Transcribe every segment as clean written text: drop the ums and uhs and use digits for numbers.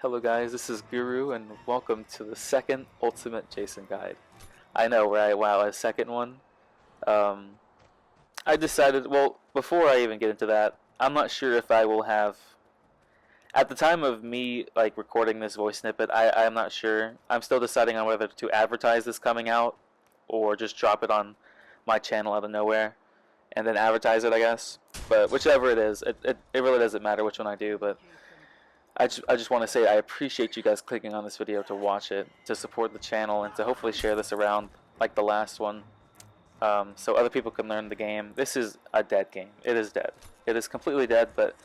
Hello guys, this is Guru and welcome to the second Ultimate Jason Guide. I know, right? Wow, a second one. Um, I decided, well, before I even get into that, I'm not sure if I will have, at the time of me like recording this voice snippet, I'm not sure. I'm still deciding on whether to advertise this coming out or just drop it on my channel out of nowhere and then advertise it, I guess. But whichever it is, it really doesn't matter which one I do, but I just want to say I appreciate you guys clicking on this video to watch it, to support the channel, and to hopefully share this around like the last one, so other people can learn the game. This is a dead game. It is dead. It is completely dead, but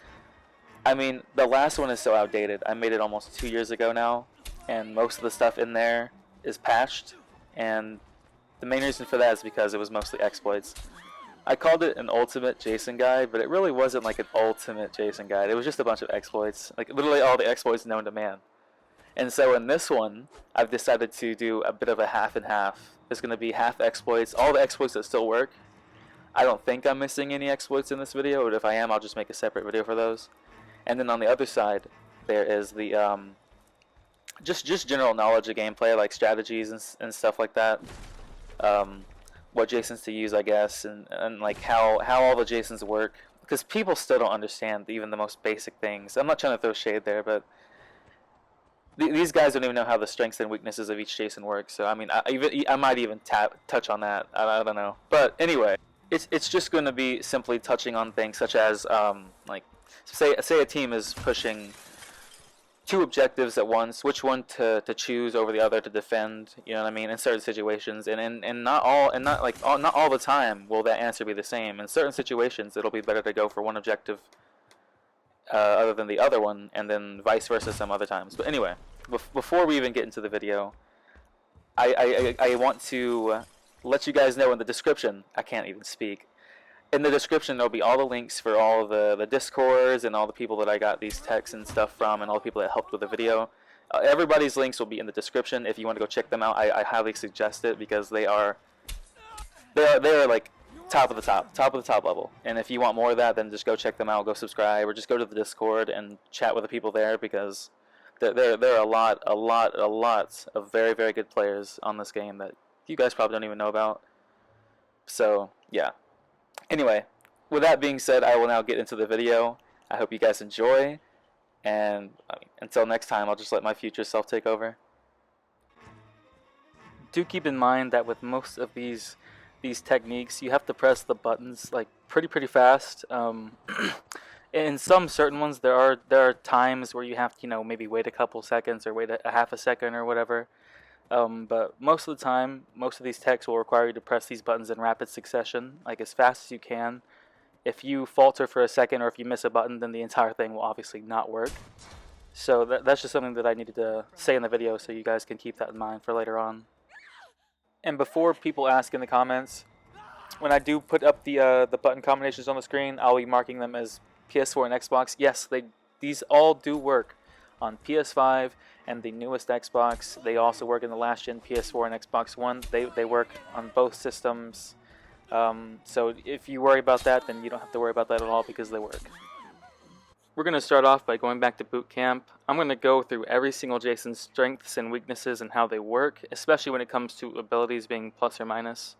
I mean, the last one is so outdated. I made it almost 2 years ago now, and most of the stuff in there is patched, and the main reason for that is because it was mostly exploits. I called it an ultimate Jason guide, but it really wasn't like an ultimate Jason guide. It was just a bunch of exploits, like literally all the exploits known to man. And so in this one, I've decided to do a bit of a half and half. There's going to be half exploits, all the exploits that still work. I don't think I'm missing any exploits in this video, but if I am, I'll just make a separate video for those. And then on the other side, there is the just general knowledge of gameplay, like strategies and stuff like that. What Jasons to use, I guess, and like how all the Jasons work, because people still don't understand even the most basic things. I'm not trying to throw shade there, but these guys don't even know how the strengths and weaknesses of each Jason work. So I mean, I might even touch on that. I don't know, but anyway, it's just going to be simply touching on things such as like say a team is pushing two objectives at once, which one to choose over the other to defend, you know what I mean, in certain situations, and not all the time will that answer be the same. In certain situations it'll be better to go for one objective other than the other one, and then vice versa some other times. But anyway, before we even get into the video, I want to let you guys know in the description, I can't even speak, in the description there'll be all the links for all the Discords and all the people that I got these texts and stuff from, and all the people that helped with the video. Everybody's links will be in the description. If you want to go check them out, I highly suggest it, because they are like top of the top level. And if you want more of that, then just go check them out, go subscribe, or just go to the Discord and chat with the people there, because there are a lot of very, very good players on this game that you guys probably don't even know about. So yeah. Anyway, with that being said, I will now get into the video. I hope you guys enjoy, and until next time, I'll just let my future self take over. Do keep in mind that with most of these techniques, you have to press the buttons like pretty fast. In some certain ones, there are times where you have to, maybe wait a couple seconds or wait a half a second or whatever. But most of the time, most of these techs will require you to press these buttons in rapid succession, like as fast as you can. If you falter for a second or if you miss a button, then the entire thing will obviously not work. So that's just something that I needed to say in the video, so you guys can keep that in mind for later on. And before people ask in the comments, when I do put up the button combinations on the screen, I'll be marking them as PS4 and Xbox. Yes, these all do work on PS5 and the newest Xbox. They also work in the last gen PS4 and Xbox One. They work on both systems. So if you worry about that, then you don't have to worry about that at all, because they work. We're going to start off by going back to boot camp. I'm going to go through every single Jason's strengths and weaknesses and how they work, especially when it comes to abilities being plus or minus.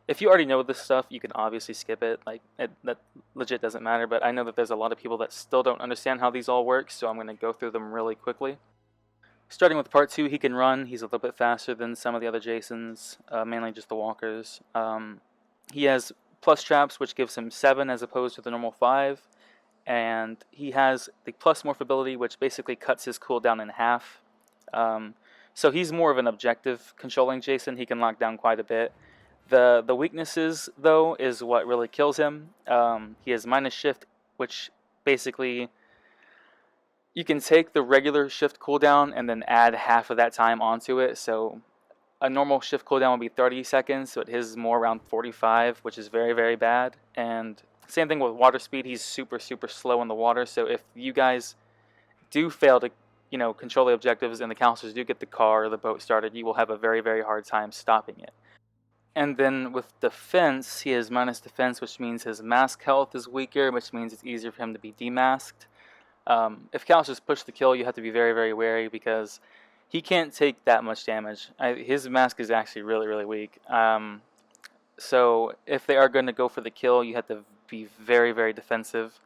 If you already know this stuff, you can obviously skip it. That legit doesn't matter, but I know that there's a lot of people that still don't understand how these all work, so I'm going to go through them really quickly. Starting with part 2, he can run. He's a little bit faster than some of the other Jasons, mainly just the walkers. He has plus traps, which gives him 7 as opposed to the normal 5. And he has the plus morph ability, which basically cuts his cooldown in half. So he's more of an objective controlling Jason. He can lock down quite a bit. The weaknesses, though, is what really kills him. He has minus shift, which basically you can take the regular shift cooldown and then add half of that time onto it. So a normal shift cooldown would be 30 seconds, but his is more around 45, which is very, very bad. And same thing with water speed. He's super slow in the water. So if you guys do fail to control the objectives and the counselors do get the car or the boat started, you will have a very, very hard time stopping it. And then with defense, he has minus defense, which means his mask health is weaker, which means it's easier for him to be demasked. If counters push the kill, you have to be very, very wary because he can't take that much damage. His mask is actually really, really weak. So if they are going to go for the kill, you have to be very, very defensive.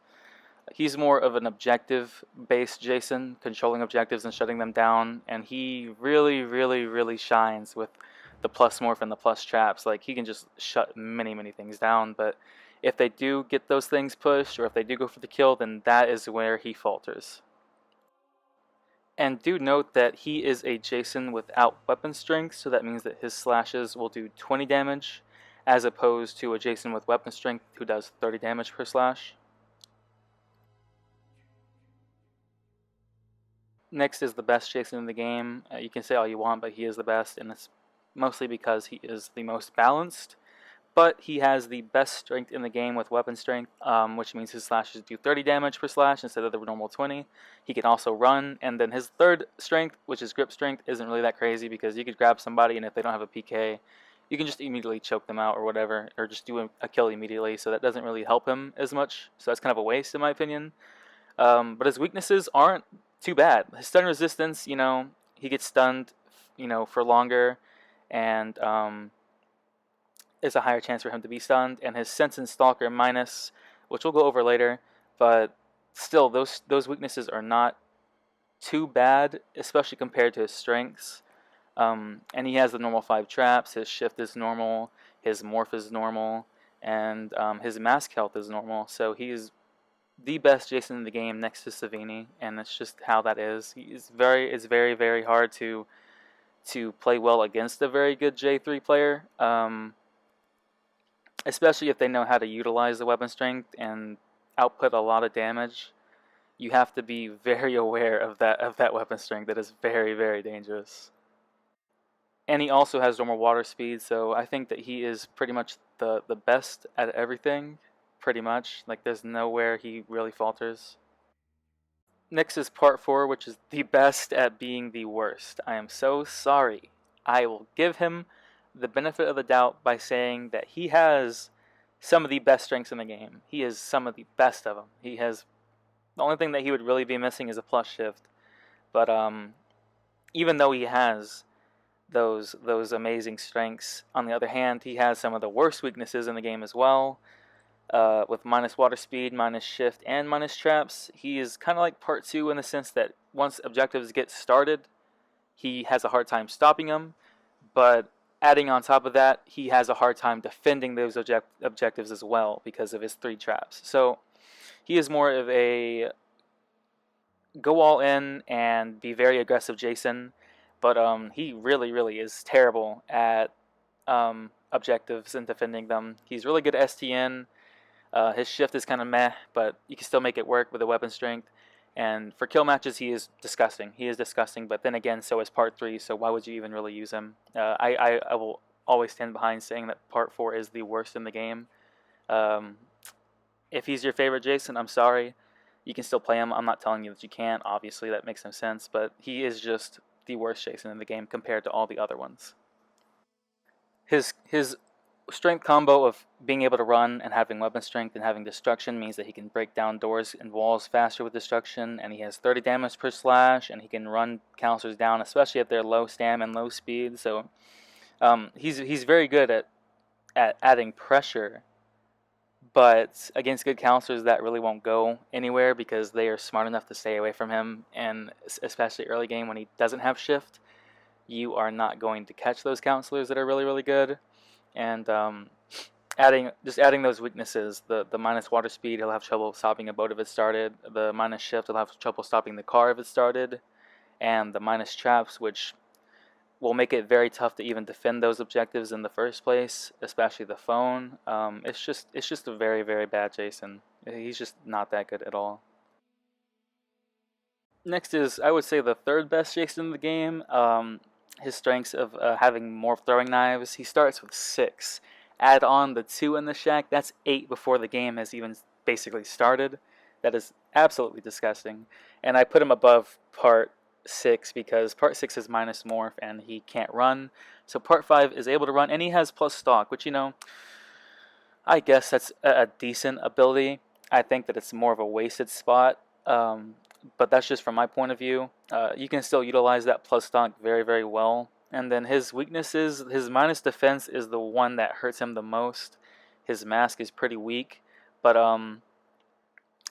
He's more of an objective-based Jason, controlling objectives and shutting them down, and he really, really, really shines with the plus morph and the plus traps. Like, he can just shut many, many things down, but if they do get those things pushed, or if they do go for the kill, then that is where he falters. And do note that he is a Jason without weapon strength, so that means that his slashes will do 20 damage, as opposed to a Jason with weapon strength who does 30 damage per slash. Next is the best Jason in the game. You can say all you want, but he is the best, and it's mostly because he is the most balanced. But he has the best strength in the game with weapon strength, which means his slashes do 30 damage per slash instead of the normal 20. He can also run, and then his third strength, which is grip strength, isn't really that crazy because you could grab somebody, and if they don't have a PK, you can just immediately choke them out or whatever, or just do a kill immediately, so that doesn't really help him as much. So that's kind of a waste in my opinion. But his weaknesses aren't too bad. His stun resistance, he gets stunned, for longer, and it's a higher chance for him to be stunned. And his sense and stalker minus, which we'll go over later, but still, those weaknesses are not too bad, especially compared to his strengths. And he has the normal 5 traps. His shift is normal. His morph is normal, and his mask health is normal. So he's the best Jason in the game next to Savini, and that's just how that is. It's very, very hard to play well against a very good J3 player, especially if they know how to utilize the weapon strength and output a lot of damage. You have to be very aware of that weapon strength. That is very, very dangerous. And he also has normal water speed, so I think that he is pretty much the best at everything. Pretty much. Like, there's nowhere he really falters. Next is part 4, which is the best at being the worst. I am so sorry. I will give him the benefit of the doubt by saying that he has some of the best strengths in the game. He is some of the best of them. He has... The only thing that he would really be missing is a plus shift. But even though he has those amazing strengths, on the other hand, he has some of the worst weaknesses in the game as well. With minus water speed, minus shift, and minus traps. He is kind of like part 2 in the sense that once objectives get started, he has a hard time stopping them, but adding on top of that, he has a hard time defending those objectives as well because of his 3 traps. So he is more of a go all in and be very aggressive Jason, but he really, really is terrible at objectives and defending them. He's really good at STN. His shift is kind of meh, but you can still make it work with the weapon strength. And for kill matches, he is disgusting. He is disgusting, but then again, so is part 3, so why would you even really use him? I will always stand behind saying that part 4 is the worst in the game. If he's your favorite Jason, I'm sorry. You can still play him. I'm not telling you that you can't. Obviously, that makes no sense, but he is just the worst Jason in the game compared to all the other ones. His strength combo of being able to run and having weapon strength and having destruction means that he can break down doors and walls faster with destruction, and he has 30 damage per slash, and he can run counselors down, especially if they're low stam and low speed. So he's very good at adding pressure, but against good counselors that really won't go anywhere because they are smart enough to stay away from him, and especially early game when he doesn't have shift, you are not going to catch those counselors that are really, really good. And adding those weaknesses, the minus water speed, he'll have trouble stopping a boat if it started. The minus shift, he'll have trouble stopping the car if it started. And the minus traps, which will make it very tough to even defend those objectives in the first place, especially the phone. It's just a very, very bad Jason. He's just not that good at all. Next is, I would say, the third best Jason in the game. His strengths of having morph throwing knives. He starts with 6. Add on the 2 in the shack, that's 8 before the game has even basically started. That is absolutely disgusting. And I put him above part 6 because part 6 is minus morph and he can't run. So part 5 is able to run, and he has plus stalk, which, I guess that's a decent ability. I think that it's more of a wasted spot. but that's just from my point of view. You can still utilize that plus stock very, very well. And then his weaknesses, his minus defense is the one that hurts him the most. His mask is pretty weak, but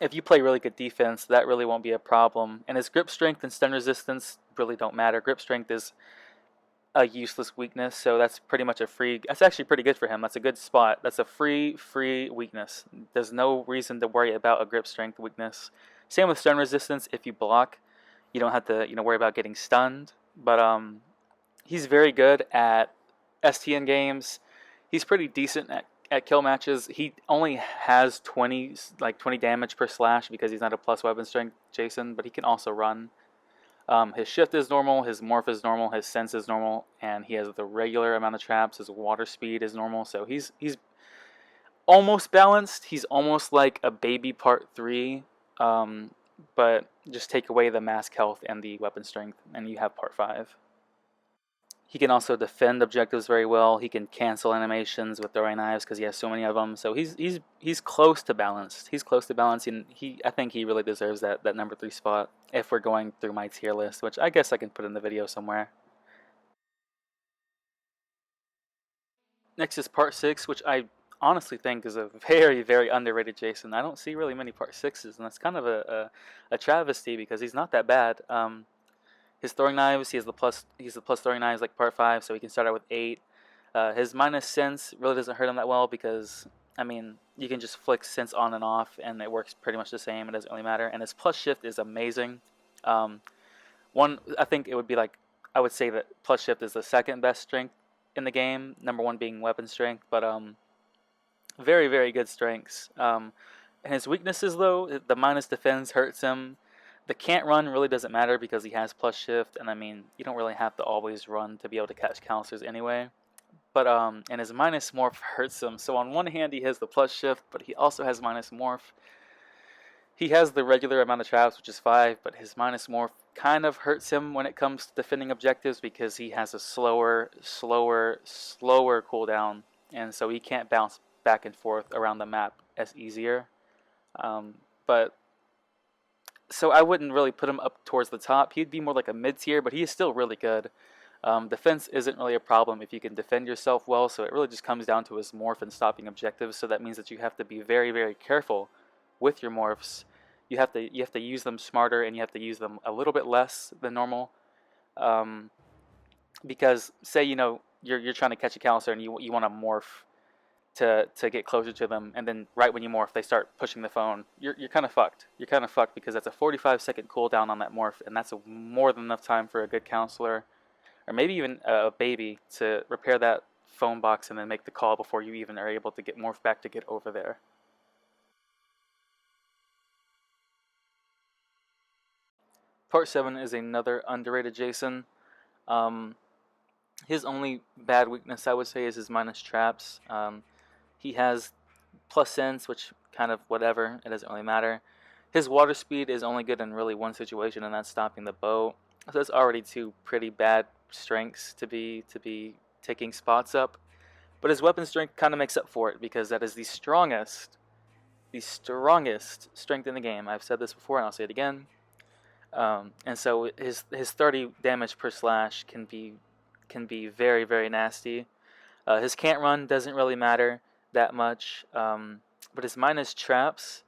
if you play really good defense, that really won't be a problem. And his grip strength and stun resistance really don't matter. Grip strength is a useless weakness, so that's pretty much a free. That's actually pretty good for him. That's a good spot. That's a free weakness. There's no reason to worry about a grip strength weakness. Same with stun resistance. If you block, you don't have to worry about getting stunned. But he's very good at STN games. He's pretty decent at kill matches. He only has 20 damage per slash because he's not a plus weapon strength Jason, but he can also run. His shift is normal, his morph is normal, his sense is normal, and he has the regular amount of traps. His water speed is normal, so he's almost balanced. He's almost like a baby part 3, but just take away the mask health and the weapon strength, and you have part 5. He can also defend objectives very well. He can cancel animations with throwing knives because he has so many of them. So he's close to balanced. He's close to balanced, and I think he really deserves that number 3 spot if we're going through my tier list, which I guess I can put in the video somewhere. Next is part 6, which I honestly think is a very, very underrated Jason. I don't see really many part 6s, and that's kind of a travesty because he's not that bad. His throwing knives, he's the plus throwing knives like part 5, so he can start out with 8. His minus sense really doesn't hurt him that well because, I mean, you can just flick sense on and off and it works pretty much the same. It doesn't really matter. And his plus shift is amazing. I think it would be like, I would say that plus shift is the second best strength in the game. Number 1 being weapon strength, but very, very good strengths. And his weaknesses though, the minus defense hurts him. The can't run really doesn't matter because he has plus shift, and I mean, you don't really have to always run to be able to catch counselors anyway. But and his minus morph hurts him. So on one hand he has the plus shift, but he also has minus morph. He has the regular amount of traps, which is 5, but his minus morph kind of hurts him when it comes to defending objectives because he has a slower cooldown, and so he can't bounce back and forth around the map as easier. So I wouldn't really put him up towards the top. He'd be more like a mid-tier, but he is still really good. Defense isn't really a problem if you can defend yourself well, so it really just comes down to his morph and stopping objectives, so that means that you have to be very, very careful with your morphs. You have to use them smarter, and you have to use them a little bit less than normal. Because, say, you're trying to catch a counselor and you want to morph to get closer to them, and then right when you morph they start pushing the phone, you're kind of fucked. You're kind of fucked because that's a 45-second cooldown on that morph, and that's more than enough time for a good counselor, or maybe even a baby, to repair that phone box and then make the call before you even are able to get morph back to get over there. Part 7 is another underrated Jason. His only bad weakness, I would say, is his minus traps. He has plus sense, which kind of whatever, it doesn't really matter. His water speed is only good in really one situation, and that's stopping the boat. So that's already 2 pretty bad strengths to be taking spots up. But his weapon strength kind of makes up for it because that is the strongest strength in the game. I've said this before and I'll say it again. And so his 30 damage per slash can be very, very nasty. His can't run doesn't really matter that much, but his minus traps,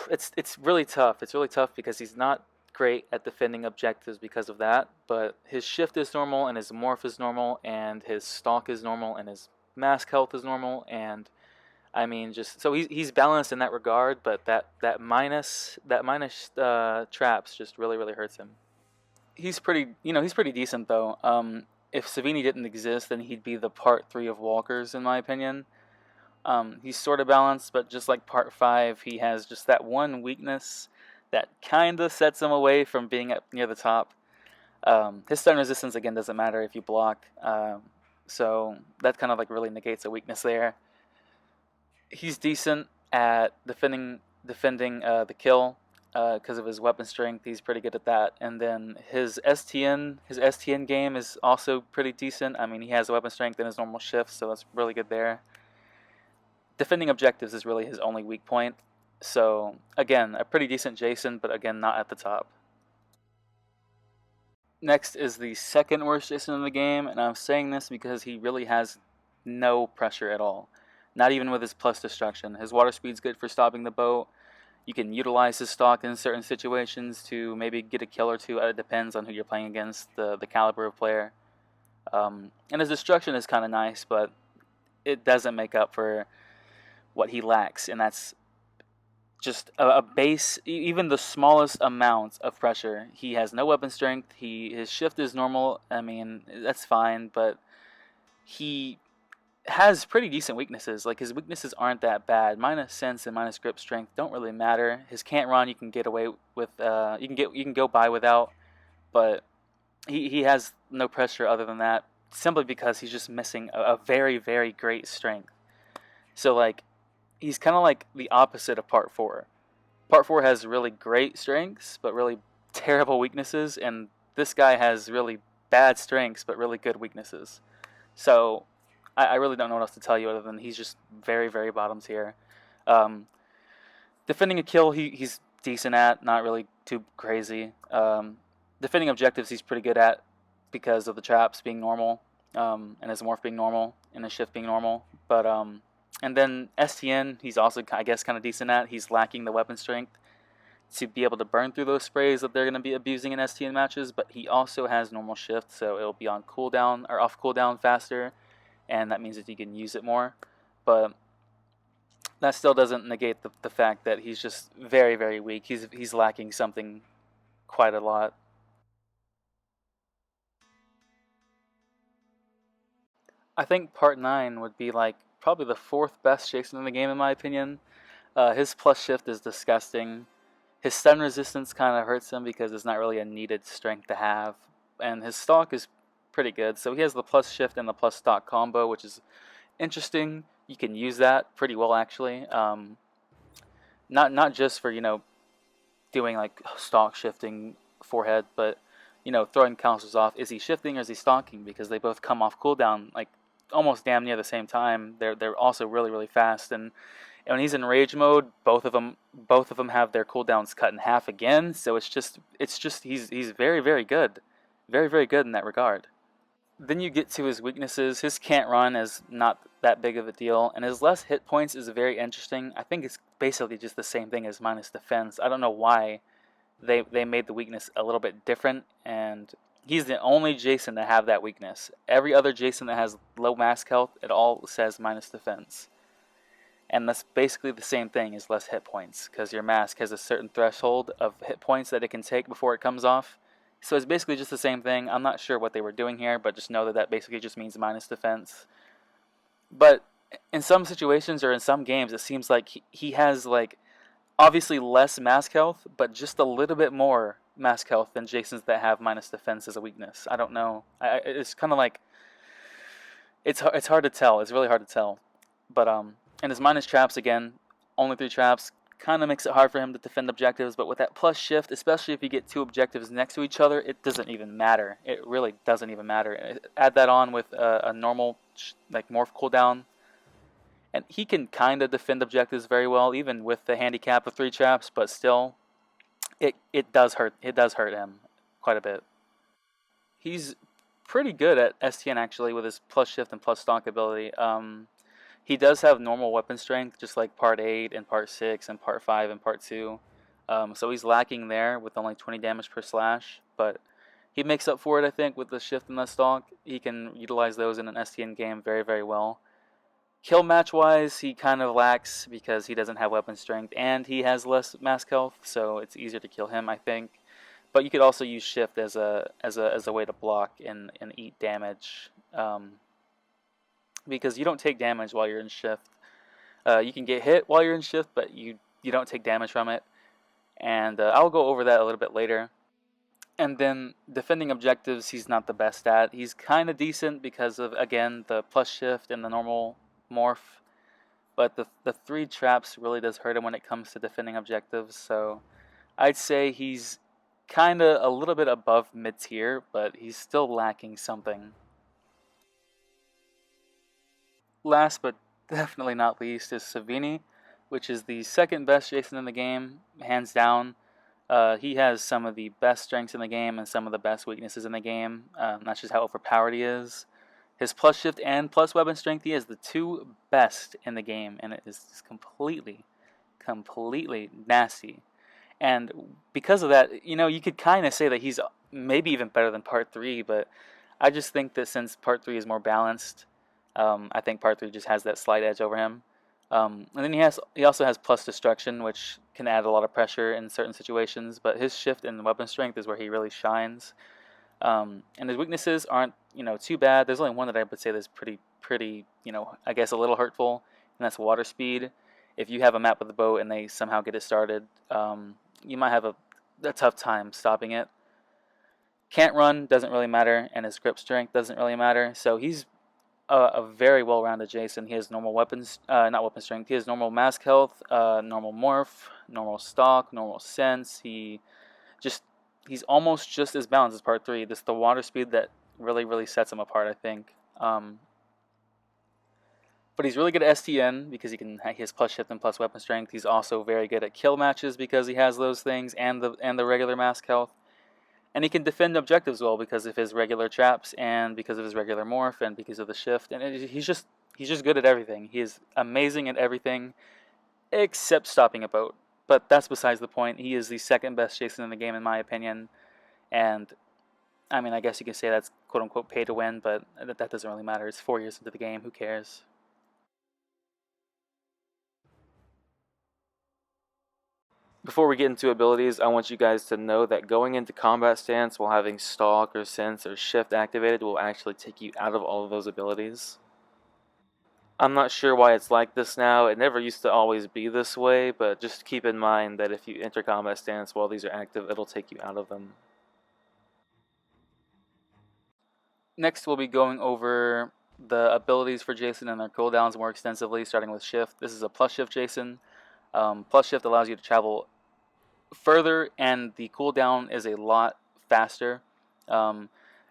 it's really tough. It's really tough because he's not great at defending objectives because of that, but his shift is normal, and his morph is normal, and his stalk is normal, and his mask health is normal, and I mean, just so he's balanced in that regard, but that minus traps just really, really hurts him. He's pretty decent though. If Savini didn't exist, then he'd be the part 3 of walkers, in my opinion. He's sort of balanced, but just like part 5, he has just that one weakness that kind of sets him away from being up near the top. His stun resistance, again, doesn't matter if you block, so that kind of like really negates a weakness there. He's decent at defending the kill. Because of his weapon strength, he's pretty good at that. And then his STN game is also pretty decent. I mean, he has weapon strength and his normal shift, so that's really good there. Defending objectives is really his only weak point. So again, a pretty decent Jason, but again, not at the top. Next is the second worst Jason in the game, and I'm saying this because he really has no pressure at all. Not even with his plus destruction. His water speed's good for stopping the boat. You can utilize his stock in certain situations to maybe get a kill or two. It depends on who you're playing against, the caliber of player. And his destruction is kind of nice, but it doesn't make up for what he lacks, and that's just a base, even the smallest amount of pressure. He has no weapon strength. His shift is normal. I mean, that's fine, but he has pretty decent weaknesses. Like, his weaknesses aren't that bad. Minus sense and minus grip strength don't really matter. His can't run you can get away with. You can go by without, but he has no pressure other than that. Simply because he's just missing a very, very great strength. So like, he's kind of like the opposite of Part 4. Part 4 has really great strengths, but really terrible weaknesses, and this guy has really bad strengths, but really good weaknesses. So I really don't know what else to tell you other than he's just very, very bottom tier. Defending a kill, he's decent at, not really too crazy. Defending objectives, he's pretty good at because of the traps being normal, and his morph being normal, and his shift being normal. But and then STN, he's also, I guess, kind of decent at. He's lacking the weapon strength to be able to burn through those sprays that they're going to be abusing in STN matches, but he also has normal shift, so it'll be on cooldown or off cooldown faster, and that means that you can use it more. But that still doesn't negate the fact that he's just very, very weak. He's lacking something quite a lot. I think Part 9 would be like probably the fourth best Jason in the game in my opinion. His plus shift is disgusting. His stun resistance kind of hurts him because it's not really a needed strength to have. And his stock is pretty good. So he has the plus shift and the plus stock combo, which is interesting. You can use that pretty well actually. Not just for, doing like stock shifting forehead, but throwing counters off. Is he shifting or is he stalking? Because they both come off cooldown like almost damn near the same time. They're also really, really fast, and when he's in rage mode, both of them have their cooldowns cut in half again. So it's just he's very, very good, very, very good in that regard. Then you get to his weaknesses. His can't run is not that big of a deal, and his less hit points is very interesting. I think it's basically just the same thing as minus defense. I don't know why they made the weakness a little bit different, and he's the only Jason to have that weakness. Every other Jason that has low mask health, it all says minus defense. And that's basically the same thing as less hit points, because your mask has a certain threshold of hit points that it can take before it comes off. So it's basically just the same thing. I'm not sure what they were doing here, but just know that that basically just means minus defense. But in some situations or in some games, it seems like he has like obviously less mask health, but just a little bit more mask health than Jasons that have minus defense as a weakness. I don't know. It's kind of like it's hard to tell. It's really hard to tell. But and his minus traps again, only 3 traps, kind of makes it hard for him to defend objectives. But with that plus shift, especially if you get 2 objectives next to each other, it doesn't even matter. It really doesn't even matter. Add that on with a normal like morph cooldown, and he can kind of defend objectives very well, even with the handicap of 3 traps. But still, it does hurt. It does hurt him quite a bit. He's pretty good at STN actually with his plus shift and plus stonk ability. He does have normal weapon strength, just like Part 8 and Part 6 and Part 5 and Part 2. So he's lacking there with only 20 damage per slash, but he makes up for it, I think, with the shift and the stonk. He can utilize those in an STN game very, very well. Kill match-wise, he kind of lacks because he doesn't have weapon strength and he has less mask health, so it's easier to kill him, I think. But you could also use shift as a way to block and eat damage. Because you don't take damage while you're in shift. You can get hit while you're in shift, but you don't take damage from it. And I'll go over that a little bit later. And then defending objectives, he's not the best at. He's kind of decent because of, again, the plus shift and the normal morph. But the 3 traps really does hurt him when it comes to defending objectives. So I'd say he's kind of a little bit above mid-tier, but he's still lacking something. Last but definitely not least is Savini. which is the second best Jason in the game, hands down. He has some of the best strengths in the game and some of the best weaknesses in the game. That's just how overpowered he is. His plus shift and plus weapon strength, he is the two best in the game, and it is just completely nasty. And because of that, you could kind of say that he's maybe even better than Part 3, but I just think that since Part 3 is more balanced, I think Part 3 just has that slight edge over him. And then he also has plus destruction, which can add a lot of pressure in certain situations, but his shift and weapon strength is where he really shines. And his weaknesses aren't, too bad. There's only one that I would say that's pretty, I guess a little hurtful, and that's water speed. If you have a map with a boat and they somehow get it started, you might have a tough time stopping it. Can't run, doesn't really matter, and his grip strength doesn't really matter. So he's a very well-rounded Jason. He has normal weapons, not weapon strength. He has normal mask health, normal morph, normal stock, normal sense. He's almost just as balanced as Part 3. This the water speed that really sets him apart, I think. But he's really good at STN because he has plus shift and plus weapon strength. He's also very good at kill matches because he has those things and the regular mask health. And he can defend objectives well because of his regular traps and because of his regular morph and because of the shift. And he's just good at everything. He is amazing at everything except stopping a boat. But that's besides the point. He is the second best Jason in the game in my opinion. And I mean, I guess you can say that's quote unquote pay to win, but that doesn't really matter. It's 4 years into the game. Who cares? Before we get into abilities, I want you guys to know that going into combat stance while having stalk or sense or shift activated will actually take you out of all of those abilities. I'm not sure why it's like this now. It never used to always be this way, but just keep in mind that if you enter combat stance while these are active, it'll take you out of them. Next, we'll be going over the abilities for Jason and their cooldowns more extensively, starting with shift. This is a plus shift Jason. Plus shift allows you to travel further, and the cooldown is a lot faster,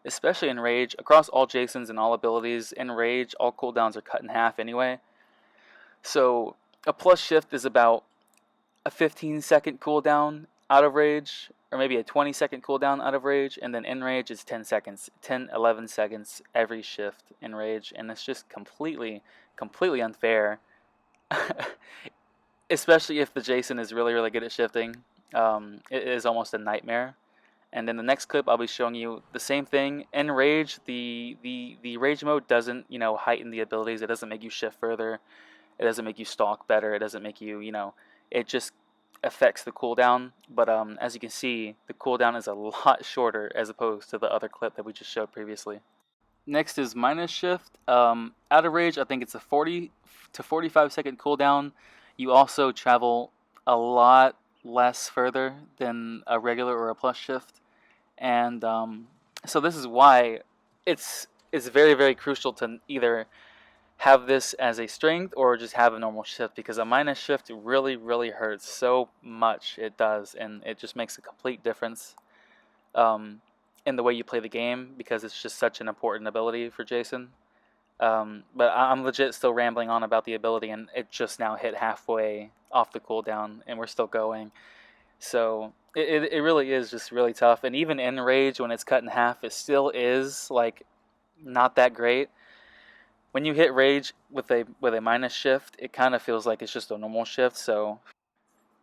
especially in rage. Across all Jasons and all abilities, in rage, all cooldowns are cut in half anyway. So a plus shift is about a 15-second cooldown out of rage, or maybe a 20-second cooldown out of rage, and then in rage is 10 seconds, 11 seconds every shift in rage, and it's just completely unfair. Especially if the Jason is really good at shifting. It is almost a nightmare. And in the next clip, I'll be showing you the same thing. In Rage, the Rage mode doesn't, heighten the abilities. It doesn't make you shift further. It doesn't make you stalk better. It doesn't make you, it just affects the cooldown. But as you can see, the cooldown is a lot shorter as opposed to the other clip that we just showed previously. Next is minus shift. Out of Rage, I think it's a 40 to 45 second cooldown. You also travel a lot less further than a regular or a plus shift, and so this is why it's very crucial to either have this as a strength or just have a normal shift, because a minus shift really hurts so much. It does, and it just makes a complete difference in the way you play the game, because it's just such an important ability for Jason. But I'm legit still rambling on about the ability, and it just now hit halfway off the cooldown, and we're still going. So it really is just really tough. And even in Rage, when it's cut in half, it still is like not that great. When you hit Rage with a minus shift, it kind of feels like it's just a normal shift. So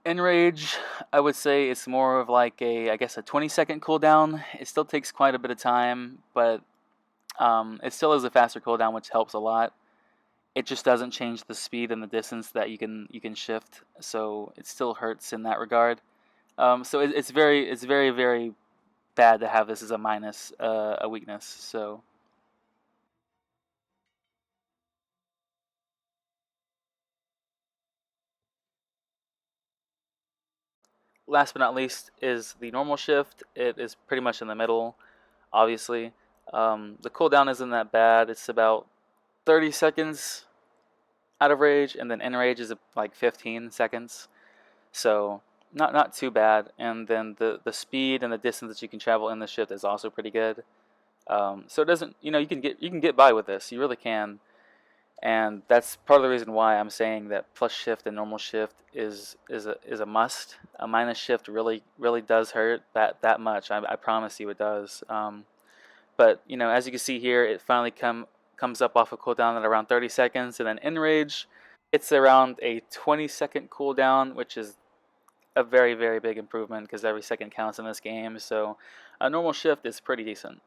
in Rage, I would say it's more of like a 20-second cooldown. It still takes quite a bit of time, but it still is a faster cooldown, which helps a lot. It just doesn't change the speed and the distance that you can shift, so it still hurts in that regard. So it's very bad to have this as a minus, a weakness. So last but not least is the normal shift. It is pretty much in the middle, obviously. The cooldown isn't that bad. It's about 30 seconds out of Rage, and then in Rage is like 15 seconds. So not too bad. And then the speed and the distance that you can travel in the shift is also pretty good. So it doesn't, you can get by with this. You really can. and that's part of the reason why I'm saying that plus shift and normal shift is a must. A minus shift really does hurt that much. I promise you it does. But you know, as you can see here, it finally comes up off a cooldown at around 30 seconds, and then in rage, it's around a 20-second cooldown, which is a very big improvement because every second counts in this game. So a normal shift is pretty decent.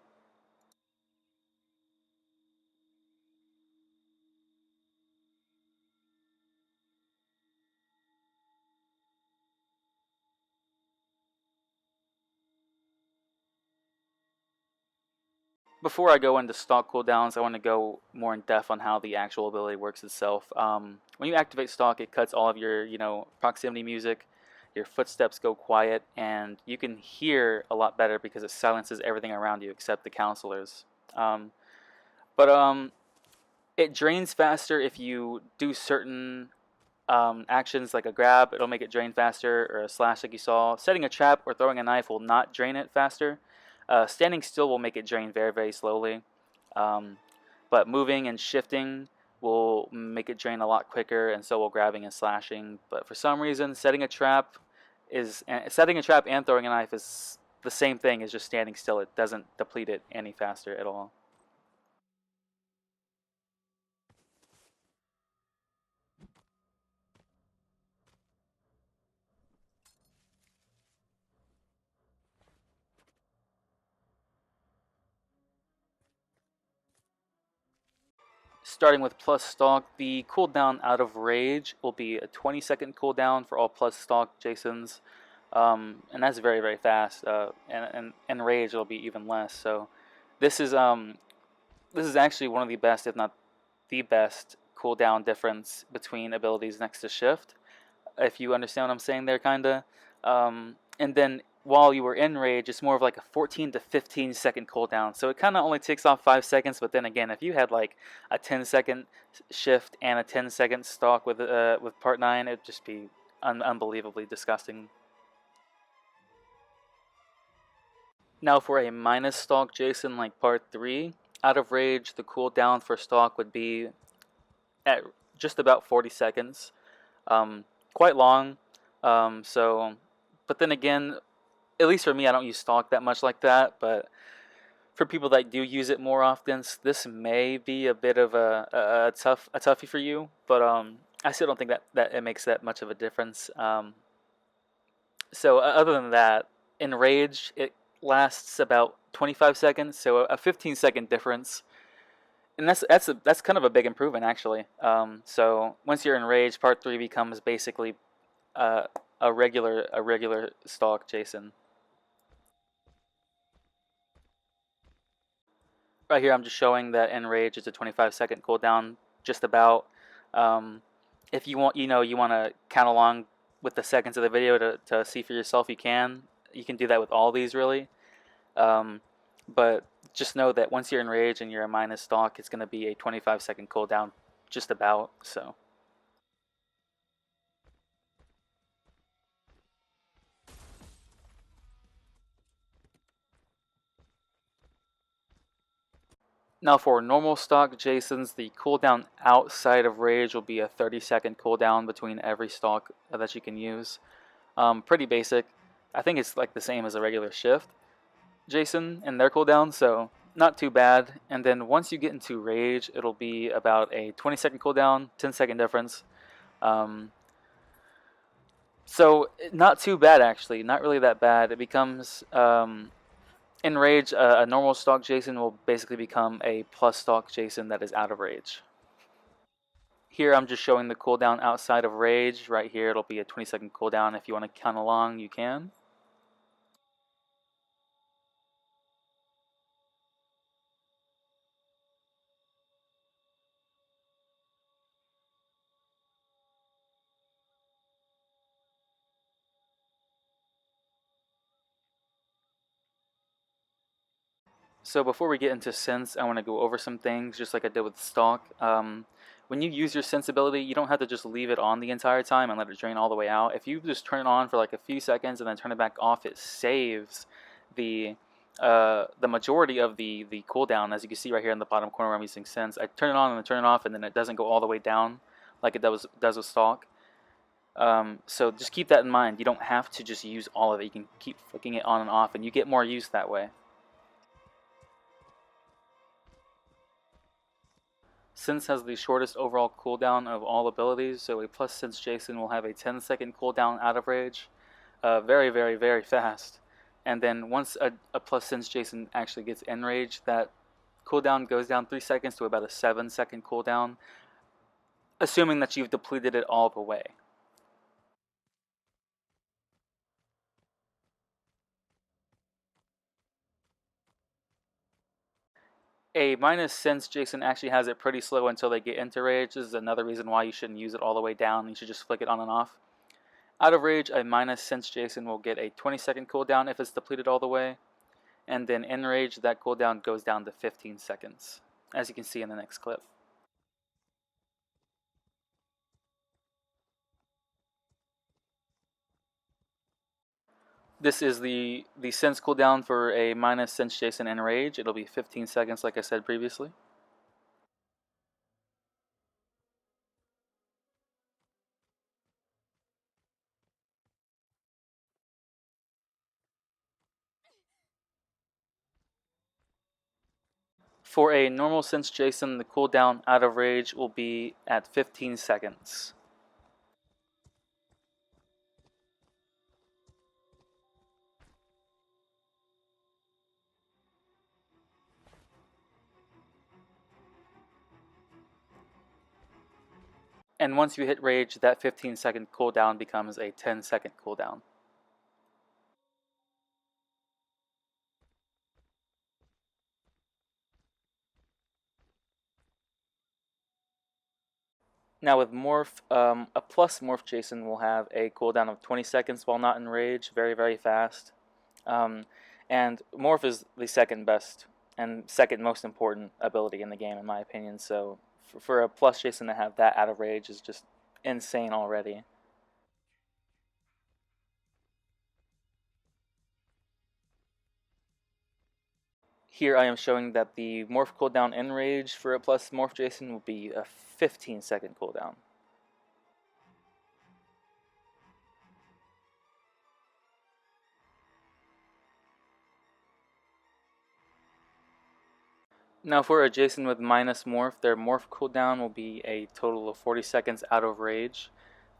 Before I go into stock cooldowns, I want to go more in depth on how the actual ability works itself. When you activate stock, it cuts all of your, proximity music. Your footsteps go quiet, and you can hear a lot better because it silences everything around you except the counselors. But it drains faster if you do certain actions like a grab. It'll make it drain faster, or a slash like you saw. Setting a trap or throwing a knife will not drain it faster. Standing still will make it drain very slowly. But moving and shifting will make it drain a lot quicker, and so will grabbing and slashing. But for some reason, setting a trap and throwing a knife is the same thing as just standing still. It doesn't deplete it any faster at all. Starting with plus stock, the cooldown out of rage will be a 20-second cooldown for all plus stock Jasons, and that's very fast. And in rage it'll be even less. So this is actually one of the best, if not the best, cooldown difference between abilities next to shift. If you understand what I'm saying there, kinda. And then while you were in rage, it's more of like a 14 to 15 second cooldown. So it kind of only takes off 5 seconds. But then again, if you had like a 10-second shift and a 10-second stock with part 9, it'd just be unbelievably disgusting. Now for a minus stock Jason like part 3, out of rage, the cooldown for stock would be at just about 40 seconds. Quite long. But then again, at least for me, I don't use stock that much like that. But for people that do use it more often, this may be a bit of a toughie for you. But I still don't think that it makes that much of a difference. So other than that, in rage, it lasts about 25 seconds. So a 15-second difference. And that's kind of a big improvement, actually. So once you're in rage, part 3 becomes basically a regular stock Jason. Right here, I'm just showing that in rage it's a 25-second cooldown, just about. If you want, you want to count along with the seconds of the video to see for yourself, you can. You can do that with all these, really. But just know that once you're in rage and you're a minus stock, it's going to be a 25-second cooldown, just about. So. Now for normal stock Jasons, the cooldown outside of rage will be a 30-second cooldown between every stock that you can use. Pretty basic. I think it's like the same as a regular shift Jason and their cooldown, so not too bad. And then once you get into rage, it'll be about a 20-second cooldown, 10-second difference. So not too bad, actually. Not really that bad. It becomes in rage, a normal stock Jason will basically become a plus stock Jason that is out of rage. Here I'm just showing the cooldown outside of rage. Right here it'll be a 20-second cooldown. If you want to count along, you can. So before we get into sense, I want to go over some things just like I did with stock. When you use your sensibility, you don't have to just leave it on the entire time and let it drain all the way out. If you just turn it on for like a few seconds and then turn it back off, it saves the the majority of the cooldown, as you can see right here in the bottom corner where I'm using Sense. I turn it on and then turn it off, and then it doesn't go all the way down like it does with Stalk. So just keep that in mind. You don't have to just use all of it. You can keep flicking it on and off, and you get more use that way. Sense has the shortest overall cooldown of all abilities, so a plus Sense Jason will have a 10-second cooldown out of rage. Very, very, very fast. And then once a plus Sense Jason actually gets enraged, that cooldown goes down 3 seconds to about a 7-second cooldown, assuming that you've depleted it all the way. A minus Sense Jason actually has it pretty slow until they get into rage. This is another reason why you shouldn't use it all the way down. You should just flick it on and off. Out of rage, a minus Sense Jason will get a 20-second cooldown if it's depleted all the way. And then in rage, that cooldown goes down to 15 seconds, as you can see in the next clip. This is the Sense cooldown for a minus Sense Jason in rage. It'll be 15 seconds like I said previously. For a normal Sense Jason, the cooldown out of rage will be at 15 seconds. And once you hit rage, that 15-second cooldown becomes a 10-second cooldown. Now with Morph, a plus Morph Jason will have a cooldown of 20 seconds while not in rage, very, very fast. And Morph is the second best and second most important ability in the game, in my opinion. So for a plus Jason to have that out of rage is just insane already. Here I am showing that the Morph cooldown in rage for a plus Morph Jason will be a 15-second cooldown. Now for a Jason with minus Morph, their Morph cooldown will be a total of 40 seconds out of rage.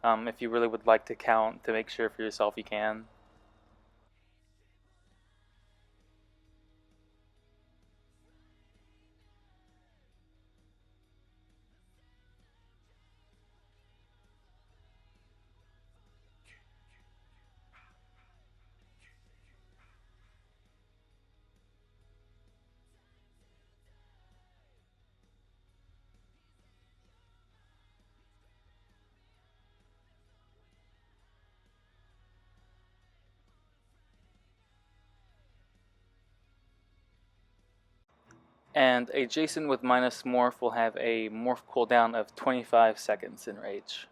If you really would like to count to make sure for yourself, you can. And a Jason with minus Morph will have a Morph cooldown of 25 seconds in rage.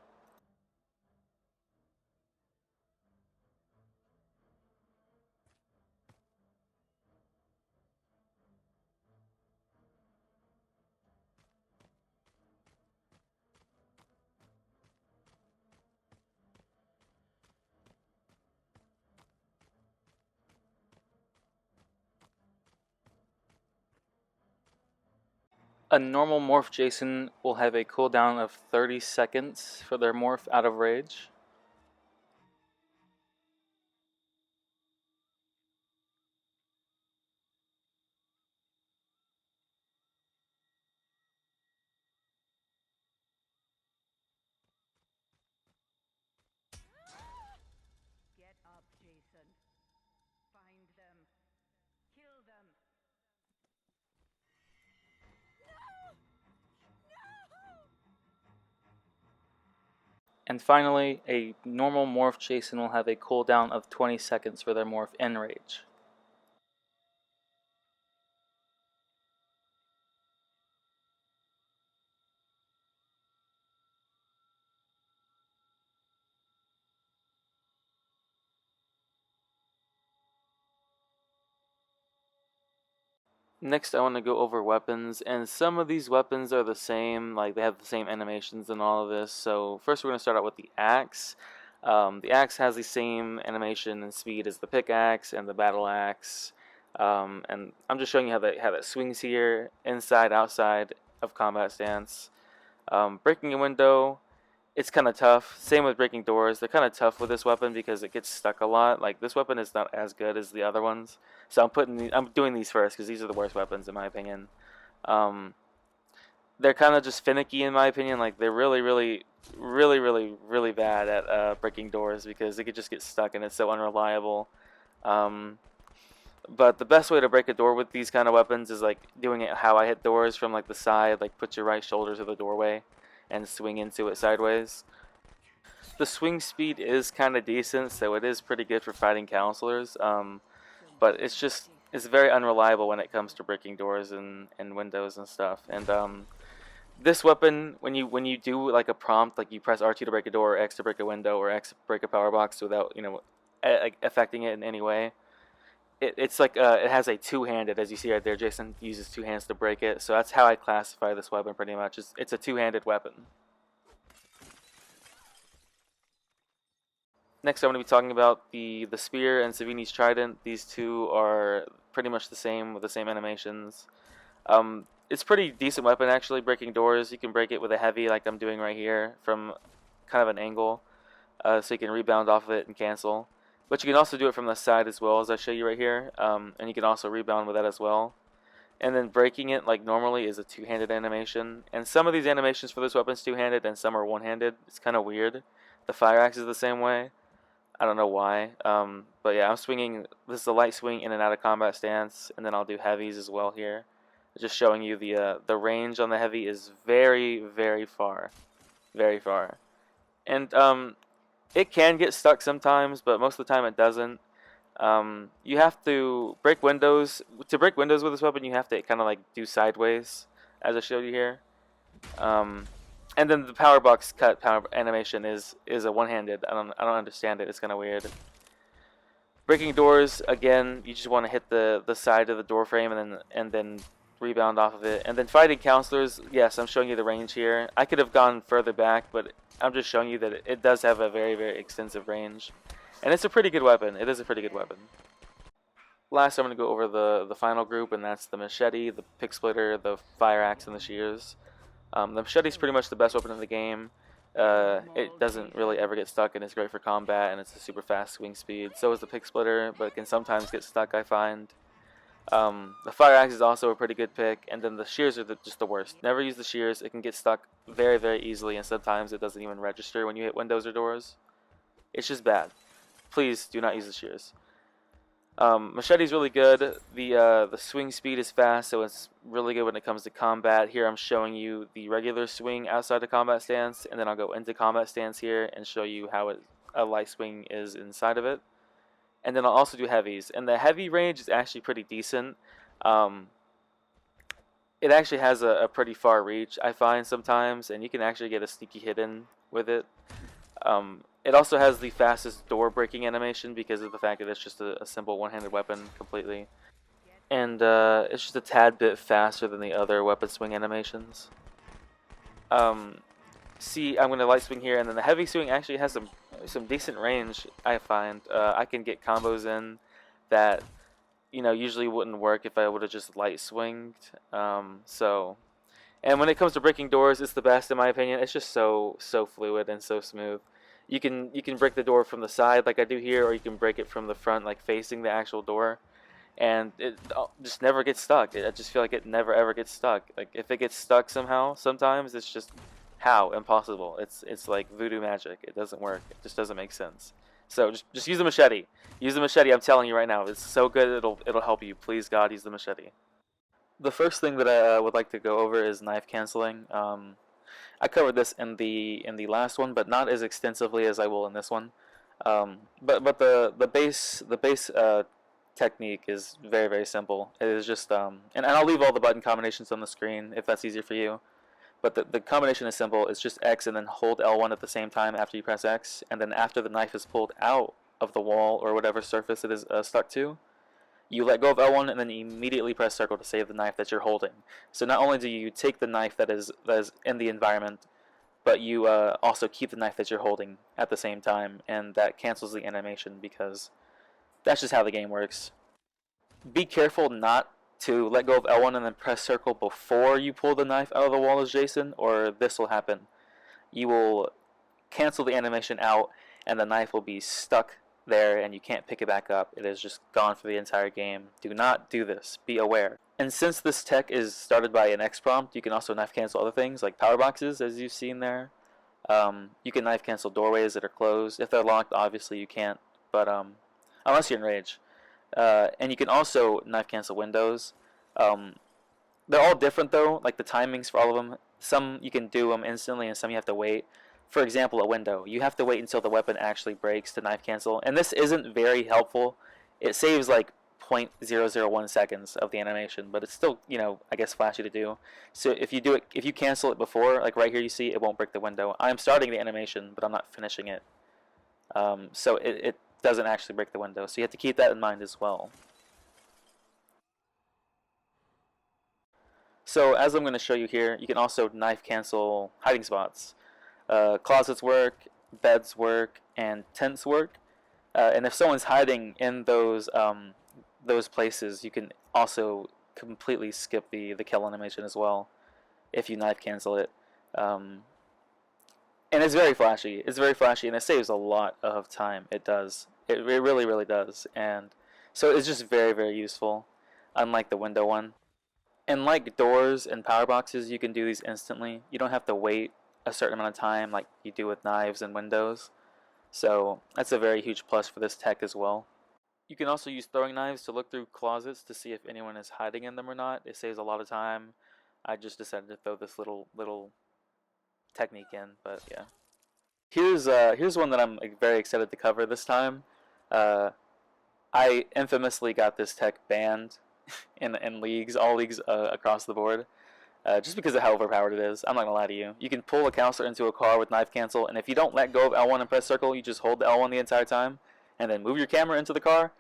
A normal Morph Jason will have a cooldown of 30 seconds for their Morph out of rage. Get up, Jason. Find them. Kill them. And finally, a normal Morph Jason will have a cooldown of 20 seconds for their Morph in rage. Next, I want to go over weapons, and some of these weapons are the same, like they have the same animations and all of this. So first we're going to start out with the axe. The axe has the same animation and speed as the pickaxe and the battle axe. And I'm just showing you how that swings here, inside, outside of combat stance. Breaking a window, it's kind of tough. Same with breaking doors. They're kind of tough with this weapon because it gets stuck a lot. Like this weapon is not as good as the other ones. So I'm doing these first because these are the worst weapons in my opinion. Um, they're kind of just finicky in my opinion. Like they're really bad at breaking doors because they could just get stuck and it's so unreliable. Um, but the best way to break a door with these kind of weapons is like doing it how I hit doors from like the side. Like put your right shoulder to the doorway and swing into it sideways. The swing speed is kind of decent, so it is pretty good for fighting counselors. But it's very unreliable when it comes to breaking doors and windows and stuff. And this weapon, when you do like a prompt, like you press R2 to break a door, or X to break a window, or X to break a power box without like affecting it in any way, it's like it has a two-handed, as you see right there. Jason uses two hands to break it, so that's how I classify this weapon pretty much. It's a two-handed weapon. Next, I'm going to be talking about the spear and Savini's trident. These two are pretty much the same with the same animations. It's pretty decent weapon actually. Breaking doors, you can break it with a heavy like I'm doing right here from kind of an angle, so you can rebound off of it and cancel. But you can also do it from the side as well, as I show you right here, and you can also rebound with that as well. And then breaking it like normally is a two-handed animation. And some of these animations for this weapon is two-handed and some are one-handed. It's kind of weird. The fire axe is the same way. I don't know why. But yeah, I'm swinging. This is a light swing in and out of combat stance, and then I'll do heavies as well here. Just showing you the range on the heavy is very far, very far, and it can get stuck sometimes, but most of the time it doesn't. You have to break windows. To break windows with this weapon, you have to kind of like do sideways, as I showed you here. And then the power box cut power animation is a one-handed. I don't understand it. It's kind of weird. Breaking doors again. You just want to hit the side of the door frame and then rebound off of it. And then fighting counselors. Yes, I'm showing you the range here. I could have gone further back, but I'm just showing you that it does have a very extensive range, and it's a pretty good weapon. It is a pretty good weapon. Last, I'm going to go over the final group, and that's the machete, the pick splitter, the fire axe, and the shears. The machete is pretty much the best weapon in the game. It doesn't really ever get stuck, and it's great for combat, and it's a super fast swing speed. So is the pick splitter, but it can sometimes get stuck, I find. The fire axe is also a pretty good pick, and then the shears are just the worst. Never use the shears. It can get stuck very easily, and sometimes it doesn't even register when you hit windows or doors. It's just bad. Please do not use the shears. Machete is really good. The swing speed is fast, so it's really good when it comes to combat. Here I'm showing you the regular swing outside the combat stance, and then I'll go into combat stance here and show you how a light swing is inside of it. And then I'll also do heavies, and the heavy range is actually pretty decent. It actually has a pretty far reach, I find sometimes, and you can actually get a sneaky hit in with it. It also has the fastest door breaking animation because of the fact that it's just a simple one-handed weapon completely. And it's just a tad bit faster than the other weapon swing animations. See, I'm going to light swing here, and then the heavy swing actually has some decent range, I find. I can get combos in that usually wouldn't work if I would have just light swinged. And when it comes to breaking doors, it's the best in my opinion. It's just so fluid and so smooth. You can break the door from the side like I do here, or you can break it from the front, like facing the actual door, and it just never gets stuck. I just feel like it never ever gets stuck. Like if it gets stuck somehow, sometimes it's just how impossible. It's like voodoo magic. It doesn't work. It just doesn't make sense. So just use the machete. Use the machete. I'm telling you right now, it's so good. It'll help you. Please God, use the machete. The first thing that I would like to go over is knife canceling. I covered this in the last one, but not as extensively as I will in this one. But the base technique is very simple. It is just and I'll leave all the button combinations on the screen if that's easier for you. But the combination is simple. It's just X and then hold L1 at the same time after you press X, and then after the knife is pulled out of the wall or whatever surface it is stuck to, you let go of L1 and then immediately press circle to save the knife that you're holding. So not only do you take the knife that is in the environment, but you also keep the knife that you're holding at the same time, and that cancels the animation because that's just how the game works. Be careful not to let go of L1 and then press circle before you pull the knife out of the wall as Jason, or this will happen. You will cancel the animation out, and the knife will be stuck there, and you can't pick it back up. It is just gone for the entire game. Do not do this. Be aware. And since this tech is started by an X prompt, you can also knife cancel other things like power boxes, as you've seen there. You can knife cancel doorways that are closed. If they're locked, obviously you can't, but unless you're in rage. And you can also knife cancel windows. They're all different though, like the timings for all of them. Some you can do them instantly and some you have to wait. For example, a window. You have to wait until the weapon actually breaks to knife cancel. And this isn't very helpful. It saves like 0.001 seconds of the animation, but it's still, I guess flashy to do. So if you cancel it before, like right here you see, it won't break the window. I'm starting the animation, but I'm not finishing it. So it doesn't actually break the window. So you have to keep that in mind as well. So as I'm going to show you here, you can also knife cancel hiding spots. Closets work, beds work, and tents work. And if someone's hiding in those places, you can also completely skip the kill animation as well if you knife cancel it. And it's very flashy. It's very flashy, and it saves a lot of time. It does. It really, really does. And so it's just very, very useful, unlike the window one. And like doors and power boxes, you can do these instantly. You don't have to wait a certain amount of time like you do with knives and windows. So that's a very huge plus for this tech as well. You can also use throwing knives to look through closets to see if anyone is hiding in them or not. It saves a lot of time. I just decided to throw this little technique in, but yeah. Here's one that I'm very excited to cover this time. I infamously got this tech banned in leagues, all leagues across the board, just because of how overpowered it is. I'm not gonna lie to you. You can pull a counselor into a car with knife cancel, and if you don't let go of L1 and press circle, you just hold the L1 the entire time, and then move your camera into the car.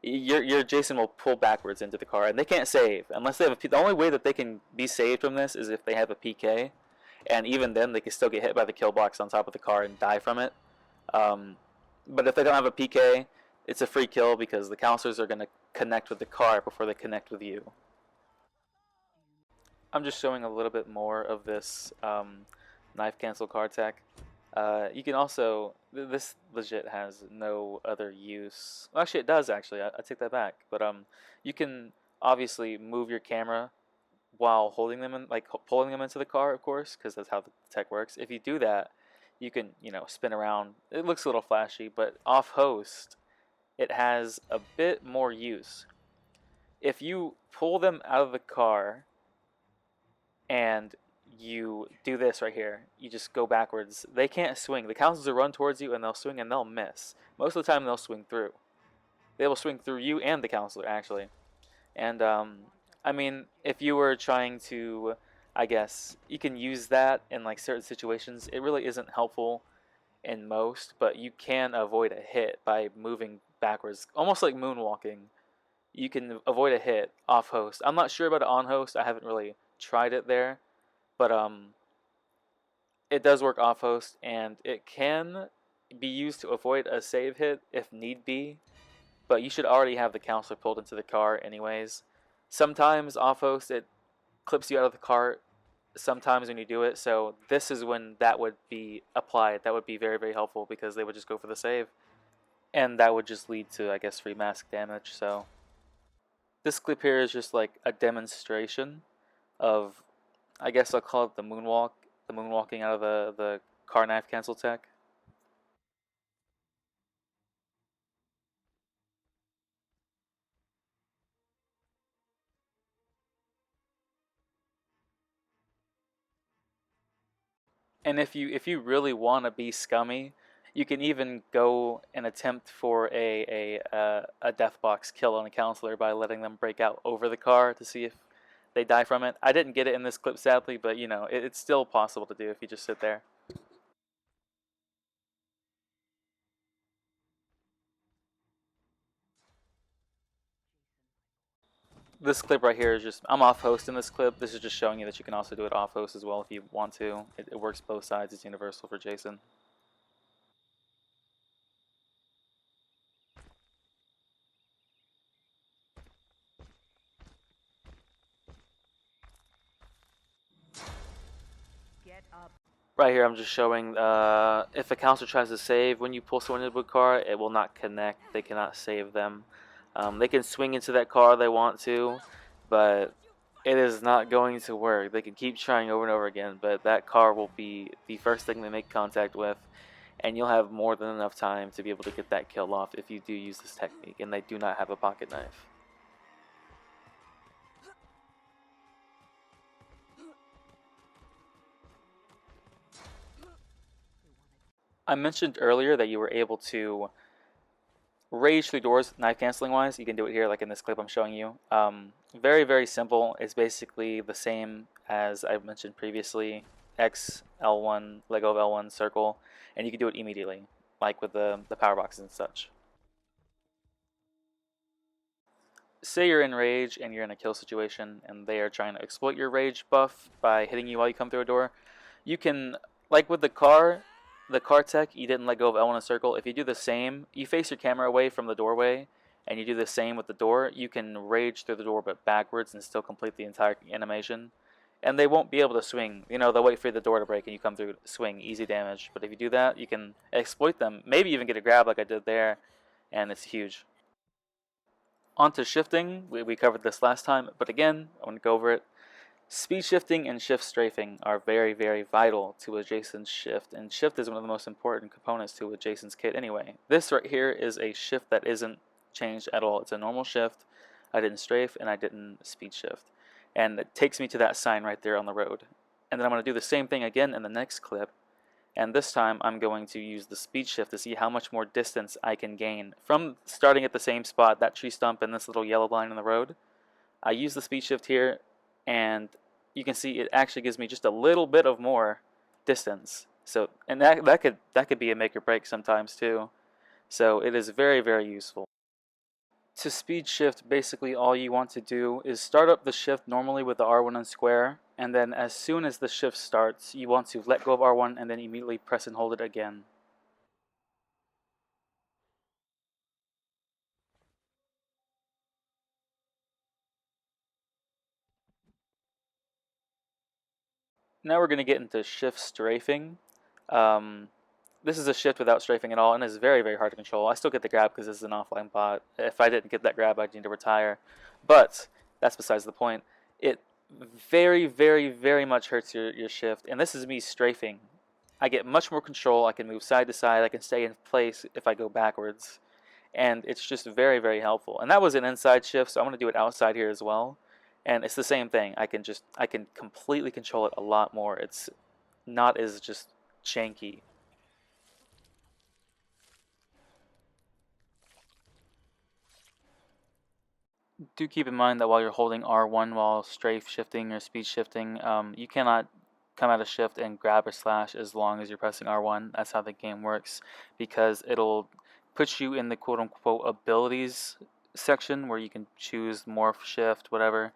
Your Jason will pull backwards into the car, and they can't save unless they have the only way that they can be saved from this is if they have a PK, and even then they can still get hit by the kill box on top of the car and die from it. But if they don't have a PK, it's a free kill because the counselors are going to connect with the car before they connect with you. I'm just showing a little bit more of this knife cancel card tech. You can also, this legit has no other use. Well, actually, it does. Actually, I take that back. But you can obviously move your camera while holding them in, like pulling them into the car, of course, because that's how the tech works. If you do that, you can spin around. It looks a little flashy, but off host, it has a bit more use. If you pull them out of the car and you do this right here, you just go backwards, they can't swing. The counselors will run towards you and they'll swing and they'll miss. Most of the time they'll swing through. They will swing through you and the counselor actually. And I mean, if you were trying to, I guess you can use that in like certain situations. It really isn't helpful in most, but you can avoid a hit by moving backwards, almost like moonwalking. You can avoid a hit off host. I'm not sure about it on host. I haven't really tried it there, but it does work off host, and it can be used to avoid a save hit if need be. But you should already have the counselor pulled into the car anyways. Sometimes off host it clips you out of the car. Sometimes when you do it, so this is when that would be applied. That would be very, very helpful because they would just go for the save, and that would just lead to, I guess, free mask damage. So this clip here is just like a demonstration of, I guess I'll call it the moonwalking out of the car knife cancel tech. And if you really want to be scummy, you can even go and attempt for a death box kill on a counselor by letting them break out over the car to see if they die from it. I didn't get it in this clip sadly, but it's still possible to do if you just sit there. This clip right here is just, I'm off host in this clip. This is just showing you that you can also do it off host as well if you want to. It works both sides. It's universal for Jason. Get up. Right here I'm just showing if a counselor tries to save when you pull someone into a car, it will not connect. They cannot save them. They can swing into that car they want to, but it is not going to work. They can keep trying over and over again, but that car will be the first thing they make contact with, and you'll have more than enough time to be able to get that kill off if you do use this technique, and they do not have a pocket knife. I mentioned earlier that you were able to rage through doors knife canceling wise. You can do it here like in this clip I'm showing you. Very, very simple. It's basically the same as I mentioned previously. X, L1, let go of L1, circle, and you can do it immediately, like with the power boxes and such. Say you're in rage and you're in a kill situation and they are trying to exploit your rage buff by hitting you while you come through a door. You can, like with the car tech, you didn't let go of L1 and circle. If you do the same, you face your camera away from the doorway and you do the same with the door, you can rage through the door but backwards and still complete the entire animation. And they won't be able to swing. You know, they'll wait for the door to break and you come through, swing, easy damage. But if you do that, you can exploit them, maybe even get a grab like I did there, and it's huge. On to shifting. We covered this last time, but again, I want to go over it. Speed shifting and shift strafing are very, very vital to a Jason's shift, and shift is one of the most important components to a Jason's kit anyway. This right here is a shift that isn't changed at all. It's a normal shift. I didn't strafe and I didn't speed shift. And it takes me to that sign right there on the road. And then I'm going to do the same thing again in the next clip. And this time I'm going to use the speed shift to see how much more distance I can gain from starting at the same spot, that tree stump and this little yellow line in the road. I use the speed shift here, and you can see it actually gives me just a little bit of more distance. So, and that could be a make or break sometimes too. So it is very, very useful. To speed shift, basically all you want to do is start up the shift normally with the R1 and square, and then as soon as the shift starts, you want to let go of R1 and then immediately press and hold it again. Now we're going to get into shift strafing. This is a shift without strafing at all, and it's very, very hard to control. I still get the grab because this is an offline bot. If I didn't get that grab, I'd need to retire. But that's besides the point. It very, very, very much hurts your shift, and this is me strafing. I get much more control. I can move side to side. I can stay in place if I go backwards, and it's just very, very helpful. And that was an inside shift, so I'm going to do it outside here as well. And it's the same thing. I can completely control it a lot more. It's not as just janky. Do keep in mind that while you're holding R1 while strafe shifting or speed shifting, you cannot come out of shift and grab or slash as long as you're pressing R1. That's how the game works, because it'll put you in the quote-unquote abilities section where you can choose morph, shift, whatever.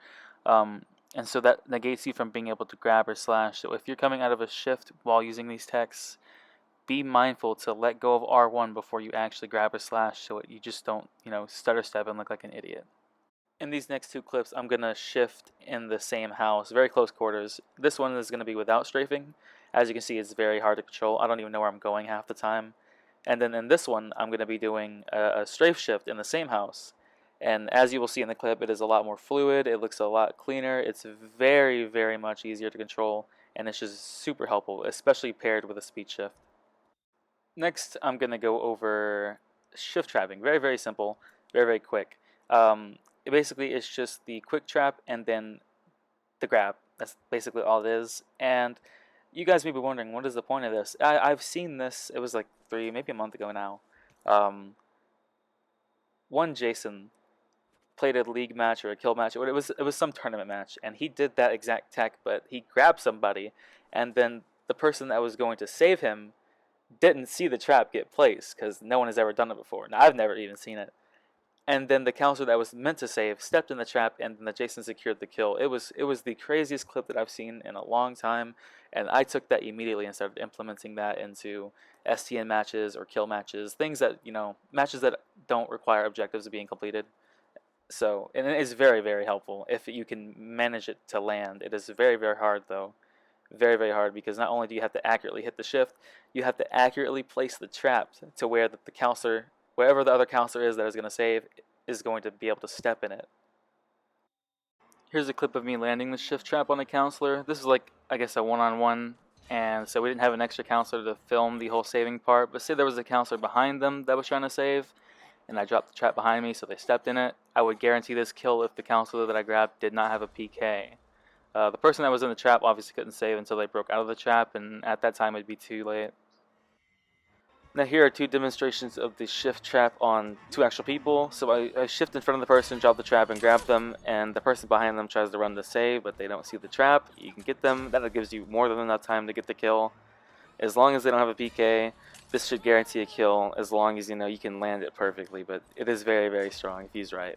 And so that negates you from being able to grab or slash. So if you're coming out of a shift while using these techs, be mindful to let go of R1 before you actually grab or slash, so you just don't, stutter step and look like an idiot. In these next two clips, I'm going to shift in the same house, very close quarters. This one is going to be without strafing. As you can see, it's very hard to control. I don't even know where I'm going half the time. And then in this one, I'm going to be doing a strafe shift in the same house. And as you will see in the clip, it is a lot more fluid. It looks a lot cleaner. It's very, very much easier to control. And it's just super helpful, especially paired with a speed shift. Next, I'm going to go over shift trapping. Very, very simple. Very, very quick. Basically, it's just the quick trap and then the grab. That's basically all it is. And you guys may be wondering, what is the point of this? I've seen this. It was like maybe a month ago now. One Jason played a league match or a kill match. It was some tournament match, and he did that exact tech, but he grabbed somebody, and then the person that was going to save him didn't see the trap get placed because no one has ever done it before. Now, I've never even seen it. and then the counselor that was meant to save stepped in the trap, and then the Jason secured the kill. It was the craziest clip that I've seen in a long time, and I took that immediately and started implementing that into STN matches or kill matches, things that, matches that don't require objectives being completed. So, and it is very, very helpful if you can manage it to land. It is very, very hard though. Very, very hard, because not only do you have to accurately hit the shift, you have to accurately place the trap to where the counselor, wherever the other counselor is that is going to save, is going to be able to step in it. Here's a clip of me landing the shift trap on the counselor. This is like, I guess, a one-on-one, and so we didn't have an extra counselor to film the whole saving part, but say there was a counselor behind them that was trying to save, and I dropped the trap behind me, so they stepped in it. I would guarantee this kill if the counselor that I grabbed did not have a PK. The person that was in the trap obviously couldn't save until they broke out of the trap, and at that time it'd be too late. Now here are two demonstrations of the shift trap on two actual people. So I shift in front of the person, drop the trap, and grab them, and the person behind them tries to run the save, but they don't see the trap. You can get them. That gives you more than enough time to get the kill. As long as they don't have a PK, this should guarantee a kill, as long as you can land it perfectly, but it is very, very strong if used right.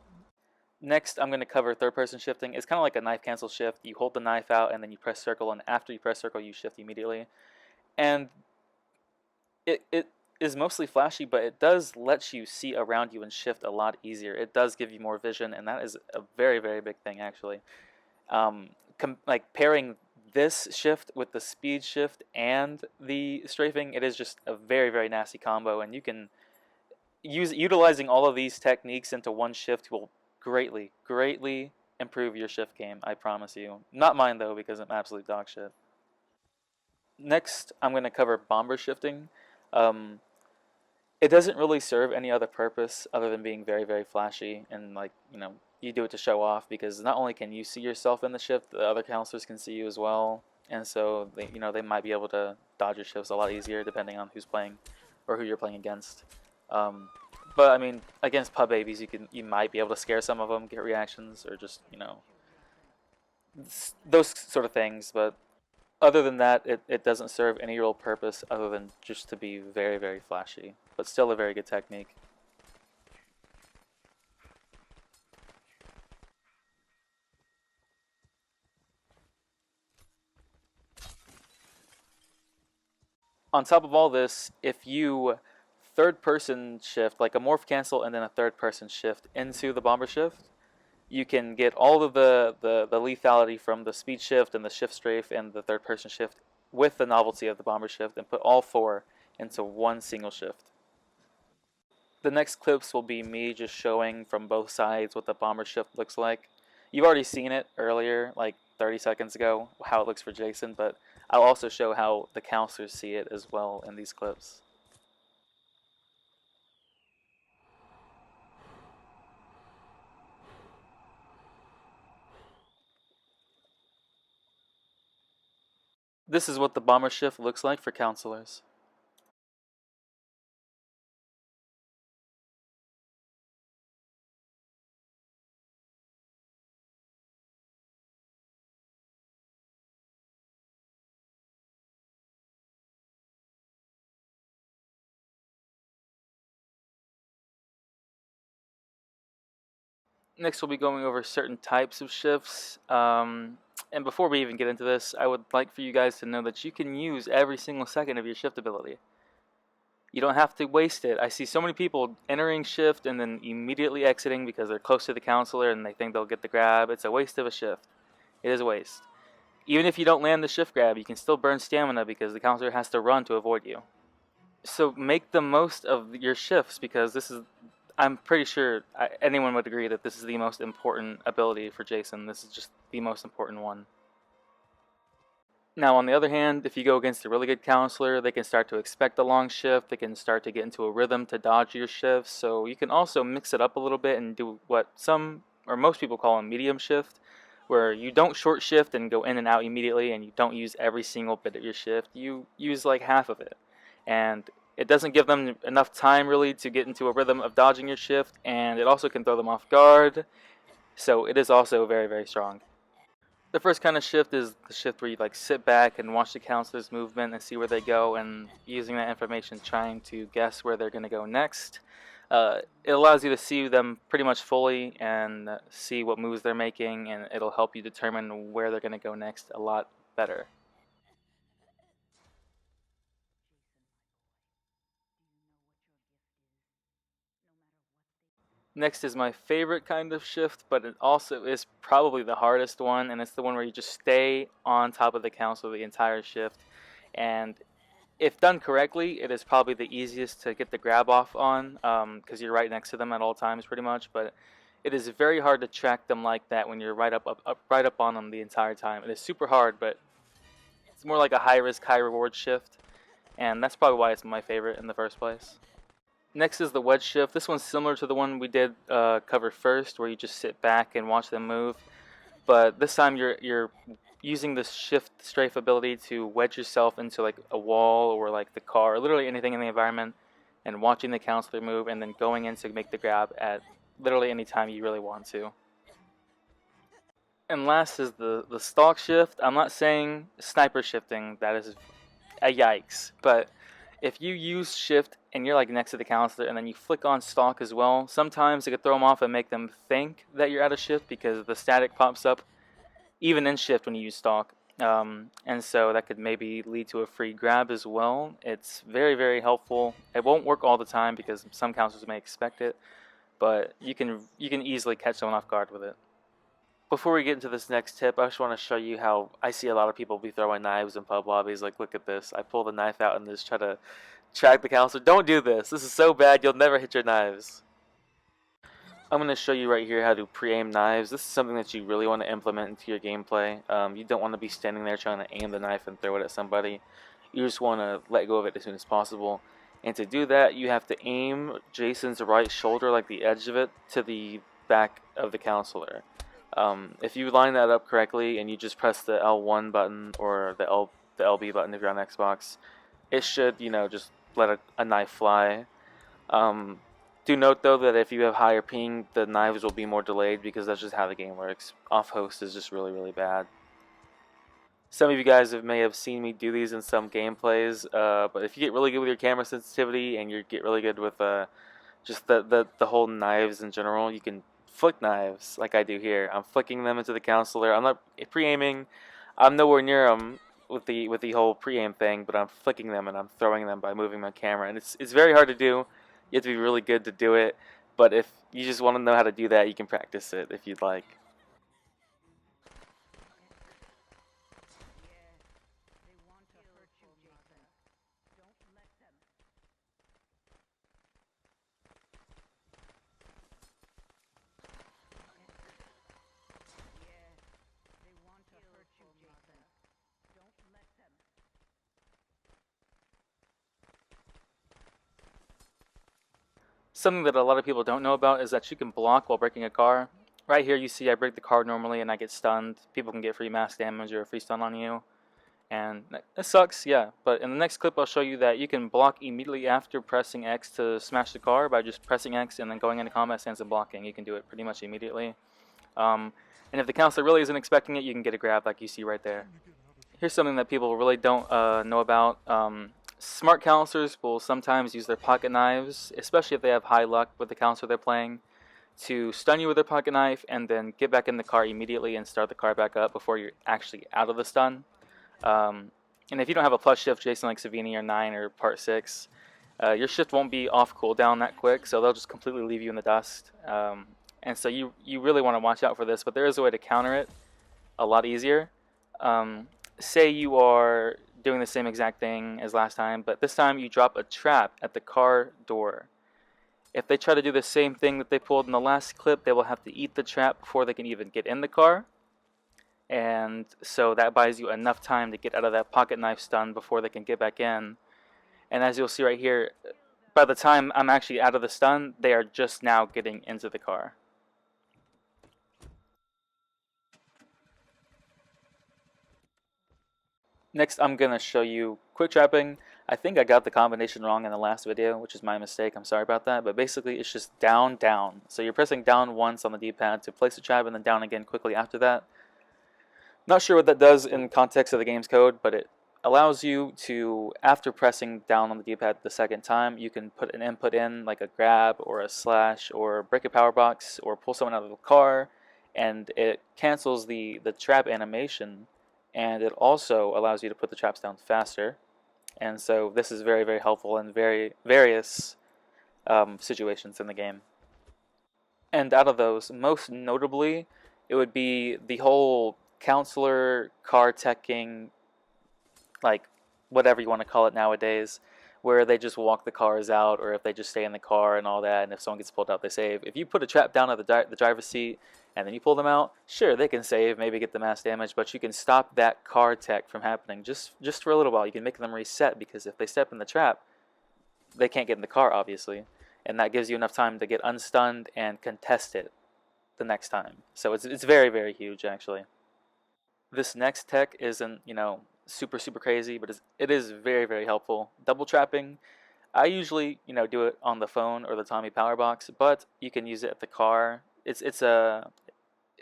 Next, I'm going to cover third-person shifting. It's kind of like a knife cancel shift. You hold the knife out, and then you press circle, and after you press circle, you shift immediately. And it is mostly flashy, but it does let you see around you and shift a lot easier. It does give you more vision, and that is a very, very big thing, actually. Like pairing this shift with the speed shift and the strafing, it is just a very, very nasty combo, and you can utilizing all of these techniques into one shift will greatly, greatly improve your shift game, I promise you. Not mine though, because I'm absolute dog shit. Next, I'm going to cover bomber shifting. It doesn't really serve any other purpose other than being very, very flashy, and you do it to show off, because not only can you see yourself in the shift, the other counselors can see you as well, and so they might be able to dodge your shifts a lot easier depending on who's playing or who you're playing against. But I mean, against pub babies, you might be able to scare some of them, get reactions, or just those sort of things. But other than that, it doesn't serve any real purpose other than just to be very, very flashy, but still a very good technique. On top of all this, if you third-person shift, like a morph cancel and then a third-person shift into the bomber shift, you can get all of the lethality from the speed shift and the shift strafe and the third-person shift with the novelty of the bomber shift, and put all four into one single shift. The next clips will be me just showing from both sides what the bomber shift looks like. You've already seen it earlier, like 30 seconds ago, how it looks for Jason, but I'll also show how the counselors see it as well in these clips. This is what the bomber shift looks like for counselors. Next we'll be going over certain types of shifts. And before we even get into this, I would like for you guys to know that you can use every single second of your shift ability. You don't have to waste it. I see so many people entering shift and then immediately exiting because they're close to the counselor and they think they'll get the grab. It's a waste of a shift. It is a waste. Even if you don't land the shift grab, you can still burn stamina because the counselor has to run to avoid you. So make the most of your shifts, because this is, I'm pretty sure anyone would agree that this is the most important ability for Jason. This is just the most important one. Now, on the other hand, if you go against a really good counselor, they can start to expect a long shift. They can start to get into a rhythm to dodge your shifts. So you can also mix it up a little bit and do what some or most people call a medium shift, where you don't short shift and go in and out immediately, and you don't use every single bit of your shift. You use like half of it. And it doesn't give them enough time really to get into a rhythm of dodging your shift, and it also can throw them off guard. So it is also very, very strong. The first kind of shift is the shift where you sit back and watch the counselor's movement and see where they go, and using that information trying to guess where they're going to go next. It allows you to see them pretty much fully and see what moves they're making, and it'll help you determine where they're going to go next a lot better. Next is my favorite kind of shift, but it also is probably the hardest one, and it's the one where you just stay on top of the council the entire shift. And if done correctly, it is probably the easiest to get the grab off on, because you're right next to them at all times pretty much, but it is very hard to track them like that when you're right up on them the entire time. It is super hard, but it's more like a high risk, high reward shift, and that's probably why it's my favorite in the first place. Next is the wedge shift. This one's similar to the one we did cover first, where you just sit back and watch them move. But this time you're using this shift strafe ability to wedge yourself into like a wall or like the car, or literally anything in the environment, and watching the counselor move, and then going in to make the grab at literally any time you really want to. And last is the stalk shift. I'm not saying sniper shifting. That is a yikes, but if you use shift and you're like next to the counselor and then you flick on stalk as well, sometimes it could throw them off and make them think that you're out of shift because the static pops up even in shift when you use stalk. And so that could maybe lead to a free grab as well. It's very, very helpful. It won't work all the time because some counselors may expect it, but you can easily catch someone off guard with it. Before we get into this next tip, I just want to show you how I see a lot of people be throwing knives in pub lobbies. Like, look at this. I pull the knife out and just try to track the counselor. Don't do this. This is so bad, you'll never hit your knives. I'm going to show you right here how to pre-aim knives. This is something that you really want to implement into your gameplay. You don't want to be standing there trying to aim the knife and throw it at somebody. You just want to let go of it as soon as possible. And to do that, you have to aim Jason's right shoulder, like the edge of it, to the back of the counselor. If you line that up correctly and you just press the L1 button or the LB button if you're on Xbox, it should, just let a knife fly. Do note though that if you have higher ping, the knives will be more delayed because that's just how the game works. Off host is just really, really bad. Some of you guys may have seen me do these in some gameplays, but if you get really good with your camera sensitivity and you get really good with just the whole knives in general, you can flick knives like I do here. I'm flicking them into the counselor. I'm not pre-aiming. I'm nowhere near them with the whole pre-aim thing, but I'm flicking them and I'm throwing them by moving my camera. And it's very hard to do. You have to be really good to do it. But if you just want to know how to do that, you can practice it if you'd like. Something that a lot of people don't know about is that you can block while breaking a car. Right here you see I break the car normally and I get stunned. People can get free mass damage or a free stun on you. And it sucks, yeah. But in the next clip I'll show you that you can block immediately after pressing X to smash the car by just pressing X and then going into combat stance and blocking. You can do it pretty much immediately. And if the counselor really isn't expecting it, you can get a grab like you see right there. Here's something that people really don't know about. Smart counselors will sometimes use their pocket knives, especially if they have high luck with the counselor they're playing, to stun you with their pocket knife and then get back in the car immediately and start the car back up before you're actually out of the stun. And if you don't have a plus shift, Jason like Savini or 9 or part 6, your shift won't be off cooldown that quick, so they'll just completely leave you in the dust. And so you really want to watch out for this, but there is a way to counter it a lot easier. Say you are doing the same exact thing as last time, but this time you drop a trap at the car door. If they try to do the same thing that they pulled in the last clip, they will have to eat the trap before they can even get in the car. And so that buys you enough time to get out of that pocket knife stun before they can get back in. And as you'll see right here, by the time I'm actually out of the stun, they are just now getting into the car. Next, I'm going to show you quick trapping. I think I got the combination wrong in the last video, which is my mistake. I'm sorry about that. But basically, it's just down, down. So you're pressing down once on the D-pad to place a trap and then down again quickly after that. Not sure what that does in context of the game's code, but it allows you to, after pressing down on the D-pad the second time, you can put an input in, like a grab or a slash or break a power box or pull someone out of the car, and it cancels the trap animation, and it also allows you to put the traps down faster. And so this is very, very helpful in various situations in the game. And out of those, most notably, it would be the whole counselor car teching, like whatever you want to call it nowadays, where they just walk the cars out, or if they just stay in the car and all that, and if someone gets pulled out, they save. If you put a trap down at the driver's seat and then you pull them out, sure, they can save, maybe get the mass damage, but you can stop that car tech from happening just for a little while. You can make them reset, because if they step in the trap, they can't get in the car, obviously, and that gives you enough time to get unstunned and contest it the next time. So it's very, very huge, actually. This next tech isn't, super, super crazy, but it is very, very helpful. Double trapping, I usually, do it on the phone or the Tommy power box, but you can use it at the car. It's a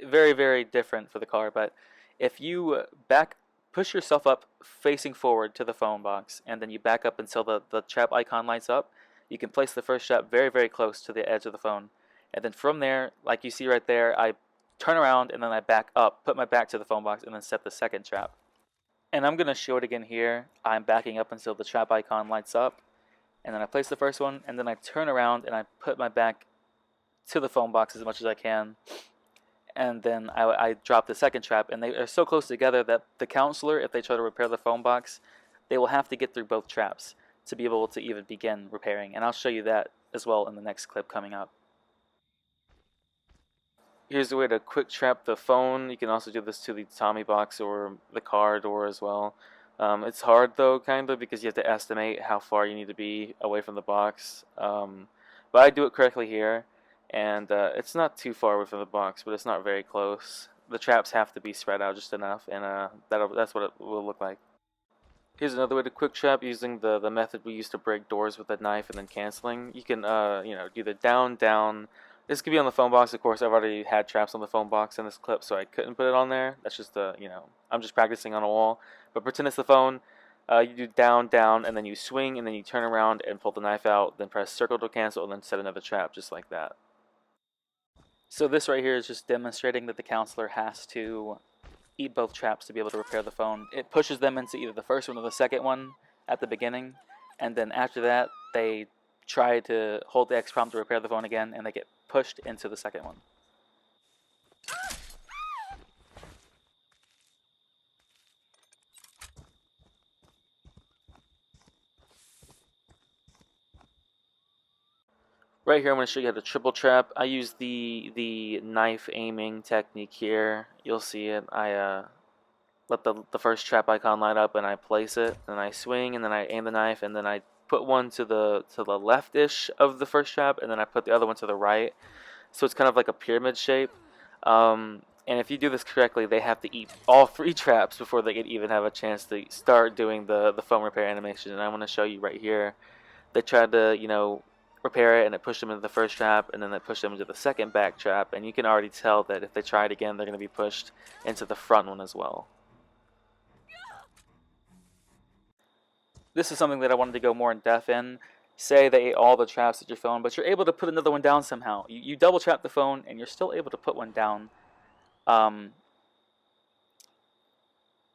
very, very different for the car, but if you push yourself up facing forward to the phone box, and then you back up until the trap icon lights up, you can place the first trap very, very close to the edge of the phone. And then from there, like you see right there, I turn around and then I back up, put my back to the phone box, and then set the second trap. And I'm going to show it again here. I'm backing up until the trap icon lights up, and then I place the first one, and then I turn around and I put my back to the phone box as much as I can, and then I drop the second trap, and they are so close together that the counselor, if they try to repair the phone box, they will have to get through both traps to be able to even begin repairing, and I'll show you that as well in the next clip coming up. Here's the way to quick trap the phone. You can also do this to the Tommy box or the car door as well. It's hard though, kind of, because you have to estimate how far you need to be away from the box. But I do it correctly here, and it's not too far away from the box, but it's not very close. The traps have to be spread out just enough, and that's what it will look like. Here's another way to quick trap using the method we used to break doors with a knife and then canceling. You can do the down, down. This could be on the phone box, of course. I've already had traps on the phone box in this clip, so I couldn't put it on there. That's just I'm just practicing on a wall. But pretend it's the phone. You do down, down, and then you swing, and then you turn around and pull the knife out, then press circle to cancel, and then set another trap, just like that. So this right here is just demonstrating that the counselor has to eat both traps to be able to repair the phone. It pushes them into either the first one or the second one at the beginning, and then after that, they try to hold the X prompt to repair the phone again, and they get pushed into the second one. Right here, I'm going to show you how to triple trap. I use the knife aiming technique here. You'll see it. I let the first trap icon light up, and I place it, and I swing, and then I aim the knife, and then I put one to the left-ish of the first trap, and then I put the other one to the right. So it's kind of like a pyramid shape. And if you do this correctly, they have to eat all three traps before they could even have a chance to start doing the phone repair animation. And I want to show you right here. They tried to, repair it, and it pushed them into the first trap, and then it pushed them into the second back trap. And you can already tell that if they try it again, they're going to be pushed into the front one as well. This is something that I wanted to go more in depth in. Say they ate all the traps at your phone, but you're able to put another one down somehow. You double trap the phone, and you're still able to put one down.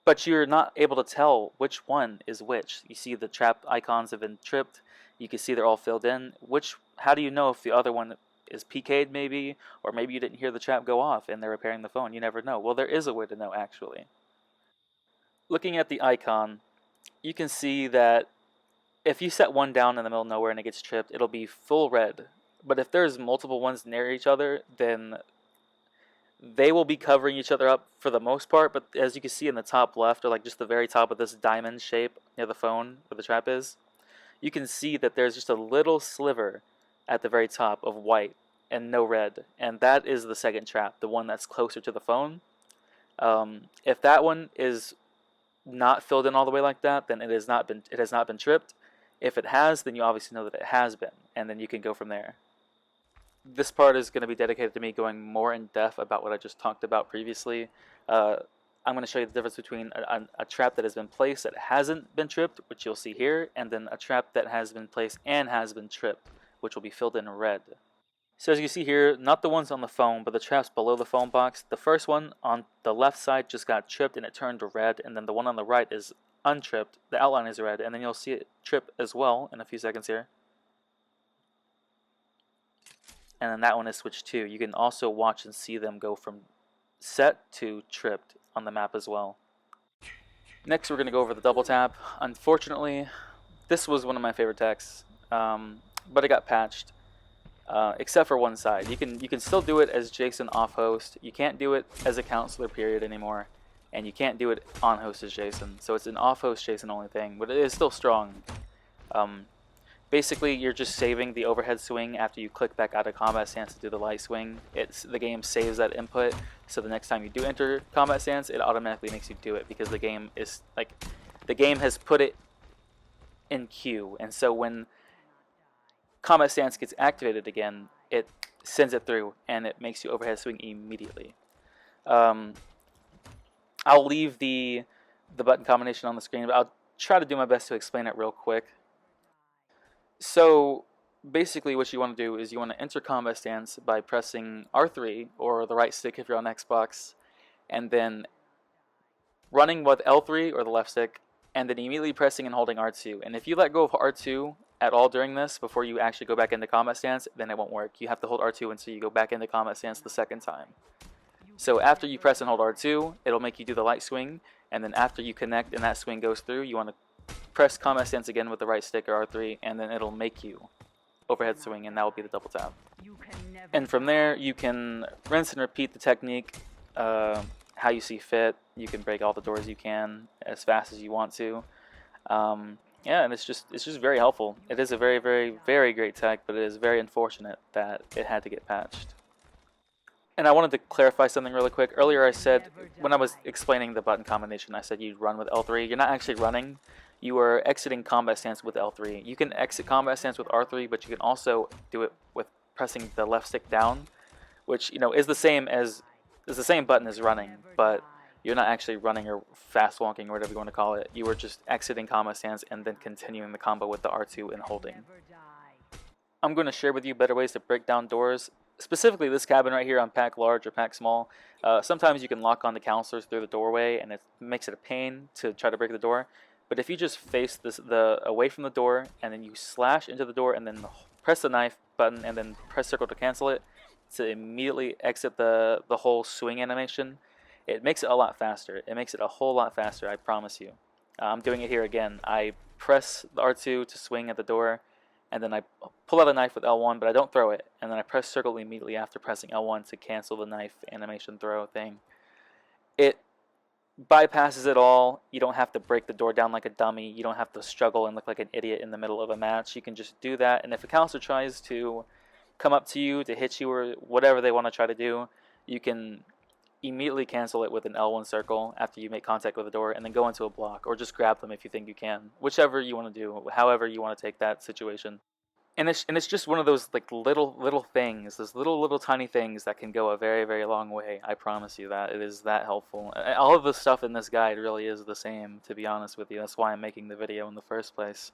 But you're not able to tell which one is which. You see the trap icons have been tripped. You can see they're all filled in. How do you know if the other one is PK'd maybe? Or maybe you didn't hear the trap go off and they're repairing the phone. You never know. Well, there is a way to know, actually. Looking at the icon, you can see that if you set one down in the middle of nowhere and it gets tripped, it'll be full red. But if there's multiple ones near each other, then they will be covering each other up for the most part. But as you can see in the top left, or like just the very top of this diamond shape near the phone where the trap is, you can see that there's just a little sliver at the very top of white and no red. And that is the second trap, the one that's closer to the phone. If that one is not filled in all the way like that, then it has not been tripped. If it has, then you obviously know that it has been, and then you can go from there. This part is going to be dedicated to me going more in depth about what I just talked about previously. I'm going to show you the difference between a trap that has been placed that hasn't been tripped, which you'll see here, and then a trap that has been placed and has been tripped, which will be filled in red. So as you see here, not the ones on the phone, but the traps below the phone box. The first one on the left side just got tripped and it turned to red, and then the one on the right is untripped. The outline is red, and then you'll see it trip as well in a few seconds here. And then that one is switched too. You can also watch and see them go from set to tripped on the map as well. Next, we're going to go over the double tap. Unfortunately, this was one of my favorite techs, but it got patched. Except for one side. You can still do it as Jason off host. You can't do it as a counselor period anymore, and you can't do it on host as Jason. So it's an off host Jason only thing, but it is still strong. Basically, you're just saving the overhead swing after you click back out of combat stance to do the light swing. The game saves that input, so the next time you do enter combat stance, it automatically makes you do it because the game has put it in queue, and so when combat stance gets activated again, it sends it through and it makes you overhead swing immediately. I'll leave the button combination on the screen, but I'll try to do my best to explain it real quick. So basically what you want to do is you want to enter combat stance by pressing R3 or the right stick if you're on Xbox, and then running with L3 or the left stick, and then immediately pressing and holding R2. And if you let go of R2 at all during this before you actually go back into combat stance, then it won't work. You have to hold R2 until you go back into combat stance the second time. So after you press and hold R2, it'll make you do the light swing, and then after you connect and that swing goes through, you want to press combat stance again with the right stick or R3, and then it'll make you overhead swing, and that will be the double tap. And from there, you can rinse and repeat the technique how you see fit. You can break all the doors you can as fast as you want to. Yeah, and it's just very helpful. It is a very, very, very great tech, but it is very unfortunate that it had to get patched. And I wanted to clarify something really quick. Earlier I said, when I was explaining the button combination, I said you'd run with L3. You're not actually running. You are exiting combat stance with L3. You can exit combat stance with R3, but you can also do it with pressing the left stick down, which is the same button as running, but you're not actually running or fast walking or whatever you want to call it. You are just exiting combat stance and then continuing the combo with the R2 and holding. I'm going to share with you better ways to break down doors. Specifically this cabin right here on Pack Large or Pack Small. Sometimes you can lock on the counselors through the doorway and it makes it a pain to try to break the door. But if you just face away from the door and then you slash into the door and then press the knife button and then press circle to cancel it to immediately exit the whole swing animation, it makes it a lot faster. It makes it a whole lot faster, I promise you. I'm doing it here again. I press the R2 to swing at the door, and then I pull out a knife with L1, but I don't throw it, and then I press circle immediately after pressing L1 to cancel the knife animation throw thing. It bypasses it all. You don't have to break the door down like a dummy. You don't have to struggle and look like an idiot in the middle of a match. You can just do that, and if a counselor tries to come up to you to hit you or whatever they want to try to do, you can immediately cancel it with an L1 circle after you make contact with the door, and then go into a block, or just grab them if you think you can. Whichever you want to do, however you want to take that situation. And it's just one of those like little things, those little tiny things that can go a very, very long way. I promise you that. It is that helpful. All of the stuff in this guide really is the same, to be honest with you. That's why I'm making the video in the first place.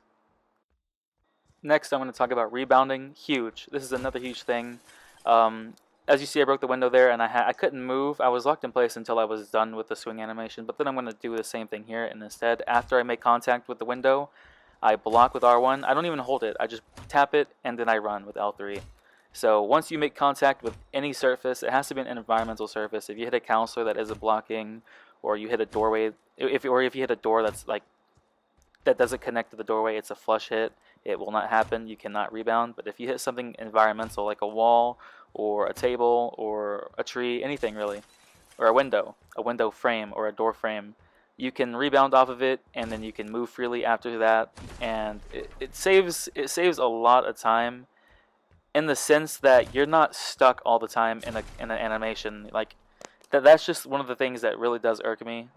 Next, I'm going to talk about rebounding. Huge. This is another huge thing. As you see, I broke the window there, and I couldn't move. I was locked in place until I was done with the swing animation, but then I'm going to do the same thing here, and instead, after I make contact with the window, I block with R1. I don't even hold it. I just tap it, and then I run with L3. So once you make contact with any surface, it has to be an environmental surface. If you hit a counselor that isn't blocking, or you hit a doorway, if you hit a door that's like that doesn't connect to the doorway, it's a flush hit. It will not happen. You cannot rebound. But if you hit something environmental like a wall or a table or a tree, anything really, or a window frame or a door frame, you can rebound off of it, and then you can move freely after that, and it saves a lot of time in the sense that you're not stuck all the time in an animation. Like that's just one of the things that really does irk me.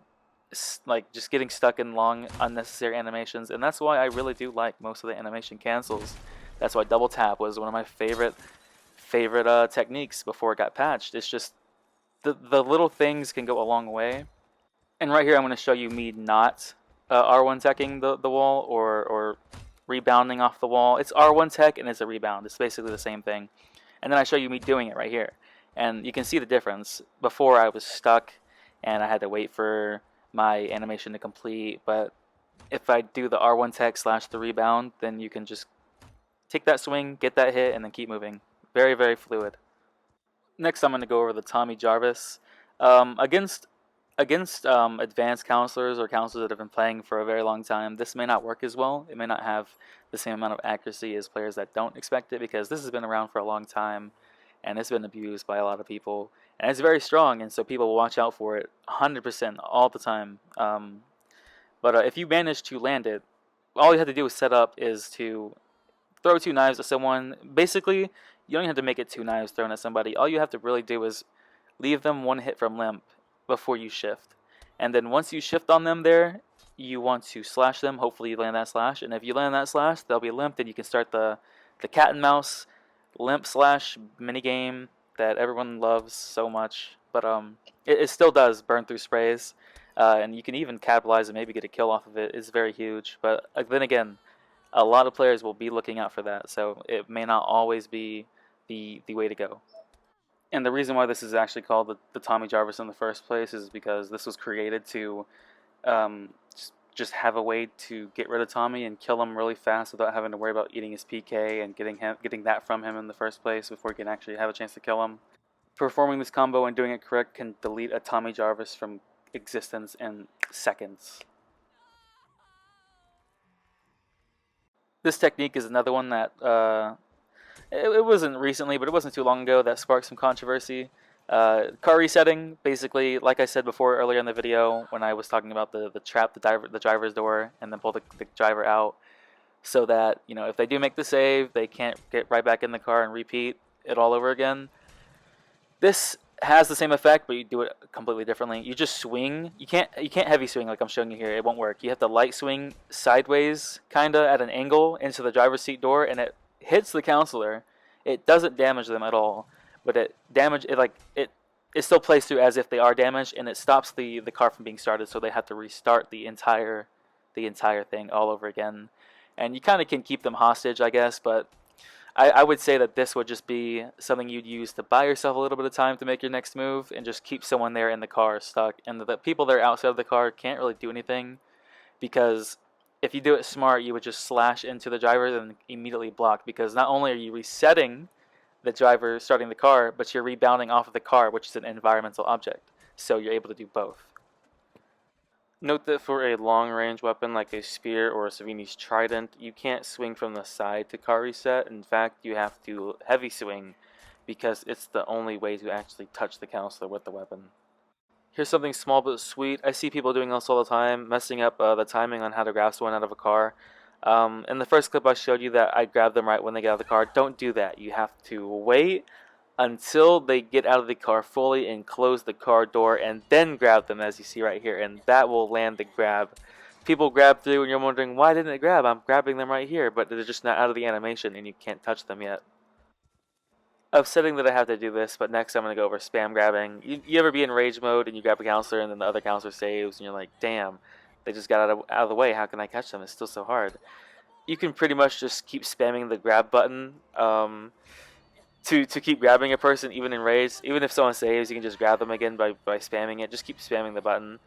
Like just getting stuck in long unnecessary animations, and that's why I really do like most of the animation cancels. That's why double tap was one of my favorite techniques before it got patched. It's just the little things can go a long way, And right here, I'm going to show you me not R1 teching the wall or rebounding off the wall. It's R1 tech and it's a rebound. It's basically the same thing. And then I show you me doing it right here. And you can see the difference. Before I was stuck and I had to wait for my animation to complete. But if I do the R1 tech / the rebound, then you can just take that swing, get that hit, and then keep moving. Very, very fluid. Next, I'm going to go over the Tommy Jarvis. Against advanced counselors or counselors that have been playing for a very long time, this may not work as well. It may not have the same amount of accuracy as players that don't expect it, because this has been around for a long time and it's been abused by a lot of people. And it's very strong, and so people will watch out for it 100% all the time. But if you manage to land it, all you have to do is set up is to throw 2 knives at someone. Basically, you don't even have to make it 2 knives thrown at somebody. All you have to really do is leave them 1 hit from limp before you shift. And then once you shift on them there, you want to slash them. Hopefully you land that slash. And if you land that slash, they'll be limped, and you can start the cat and mouse limp slash minigame that everyone loves so much. But it still does burn through sprays. And you can even capitalize and maybe get a kill off of it. It's very huge. But then again, a lot of players will be looking out for that. So it may not always be the way to go. And the reason why this is actually called the Tommy Jarvis in the first place is because this was created to just have a way to get rid of Tommy and kill him really fast without having to worry about eating his PK and getting that from him in the first place before you can actually have a chance to kill him. Performing this combo and doing it correct can delete a Tommy Jarvis from existence in seconds. This technique is another one that it wasn't recently, but it wasn't too long ago that sparked some controversy. Car resetting, basically, like I said before earlier in the video when I was talking about the trap the driver's door and then pull the driver out, so that, you know, if they do make the save, they can't get right back in the car and repeat it all over again. This has the same effect, but you do it completely differently. You just swing. You can't heavy swing like I'm showing you here. It won't work. You have to light swing sideways, kinda at an angle into the driver's seat door, and it hits the counselor. It doesn't damage them at all, but it still plays through as if they are damaged, and it stops the car from being started, so they have to restart the entire thing all over again. And you kind of can keep them hostage, I guess, but I would say that this would just be something you'd use to buy yourself a little bit of time to make your next move, and just keep someone there in the car stuck, and the people that are outside of the car can't really do anything, because if you do it smart, you would just slash into the driver and immediately block, because not only are you resetting the driver starting the car, but you're rebounding off of the car, which is an environmental object, so you're able to do both. Note that for a long-range weapon like a spear or a Savini's trident, you can't swing from the side to car reset. In fact, you have to heavy swing, because it's the only way to actually touch the counselor with the weapon. Here's something small but sweet. I see people doing this all the time, messing up the timing on how to grab someone out of a car. In the first clip I showed you that I grabbed them right when they get out of the car. Don't do that. You have to wait until they get out of the car fully and close the car door, and then grab them, as you see right here, and that will land the grab. People grab through and you're wondering, why didn't it grab? I'm grabbing them right here, but they're just not out of the animation and you can't touch them yet. Upsetting that I have to do this, but next I'm going to go over spam grabbing. You ever be in rage mode and you grab a counselor and then the other counselor saves and you're like, damn, they just got out of the way, how can I catch them? It's still so hard. You can pretty much just keep spamming the grab button to keep grabbing a person even in rage. Even if someone saves, you can just grab them again by spamming it. Just keep spamming the button.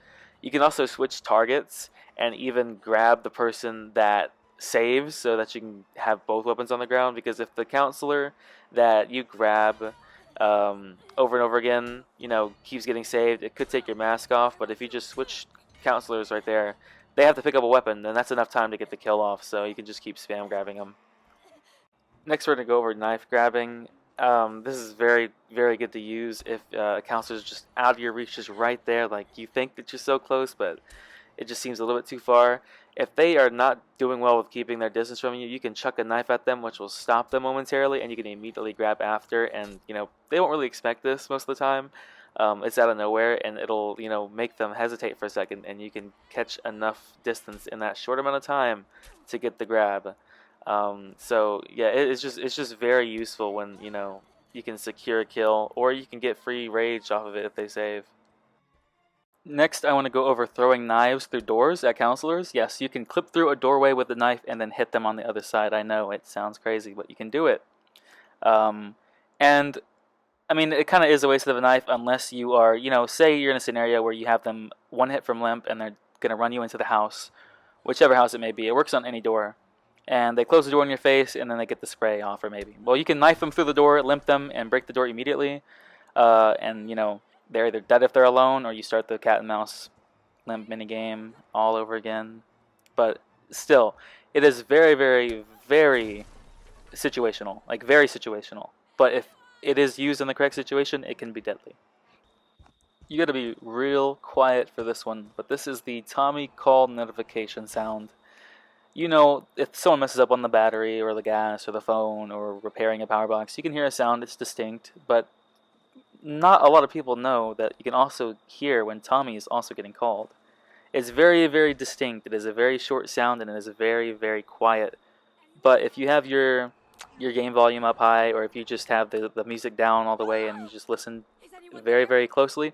You can also switch targets and even grab the person that saves, so that you can have both weapons on the ground, because if the counselor that you grab over and over again, you know, keeps getting saved, it could take your mask off. But if you just switch counselors right there, they have to pick up a weapon, and that's enough time to get the kill off, so you can just keep spam grabbing them. Next we're going to go over knife grabbing. This is very, very good to use if a counselor is just out of your reach, just right there, like you think that you're so close, but it just seems a little bit too far. If they are not doing well with keeping their distance from you, you can chuck a knife at them, which will stop them momentarily, and you can immediately grab after. And, you know, they won't really expect this most of the time. It's out of nowhere, and it'll, you know, make them hesitate for a second, and you can catch enough distance in that short amount of time to get the grab. So yeah, it's just very useful when, you know, you can secure a kill, or you can get free rage off of it if they save. Next, I want to go over throwing knives through doors at counselors. Yes, you can clip through a doorway with the knife and then hit them on the other side. I know it sounds crazy, but you can do it. And I mean, it kind of is a waste of a knife unless you are, say you're in a scenario where you have them one hit from limp and they're going to run you into the house, whichever house it may be. It works on any door. And they close the door in your face and then they get the spray off, or maybe. Well, you can knife them through the door, limp them, and break the door immediately. And, they're either dead if they're alone, or you start the cat and mouse limp minigame all over again. But still, it is very, very, very situational. Like, very situational. But if it is used in the correct situation, it can be deadly. You gotta be real quiet for this one, but this is the Tommy call notification sound. If someone messes up on the battery or the gas or the phone or repairing a power box, you can hear a sound, it's distinct, but not a lot of people know that you can also hear when Tommy is also getting called. It's very, very distinct. It is a very short sound and it is very, very quiet. But if you have your game volume up high, or if you just have the music down all the way and you just listen very, very closely,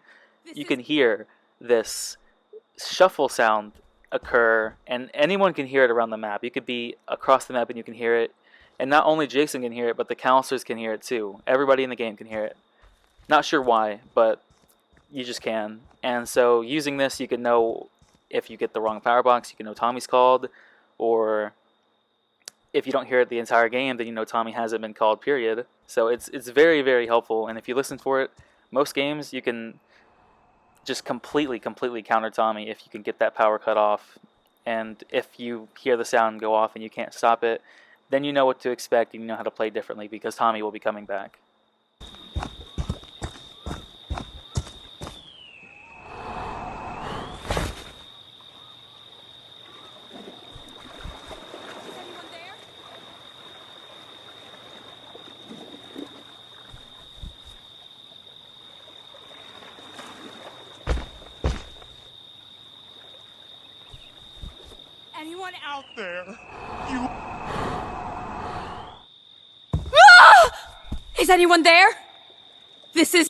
you can hear this shuffle sound occur, and anyone can hear it around the map. You could be across the map and you can hear it, and not only Jason can hear it, but the counselors can hear it too. Everybody in the game can hear it. Not sure why, but you just can. And so using this, you can know if you get the wrong power box, you can know Tommy's called, or if you don't hear it the entire game, then you know Tommy hasn't been called, period. So it's very, very helpful, and if you listen for it, most games you can just completely counter Tommy if you can get that power cut off. And if you hear the sound go off and you can't stop it, then you know what to expect and you know how to play differently, because Tommy will be coming back. Anyone out there? You... Is anyone there? This is...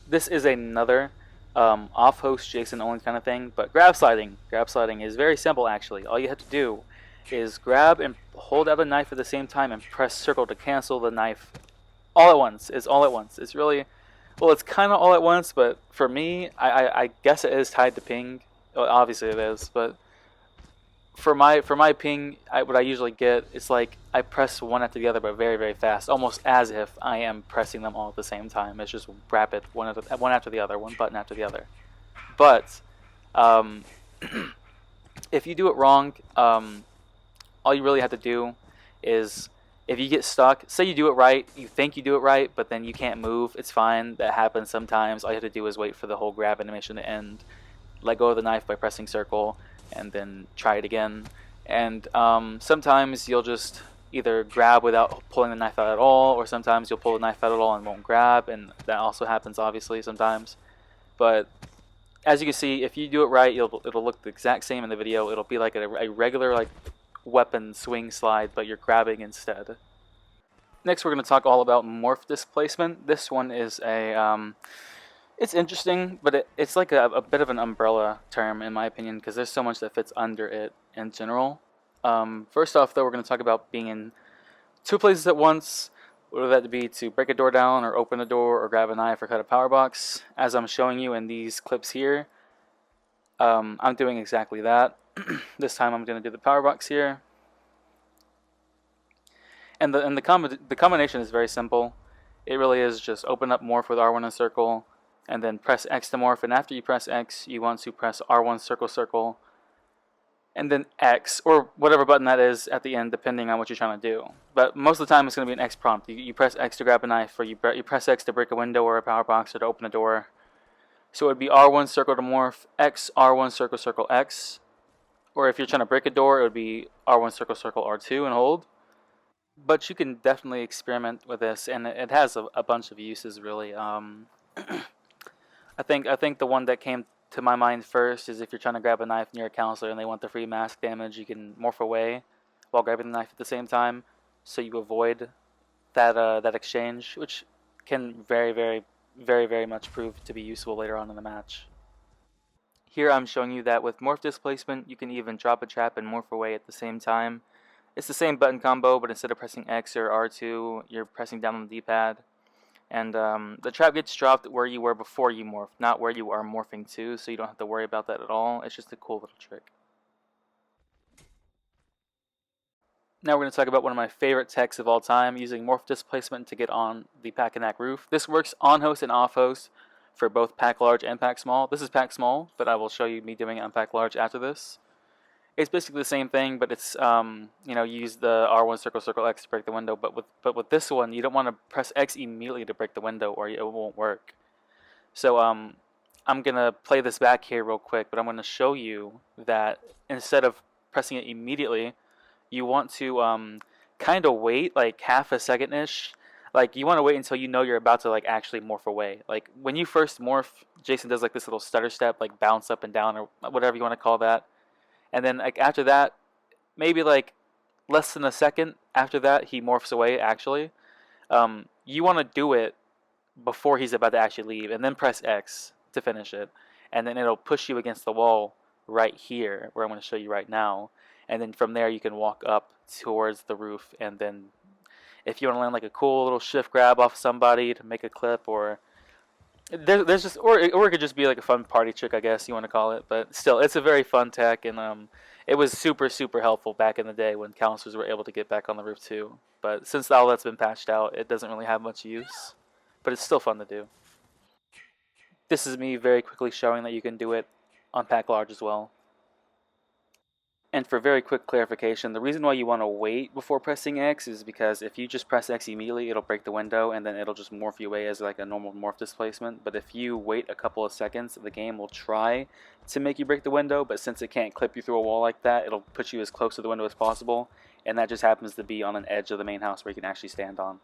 This is another off-host Jason only kind of thing, but grab sliding. Grab sliding is very simple, actually. All you have to do is grab and hold out a knife at the same time and press circle to cancel the knife all at once. It's all at once. It's really, well, it's kind of all at once, but for me, I guess it is tied to ping. Well, obviously it is, but for my ping, what I usually get is like I press one after the other, but very, very fast, almost as if I am pressing them all at the same time. It's just rapid, one after the other, one button after the other. But if you do it wrong, all you really have to do is, if you get stuck, say you do it right, you think you do it right, but then you can't move, it's fine. That happens sometimes. All you have to do is wait for the whole grab animation to end, let go of the knife by pressing circle, and then try it again. And sometimes you'll just either grab without pulling the knife out at all, or sometimes you'll pull the knife out at all and won't grab, and that also happens obviously sometimes. But as you can see, if you do it right, it'll look the exact same in the video. It'll be like a regular like weapon swing slide, but you're grabbing instead. Next, we're going to talk all about Morph Displacement. This one is a it's interesting, but it's like a bit of an umbrella term in my opinion, because there's so much that fits under it in general. First off, though, we're going to talk about being in two places at once, whether that be to break a door down or open a door or grab a knife or cut a power box. As I'm showing you in these clips here, I'm doing exactly that. This time I'm going to do the power box here. And the combination is very simple. It really is just open up Morph with R1 and circle, and then press X to morph, and after you press X, you want to press R1 circle, and then X, or whatever button that is at the end, depending on what you're trying to do. But most of the time, it's going to be an X prompt. You press X to grab a knife, or you press X to break a window or a power box, or to open a door. So it would be R1 circle to morph, X, R1 circle, X, Or if you're trying to break a door, it would be R1 circle circle R2 and hold. But you can definitely experiment with this, and it has a bunch of uses really. I think the one that came to my mind first is if you're trying to grab a knife near a counselor and they want the free mask damage, you can morph away while grabbing the knife at the same time, so you avoid that exchange, which can very much prove to be useful later on in the match. Here I'm showing you that with Morph Displacement, you can even drop a trap and morph away at the same time. It's the same button combo, but instead of pressing X or R2, you're pressing down on the D-pad. And the trap gets dropped where you were before you morph, not where you are morphing to, so you don't have to worry about that at all. It's just a cool little trick. Now we're going to talk about one of my favorite techs of all time, using Morph Displacement to get on the Packanack roof. This works on host and off host for both pack large and pack small. This is pack small, but I will show you me doing it on pack large after this. It's basically the same thing, but it's you use the R1 circle circle X to break the window. But with this one, you don't want to press X immediately to break the window, or it won't work. So I'm gonna play this back here real quick, but I'm gonna show you that instead of pressing it immediately, you want to kind of wait like half a second ish. Like, you want to wait until you know you're about to like actually morph away. Like when you first morph, Jason does like this little stutter step, like bounce up and down or whatever you want to call that. And then like after that, maybe like less than a second after that, he morphs away actually. You want to do it before he's about to actually leave, and then press X to finish it. And then it'll push you against the wall right here, where I'm going to show you right now. And then from there you can walk up towards the roof, and then if you want to land like a cool little shift grab off somebody to make a clip, or there's just or it could just be like a fun party trick, I guess you want to call it. But still, it's a very fun tech, and it was super helpful back in the day when counselors were able to get back on the roof too. But since all that's been patched out, it doesn't really have much use. But it's still fun to do. This is me very quickly showing that you can do it on pack large as well. And for very quick clarification, the reason why you want to wait before pressing X is because if you just press X immediately, it'll break the window, and then it'll just morph you away as like a normal morph displacement. But if you wait a couple of seconds, the game will try to make you break the window, but since it can't clip you through a wall like that, it'll put you as close to the window as possible, and that just happens to be on an edge of the main house where you can actually stand on.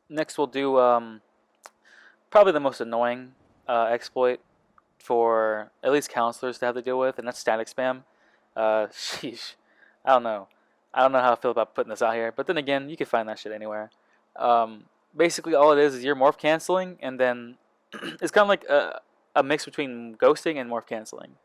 Next we'll do probably the most annoying exploit for at least counselors to have to deal with, and that's static spam. Sheesh. I don't know how I feel about putting this out here, but then again, you can find that shit anywhere. Basically, all it is you're morph canceling, and then it's kind of like a mix between ghosting and morph canceling.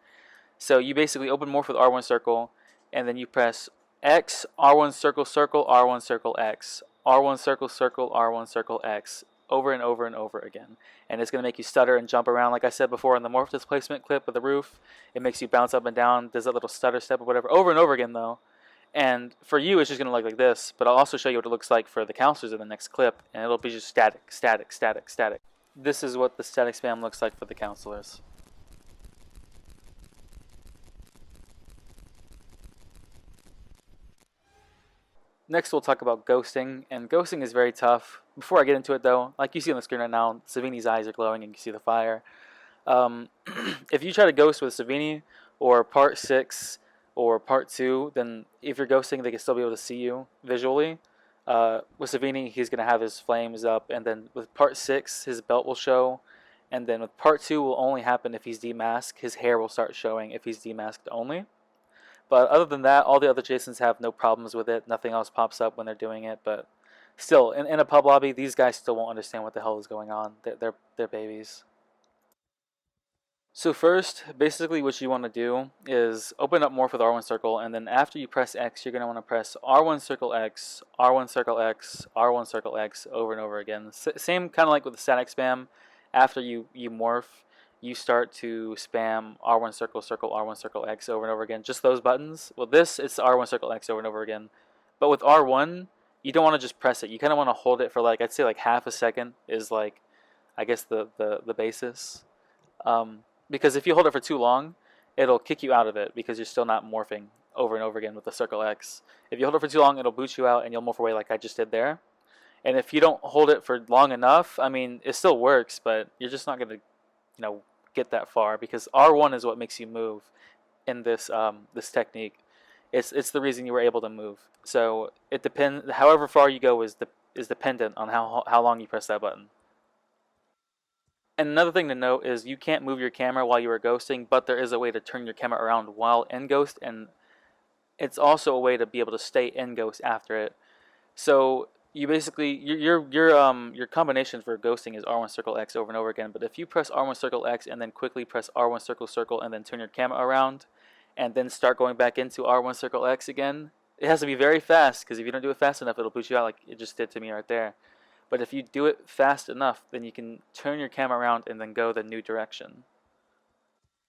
So you basically open morph with R1 circle, and then you press X, R1 circle circle, R1 circle X, R1 circle circle, R1 circle X, over and over and over again. And it's going to make you stutter and jump around, like I said before in the morph displacement clip with the roof. It makes you bounce up and down, does that little stutter step or whatever, over and over again though. And for you, it's just going to look like this, but I'll also show you what it looks like for the counselors in the next clip, and it'll be just static, static, static, static. This is what the static spam looks like for the counselors. Next we'll talk about ghosting, and ghosting is very tough. Before I get into it though, like you see on the screen right now, Savini's eyes are glowing and you can see the fire. If you try to ghost with Savini, or part 6, or part 2, then if you're ghosting, they can still be able to see you visually. With Savini, he's going to have his flames up, and then with part 6, his belt will show, and then with part 2 will only happen if he's demasked. His hair will start showing if he's demasked only. But other than that, all the other Jasons have no problems with it. Nothing else pops up when they're doing it. But still, in a pub lobby, these guys still won't understand what the hell is going on. They're babies. So first, basically what you want to do is open up Morph with R1 circle, and then after you press X, you're going to want to press R1 circle X, R1 circle X, R1 circle X over and over again. Same kind of like with the static spam. After you morph, you start to spam R1 circle circle, R1 circle X over and over again. Just those buttons. Well, this, it's R1 circle X over and over again. But with R1, you don't want to just press it. You kind of want to hold it for like, I'd say like half a second is like, I guess the basis. Because if you hold it for too long, it'll kick you out of it because you're still not morphing over and over again with the circle X. If you hold it for too long, it'll boot you out and you'll morph away like I just did there. And if you don't hold it for long enough, I mean, it still works, but you're just not going to, get that far, because R1 is what makes you move. in this technique. It's the reason you were able to move. So it depends. However far you go is dependent on how long you press that button. And another thing to note is you can't move your camera while you are ghosting, but there is a way to turn your camera around while in ghost, and it's also a way to be able to stay in ghost after it. So you basically your combination for ghosting is R1 circle X over and over again. But if you press R1 circle X and then quickly press R1 circle circle and then turn your camera around, and then start going back into R1 circle X again, it has to be very fast, because if you don't do it fast enough, it'll boot you out like it just did to me right there. But if you do it fast enough, then you can turn your camera around and then go the new direction.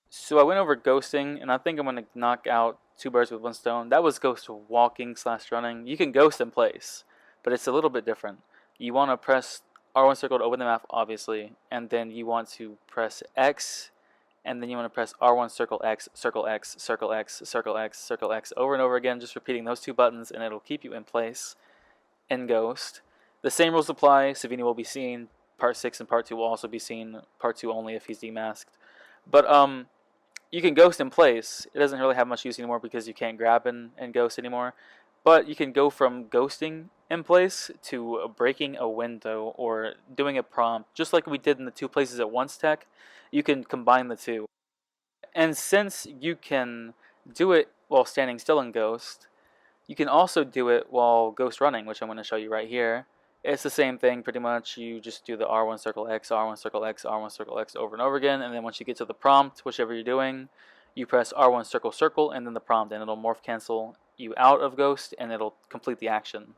So I went over ghosting, and I think I'm going to knock out 2 birds with 1 stone. That was ghost walking / running. You can ghost in place, but it's a little bit different. You want to press R1 circle to open the map, obviously, and then you want to press X, and then you want to press R1 circle X, circle X, circle X, circle X, circle X over and over again, just repeating those 2 buttons, and it'll keep you in place in ghost. The same rules apply. Savini will be seen. Part 6 and Part 2 will also be seen. Part 2 only if he's demasked. But you can ghost in place. It doesn't really have much use anymore because you can't grab and ghost anymore. But you can go from ghosting in place to breaking a window or doing a prompt, just like we did in the 2 places at once tech. You can combine the 2. And since you can do it while standing still in ghost, you can also do it while ghost running, which I'm going to show you right here. It's the same thing pretty much. You just do the R1 circle X, R1 circle X, R1 circle X over and over again, and then once you get to the prompt, whichever you're doing, you press R1 circle circle and then the prompt, and it'll morph cancel you out of ghost and it'll complete the action.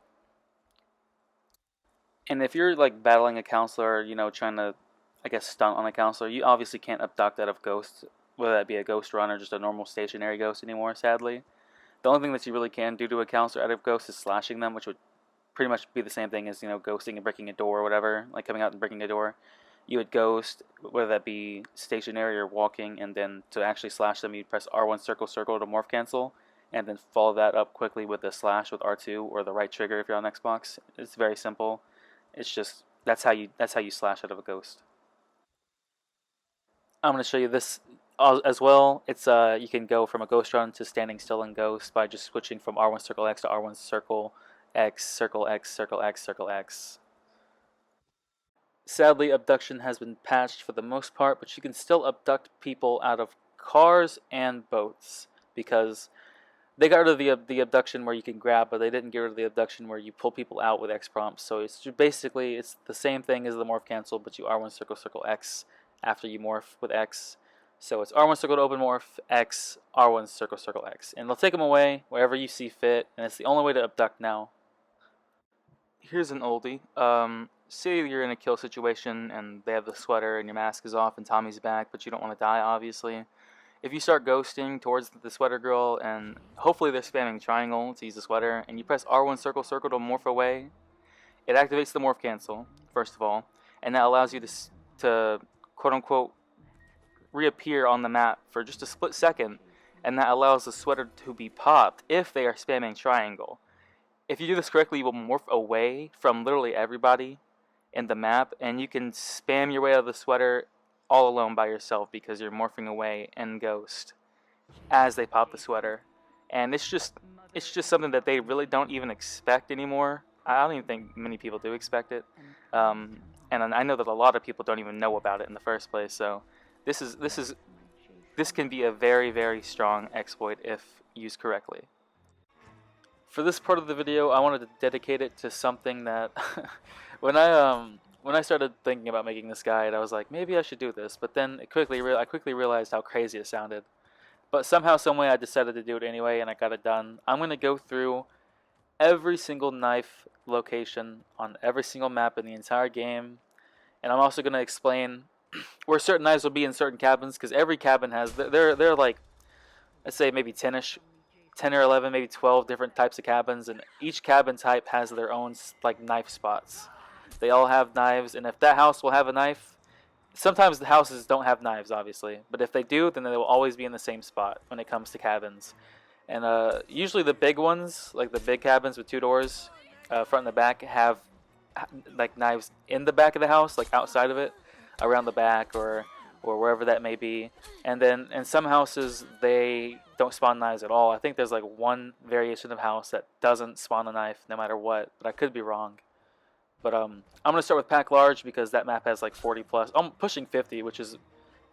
And if you're like battling a counselor, you know, trying to, I guess, stunt on a counselor, you obviously can't abduct out of ghost, whether that be a ghost run or just a normal stationary ghost anymore, sadly. The only thing that you really can do to a counselor out of ghost is slashing them, which would pretty much be the same thing as, you know, ghosting and breaking a door or whatever, like coming out and breaking a door. You would ghost, whether that be stationary or walking, and then to actually slash them, you'd press R1 circle circle to morph cancel, and then follow that up quickly with a slash with R2 or the right trigger if you're on Xbox. It's very simple. It's just that's how you slash out of a ghost. I'm going to show you this as well. It's you can go from a ghost run to standing still in ghost by just switching from R1 circle X to R1 circle X, circle X, circle X, circle X. Sadly, abduction has been patched for the most part, but you can still abduct people out of cars and boats, because they got rid of the abduction where you can grab, but they didn't get rid of the abduction where you pull people out with X prompts. So it's basically it's the same thing as the morph cancel, but you R1 circle circle X after you morph with X. So it's R1 circle to open morph, X, R1 circle circle X. And they'll take them away wherever you see fit, and it's the only way to abduct now. Here's an oldie. Say you're in a kill situation and they have the sweater and your mask is off and Tommy's back, but you don't want to die, obviously. If you start ghosting towards the sweater girl and hopefully they're spamming triangle to use the sweater, and you press R1 circle circle to morph away, it activates the morph cancel, first of all, and that allows you to quote-unquote reappear on the map for just a split second, and that allows the sweater to be popped if they are spamming triangle. If you do this correctly, you will morph away from literally everybody in the map, and you can spam your way out of the sweater all alone by yourself because you're morphing away in ghost as they pop the sweater. And it's just something that they really don't even expect anymore. I don't even think many people do expect it, and I know that a lot of people don't even know about it in the first place. So this can be a very, very strong exploit if used correctly. For this part of the video, I wanted to dedicate it to something that when I started thinking about making this guide, I was like, maybe I should do this. But then I quickly realized how crazy it sounded. But somehow, someway, I decided to do it anyway, and I got it done. I'm going to go through every single knife location on every single map in the entire game, and I'm also going to explain where certain knives will be in certain cabins, because every cabin has they're like, let's say maybe 10 or 11, maybe 12 different types of cabins, and each cabin type has their own like knife spots. They all have knives, and if that house will have a knife, sometimes the houses don't have knives, obviously, but if they do, then they will always be in the same spot when it comes to cabins. And usually the big ones, like the big cabins with 2 doors, front and the back, have like knives in the back of the house, like outside of it, around the back or or wherever that may be. And then in some houses they don't spawn knives at all. I think there's like one variation of house that doesn't spawn a knife no matter what, but I could be wrong. But I'm gonna start with Pack Large because that map has like 40 plus. I'm pushing 50, which is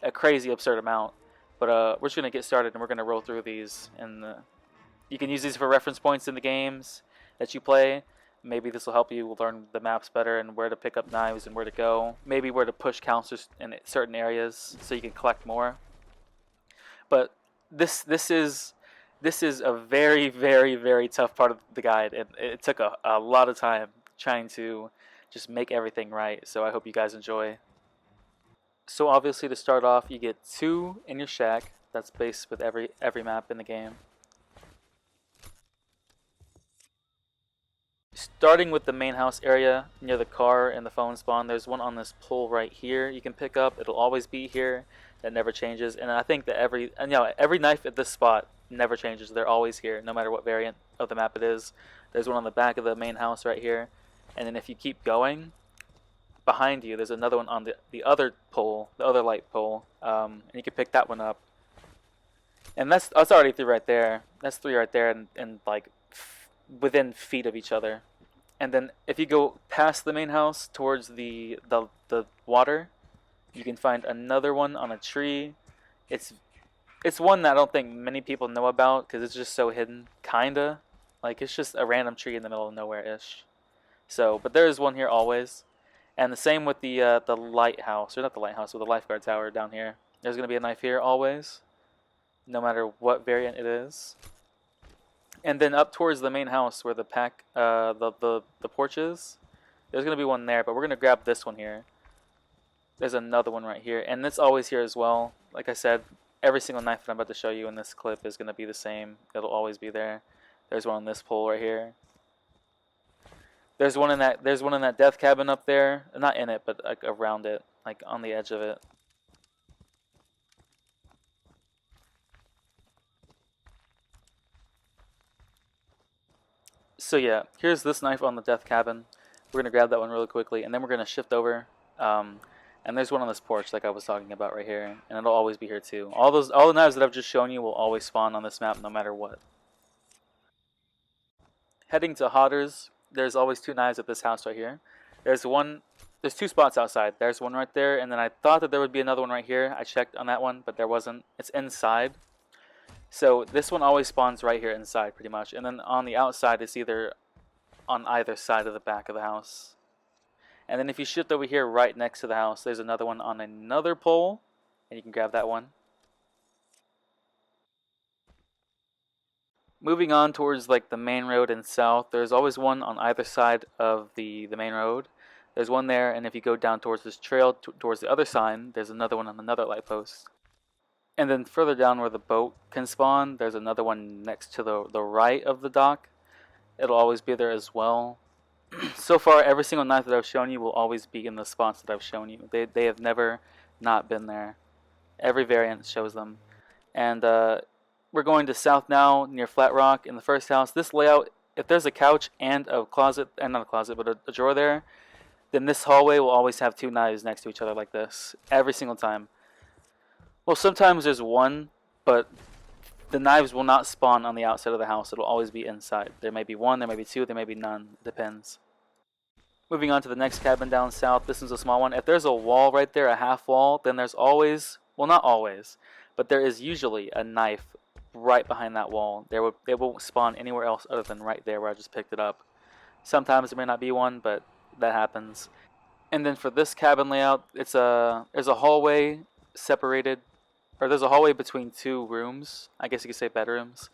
a crazy absurd amount. But we're just gonna get started and we're gonna roll through these, and you can use these for reference points in the games that you play. Maybe this will help you learn the maps better and where to pick up knives and where to go. Maybe where to push counters in certain areas so you can collect more. But this is a very, very, very tough part of the guide. It took a lot of time trying to just make everything right. So I hope you guys enjoy. So obviously to start off, you get 2 in your shack. That's based with every map in the game. Starting with the main house area near the car and the phone spawn, there's one on this pole right here you can pick up. It'll always be here. That never changes. And I think that every knife at this spot never changes. They're always here, no matter what variant of the map it is. There's one on the back of the main house right here. And then if you keep going, behind you there's another one on the other pole, the other light pole, and you can pick that one up. And that's already 3 right there. That's 3 right there, and like within feet of each other. And then if you go past the main house towards the water, you can find another one on a tree. It's one that I don't think many people know about because it's just so hidden, kinda. Like it's just a random tree in the middle of nowhere-ish. So, but there is one here always. And the same with the lighthouse, or not the lighthouse, but the lifeguard tower down here. There's gonna be a knife here always, no matter what variant it is. And then up towards the main house where the porch is, there's going to be one there, but we're going to grab this one here. There's another one right here, and it's always here as well. Like I said, every single knife that I'm about to show you in this clip is going to be the same. It'll always be there. There's one on this pole right here. There's one in that death cabin up there. Not in it, but like around it, like on the edge of it. So yeah, here's this knife on the death cabin. We're going to grab that one really quickly, and then we're going to shift over. And there's one on this porch like I was talking about right here, and it'll always be here too. All the knives that I've just shown you will always spawn on this map no matter what. Heading to Hodders, there's always 2 knives at this house right here. There's 2 spots outside. There's one right there, and then I thought that there would be another one right here. I checked on that one, but there wasn't. It's inside. So this one always spawns right here inside pretty much. And then on the outside it's either on either side of the back of the house. And then if you shift over here right next to the house, there's another one on another pole. And you can grab that one. Moving on towards like the main road and south, there's always one on either side of the main road. There's one there, and if you go down towards this trail, towards the other side, there's another one on another light post. And then further down where the boat can spawn, there's another one next to the right of the dock. It'll always be there as well. So far, every single knife that I've shown you will always be in the spots that I've shown you. They have never not been there. Every variant shows them. And we're going to south now, near Flat Rock, in the first house. This layout, if there's a couch and a closet, and not a closet, but a drawer there, then this hallway will always have 2 knives next to each other like this. Every single time. Well, sometimes there's one, but the knives will not spawn on the outside of the house. It'll always be inside. There may be 1, there may be 2, there may be none. It depends. Moving on to the next cabin down south. This is a small one. If there's a wall right there, a half wall, then there's always, well, not always, but there is usually a knife right behind that wall. They won't spawn anywhere else other than right there where I just picked it up. Sometimes there may not be one, but that happens. And then for this cabin layout, there's a hallway separated, or there's a hallway between 2 rooms. I guess you could say bedrooms.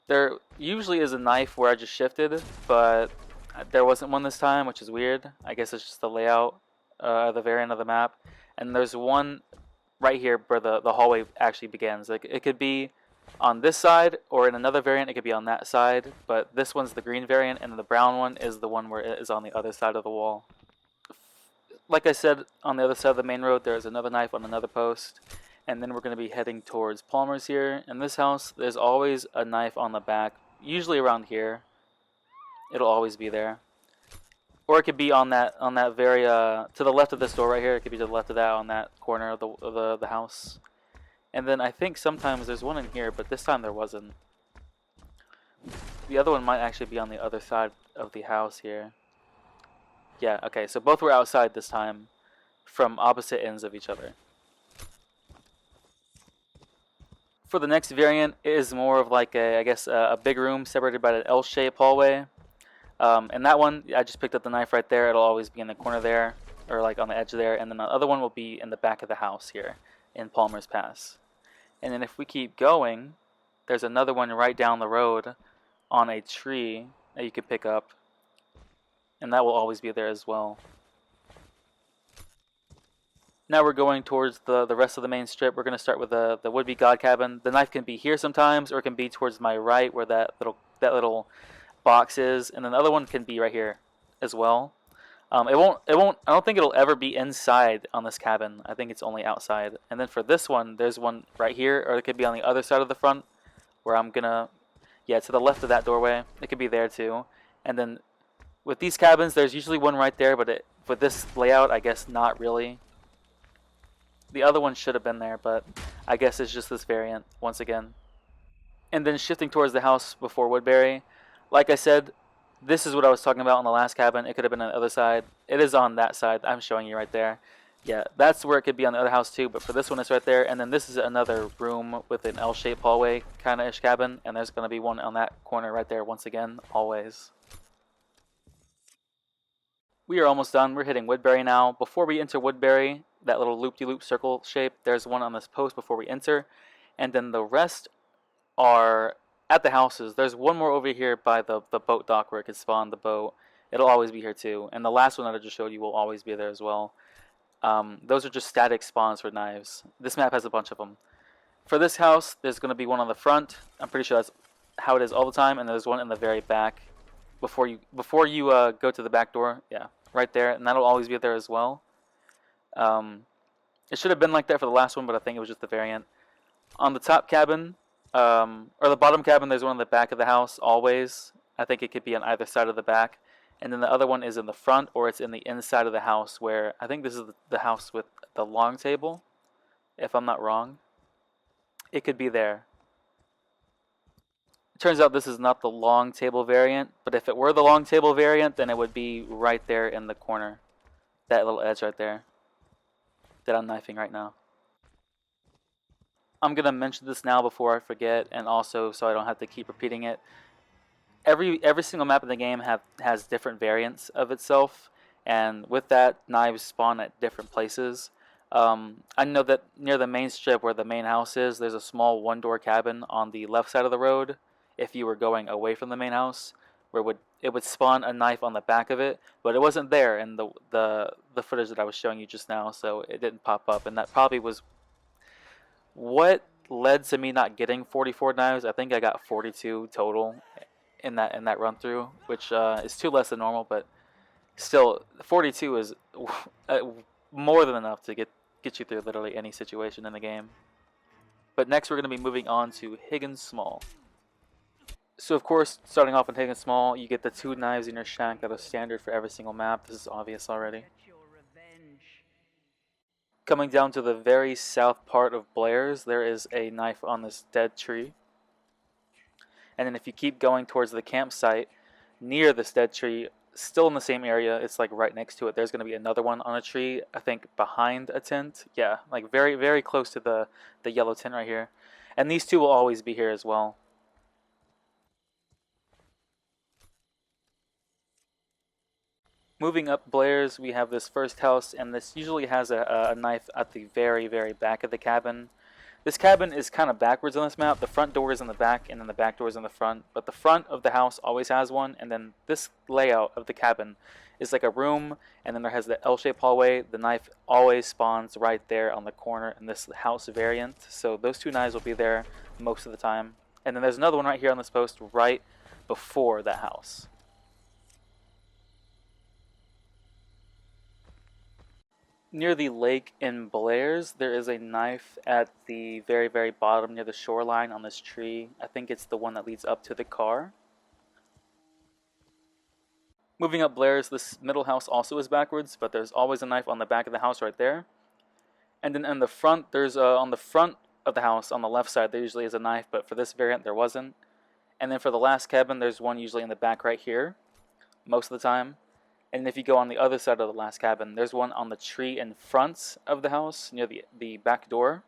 There usually is a knife where I just shifted, but there wasn't one this time, which is weird. I guess it's just the layout, the variant of the map. And there's one right here where the hallway actually begins. Like it could be on this side, or in another variant, it could be on that side. But this one's the green variant, and the brown one is the one where it is on the other side of the wall. Like I said, on the other side of the main road, there's another knife on another post. And then we're going to be heading towards Palmer's here. In this house, there's always a knife on the back, usually around here. It'll always be there. Or it could be on that very to the left of this door right here. It could be to the left of that on that corner of the house. And then I think sometimes there's one in here, but this time there wasn't. The other one might actually be on the other side of the house here. Yeah, okay, so both were outside this time from opposite ends of each other. For the next variant, it is more of like I guess a big room separated by an L-shaped hallway. And that one, I just picked up the knife right there. It'll always be in the corner there, or like on the edge there. And then the other one will be in the back of the house here in Palmer's Pass. And then if we keep going, there's another one right down the road on a tree that you can pick up. And that will always be there as well. Now we're going towards the rest of the main strip. We're going to start with the would-be god cabin. The knife can be here sometimes, or it can be towards my right where that little box is, and then the other one can be right here as well. I don't think it'll ever be inside on this cabin. I think it's only outside. And then for this one, there's one right here, or it could be on the other side of the front where I'm gonna, yeah, to the left of that doorway. It could be there too. And then with these cabins, there's usually one right there, but with this layout, I guess not really. The other one should have been there, but I guess it's just this variant once again. And then shifting towards the house before Woodbury, like I said, this is what I was talking about on the last cabin. It could have been on the other side. It is on that side. I'm showing you right there. Yeah, that's where it could be on the other house too, but for this one it's right there. And then this is another room with an L-shaped hallway kind of ish cabin, and there's going to be one on that corner right there once again, always. We are almost done. We're hitting Woodbury now. Before we enter Woodbury, that little loop-de-loop circle shape, there's one on this post before we enter. And then the rest are at the houses. There's one more over here by the boat dock where it could spawn the boat. It'll always be here too. And the last one that I just showed you will always be there as well. Those are just static spawns for knives. This map has a bunch of them. For this house, there's going to be one on the front. I'm pretty sure that's how it is all the time. And there's one in the very back. Before you go to the back door, yeah, right there, and that'll always be there as well. It should have been like that for the last one, but I think it was just the variant. On the top cabin, or the bottom cabin, there's one in the back of the house, always. I think it could be on either side of the back. And then the other one is in the front, or it's in the inside of the house, where I think this is the house with the long table, if I'm not wrong. It could be there. It turns out this is not the long table variant, but if it were the long table variant, then it would be right there in the corner. That little edge right there that I'm knifing right now. I'm going to mention this now before I forget, and also so I don't have to keep repeating it. Every single map in the game has different variants of itself, and with that, knives spawn at different places. I know that near the main strip where the main house is, there's a small one-door cabin on the left side of the road. If you were going away from the main house, where it would spawn a knife on the back of it, but it wasn't there in the footage that I was showing you just now, so it didn't pop up, and that probably was what led to me not getting 44 knives. I think I got 42 total in that run through, which is 2 less than normal, but still 42 is more than enough to get you through literally any situation in the game. But next we're going to be moving on to Higgins Small. So of course, starting off in Higgins Small, you get the 2 knives in your shack that are standard for every single map. This is obvious already. Coming down to the very south part of Blair's, there is a knife on this dead tree. And then if you keep going towards the campsite, near this dead tree, still in the same area, it's like right next to it, there's going to be another one on a tree, I think behind a tent. Yeah, like very, very close to the yellow tent right here. And these 2 will always be here as well. Moving up Blair's, we have this first house, and this usually has a knife at the very, very back of the cabin. This cabin is kind of backwards on this map. The front door is in the back, and then the back door is in the front. But the front of the house always has one, and then this layout of the cabin is like a room, and then there has the L-shaped hallway. The knife always spawns right there on the corner in this house variant. So those 2 knives will be there most of the time. And then there's another one right here on this post right before that house. Near the lake in Blair's, there is a knife at the very, very bottom near the shoreline on this tree. I think it's the one that leads up to the car. Moving up Blair's, this middle house also is backwards, but there's always a knife on the back of the house right there. And then in the front, there's on the front of the house, on the left side, there usually is a knife, but for this variant, there wasn't. And then for the last cabin, there's one usually in the back right here, most of the time. And if you go on the other side of the last cabin, there's one on the tree in front of the house, near the back door.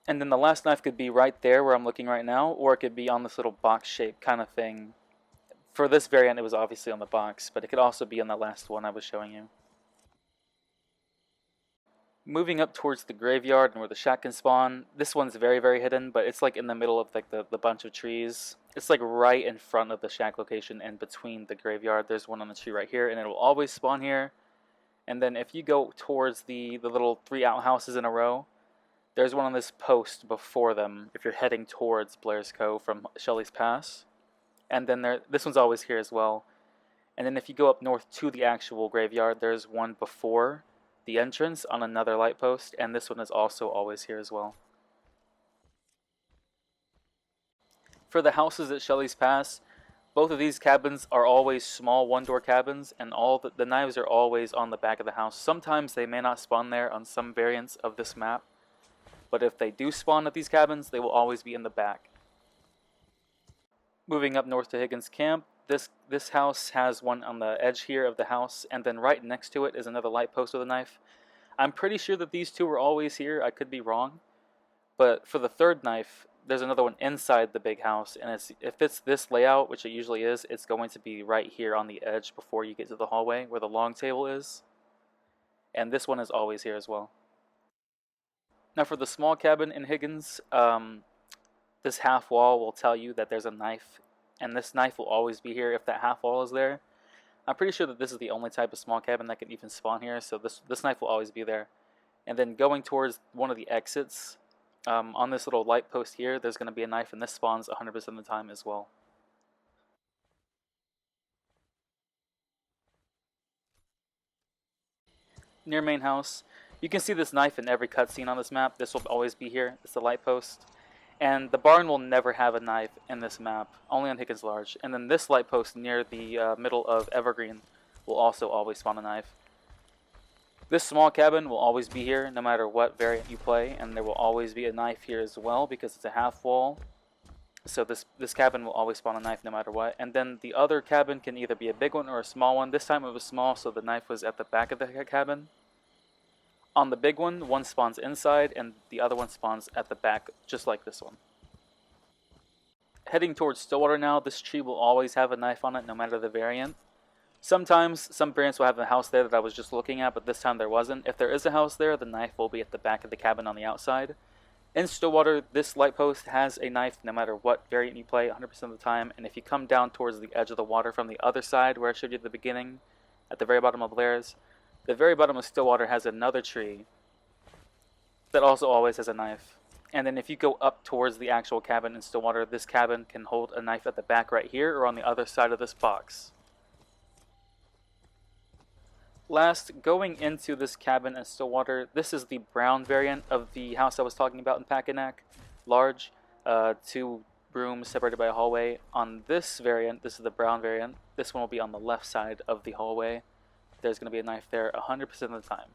And then the last knife could be right there where I'm looking right now, or it could be on this little box shape kind of thing. For this variant, it was obviously on the box, but it could also be on the last one I was showing you. Moving up towards the graveyard and where the shack can spawn, this one's very, very hidden, but it's like in the middle of like the bunch of trees. It's like right in front of the shack location and between the graveyard. There's one on the tree right here, and it will always spawn here. And then if you go towards the little 3 outhouses in a row, there's one on this post before them if you're heading towards Blair's Cove from Shelley's Pass. And then this one's always here as well. And then if you go up north to the actual graveyard, there's one before the entrance on another light post, and this one is also always here as well. For the houses at Shelley's Pass, both of these cabins are always small one-door cabins, and all the knives are always on the back of the house. Sometimes they may not spawn there on some variants of this map, but if they do spawn at these cabins, they will always be in the back. Moving up north to Higgins Camp, this house has one on the edge here of the house, and then right next to it is another light post with a knife. I'm pretty sure that these two were always here. I could be wrong. But for the third knife, there's another one inside the big house, and if it's this layout, which it usually is, it's going to be right here on the edge before you get to the hallway where the long table is. And this one is always here as well. Now for the small cabin in Higgins, this half wall will tell you that there's a knife, and this knife will always be here if that half wall is there. I'm pretty sure that this is the only type of small cabin that can even spawn here, so this knife will always be there. And then going towards one of the exits, on this little light post here, there's going to be a knife, and this spawns 100% of the time as well. Near main house, you can see this knife in every cutscene on this map. This will always be here. It's the light post. And the barn will never have a knife in this map, only on Higgins Large. And then this light post near the middle of Evergreen will also always spawn a knife. This small cabin will always be here no matter what variant you play, and there will always be a knife here as well because it's a half wall. So this cabin will always spawn a knife no matter what. And then the other cabin can either be a big one or a small one. This time it was small, so the knife was at the back of the cabin. On the big one spawns inside, and the other one spawns at the back, just like this one. Heading towards Stillwater now, this tree will always have a knife on it, no matter the variant. Sometimes, some variants will have a house there that I was just looking at, but this time there wasn't. If there is a house there, the knife will be at the back of the cabin on the outside. In Stillwater, this light post has a knife no matter what variant you play, 100% of the time. And if you come down towards the edge of the water from the other side, where I showed you at the beginning, at the very bottom of Blair's, the very bottom of Stillwater has another tree that also always has a knife. And then if you go up towards the actual cabin in Stillwater, this cabin can hold a knife at the back right here or on the other side of this box. Last, going into this cabin in Stillwater, this is the brown variant of the house I was talking about in Packanack. Large, 2 rooms separated by a hallway. On this variant, this is the brown variant, this one will be on the left side of the hallway. There's going to be a knife there 100% of the time.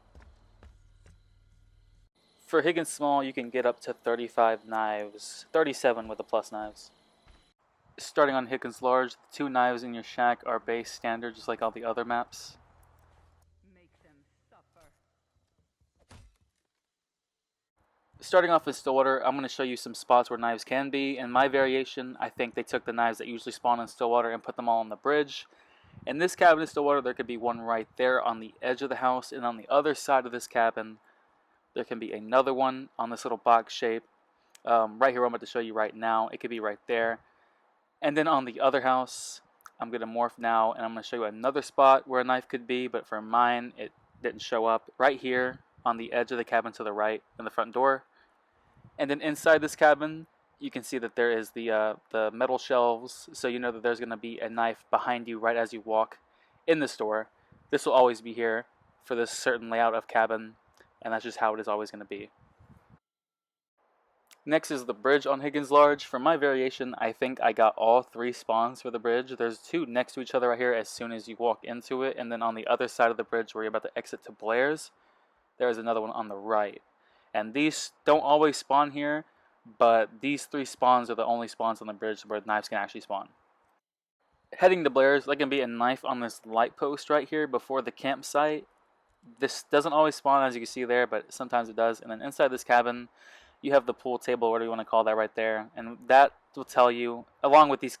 For Higgins Small, you can get up to 35 knives, 37 with the plus knives. Starting on Higgins Large, the 2 knives in your shack are base standard, just like all the other maps. Make them suffer. Starting off with Stillwater, I'm going to show you some spots where knives can be. In my variation, I think they took the knives that usually spawn in Stillwater and put them all on the bridge. In this cabin in Stillwater, there could be one right there on the edge of the house, and on the other side of this cabin, there can be another one on this little box shape. Right here, where I'm about to show you right now, it could be right there. And then on the other house, I'm going to morph now, and I'm going to show you another spot where a knife could be, but for mine, it didn't show up. Right here, on the edge of the cabin to the right, in the front door. And then inside this cabin, you can see that there is the metal shelves, so you know that there's going to be a knife behind you right as you walk in the store. This will always be here for this certain layout of cabin, and that's just how it is always going to be. Next is the bridge on Higgins Large. For my variation, I think I got all 3 spawns for the bridge. There's 2 next to each other right here as soon as you walk into it, and then on the other side of the bridge where you're about to exit to Blair's, there's another one on the right. And these don't always spawn here, but these 3 spawns are the only spawns on the bridge where knives can actually spawn. Heading to Blair's, there can be a knife on this light post right here before the campsite. This doesn't always spawn, as you can see there, but sometimes it does. And then inside this cabin, you have the pool table, whatever you want to call that, right there, and that will tell you, along with these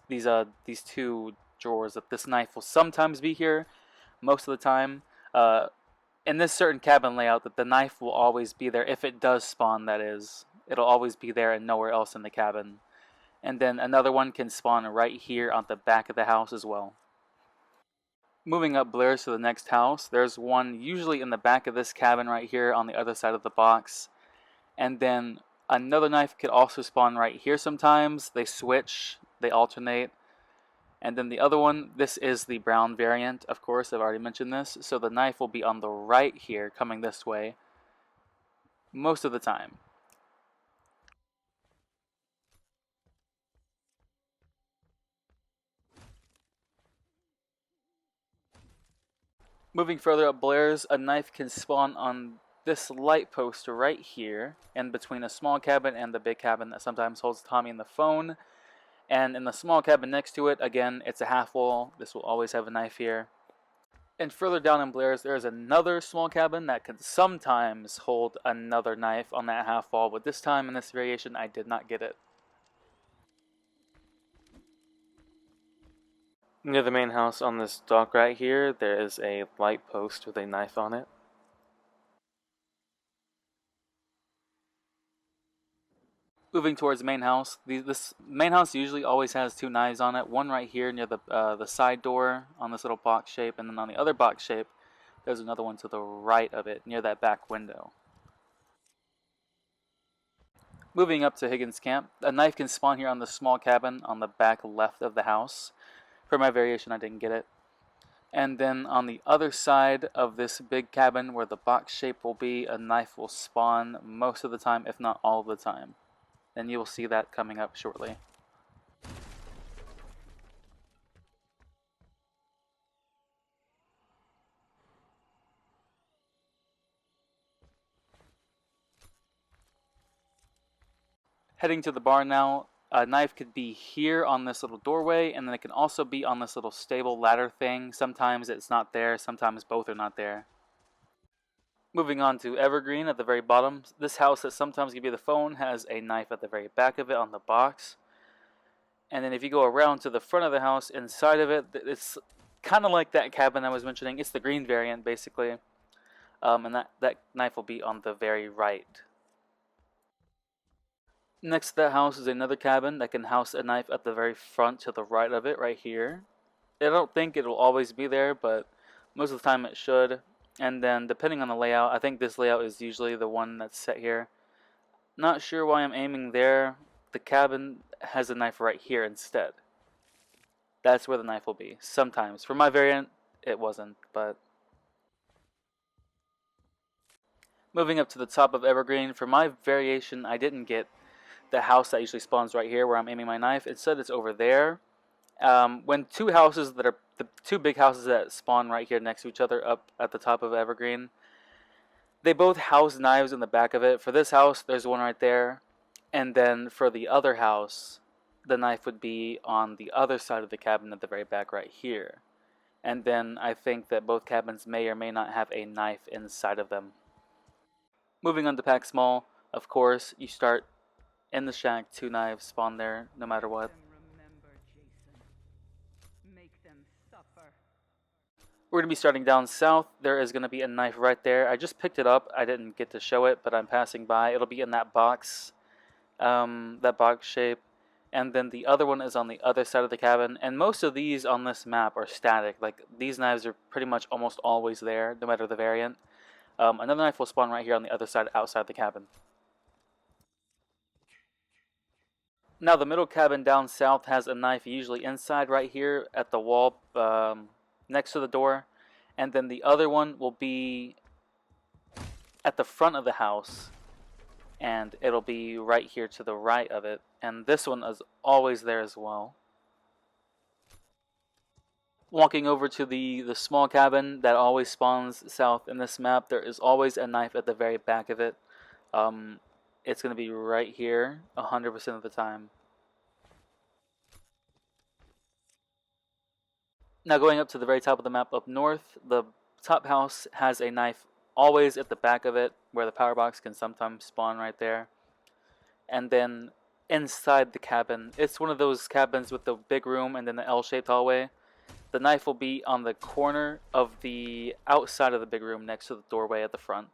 2 drawers, that this knife will sometimes be here, most of the time. In this certain cabin layout, that the knife will always be there if it does spawn. That is, it'll always be there and nowhere else in the cabin. And then another one can spawn right here on the back of the house as well. Moving up Blair's to the next house, there's one usually in the back of this cabin right here on the other side of the box. And then another knife could also spawn right here sometimes. They switch, they alternate. And then the other one, this is the brown variant, of course, I've already mentioned this. So the knife will be on the right here, coming this way, most of the time. Moving further up Blair's, a knife can spawn on this light post right here, in between a small cabin and the big cabin that sometimes holds Tommy and the phone. And in the small cabin next to it, again, it's a half wall. This will always have a knife here. And further down in Blair's, there is another small cabin that can sometimes hold another knife on that half wall. But this time, in this variation, I did not get it. Near the main house on this dock right here, there is a light post with a knife on it. Moving towards the main house, this main house usually always has 2 knives on it. One right here near the side door on this little box shape, and then on the other box shape, there's another one to the right of it near that back window. Moving up to Higgins Camp, a knife can spawn here on the small cabin on the back left of the house. For my variation, I didn't get it. And then on the other side of this big cabin where the box shape will be, a knife will spawn most of the time, if not all of the time. And you will see that coming up shortly. Heading to the barn now, a knife could be here on this little doorway, and then it can also be on this little stable ladder thing. Sometimes it's not there, sometimes both are not there. Moving on to Evergreen at the very bottom. This house that sometimes gives you the phone has a knife at the very back of it on the box. And then if you go around to the front of the house, inside of it, it's kind of like that cabin I was mentioning. It's the green variant, basically. And that knife will be on the very right. Next to that house is another cabin that can house a knife at the very front to the right of it, right here. I don't think it will always be there, but most of the time it should. And then depending on the layout, I think this layout is usually the one that's set here. Not sure why I'm aiming there. The cabin has a knife right here instead. That's where the knife will be. Sometimes. For my variant, it wasn't, but... Moving up to the top of Evergreen, for my variation, I didn't get the house that usually spawns right here where I'm aiming my knife. Instead, it's over there. When 2 houses that are the 2 big houses that spawn right here next to each other up at the top of Evergreen, they both house knives in the back of it. For this house, there's one right there. And then for the other house, the knife would be on the other side of the cabin at the very back right here. And then I think that both cabins may or may not have a knife inside of them. Moving on to Pack Small, of course, you start in the shack, 2 knives spawn there no matter what. Remember, Jason. Make them suffer. We're going to be starting down south. There is going to be a knife right there. I just picked it up. I didn't get to show it, but I'm passing by. It'll be in that box shape. And then the other one is on the other side of the cabin. And most of these on this map are static. Like, these knives are pretty much almost always there, no matter the variant. Another knife will spawn right here on the other side, outside the cabin. Now, the middle cabin down south has a knife usually inside right here at the wall next to the door. And then the other one will be at the front of the house. and it'll be right here to the right of it. And this one is always there as well. Walking over to the small cabin that always spawns south in this map, there is always a knife at the very back of it. It's going to be right here 100% of the time. Now going up to the very top of the map up north, the top house has a knife always at the back of it, where the power box can sometimes spawn right there. And then inside the cabin, it's one of those cabins with the big room and then the L-shaped hallway. The knife will be on the corner of the outside of the big room next to the doorway at the front.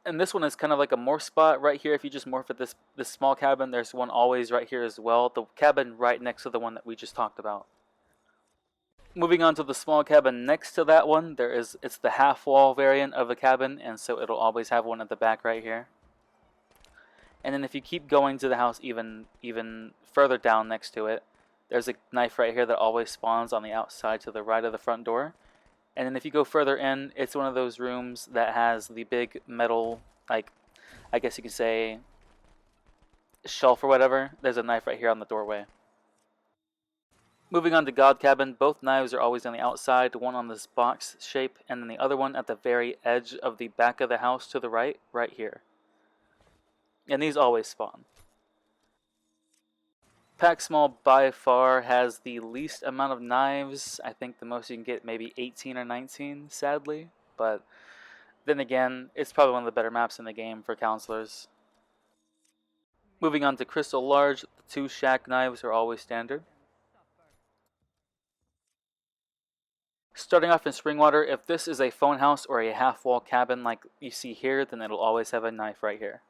And this one is kind of like a morph spot right here. If you just morph at this small cabin, there's one always right here as well. The cabin right next to the one that we just talked about. Moving on to the small cabin next to that one, it's the half wall variant of the cabin, and so it'll always have one at the back right here. And then if you keep going to the house even further down next to it, there's a knife right here that always spawns on the outside to the right of the front door. And then if you go further in, it's one of those rooms that has the big metal, like, I guess you could say, shelf or whatever. There's a knife right here on the doorway. Moving on to God Cabin, both knives are always on the outside, one on this box shape, and then the other one at the very edge of the back of the house to the right here. And these always spawn. Pack Small by far has the least amount of knives. I think the most you can get maybe 18 or 19, sadly. But then again, it's probably one of the better maps in the game for counselors. Moving on to Crystal Large, the 2 shack knives are always standard. Starting off in Springwater, if this is a phone house or a half-wall cabin like you see here, then it'll always have a knife right here.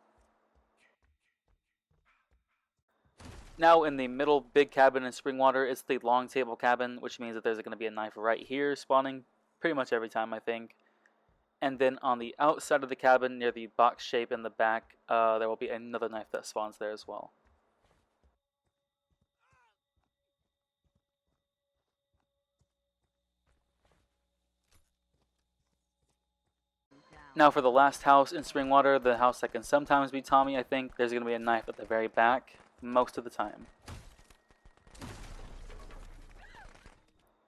Now in the middle big cabin in Springwater, it's the long table cabin, which means that there's going to be a knife right here spawning pretty much every time, I think. And then on the outside of the cabin, near the box shape in the back, there will be another knife that spawns there as well. Now for the last house in Springwater, the house that can sometimes be Tommy, I think, there's going to be a knife at the very back most of the time.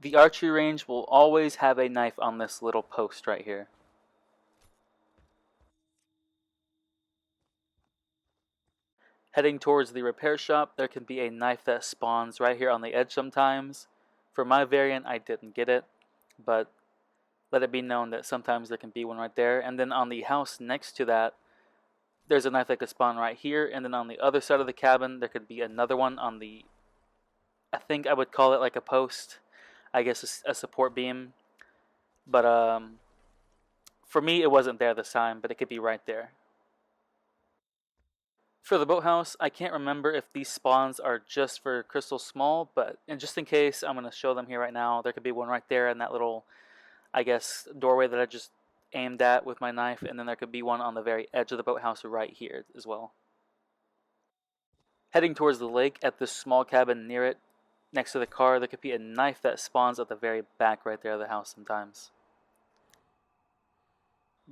The archery range will always have a knife on this little post right here. Heading towards the repair shop, there can be a knife that spawns right here on the edge sometimes. For my variant, I didn't get it, but let it be known that sometimes there can be one right there. And then on the house next to that, there's a knife that could spawn right here, and then on the other side of the cabin, there could be another one on the, I think I would call it like a post, I guess a support beam. But for me, it wasn't there this time, but it could be right there. For the boathouse, I can't remember if these spawns are just for Crystal Small, but just in case, I'm going to show them here right now. There could be one right there in that little, I guess, doorway that I just aimed at with my knife, and then there could be one on the very edge of the boathouse right here as well. Heading towards the lake at this small cabin near it, next to the car, there could be a knife that spawns at the very back right there of the house sometimes.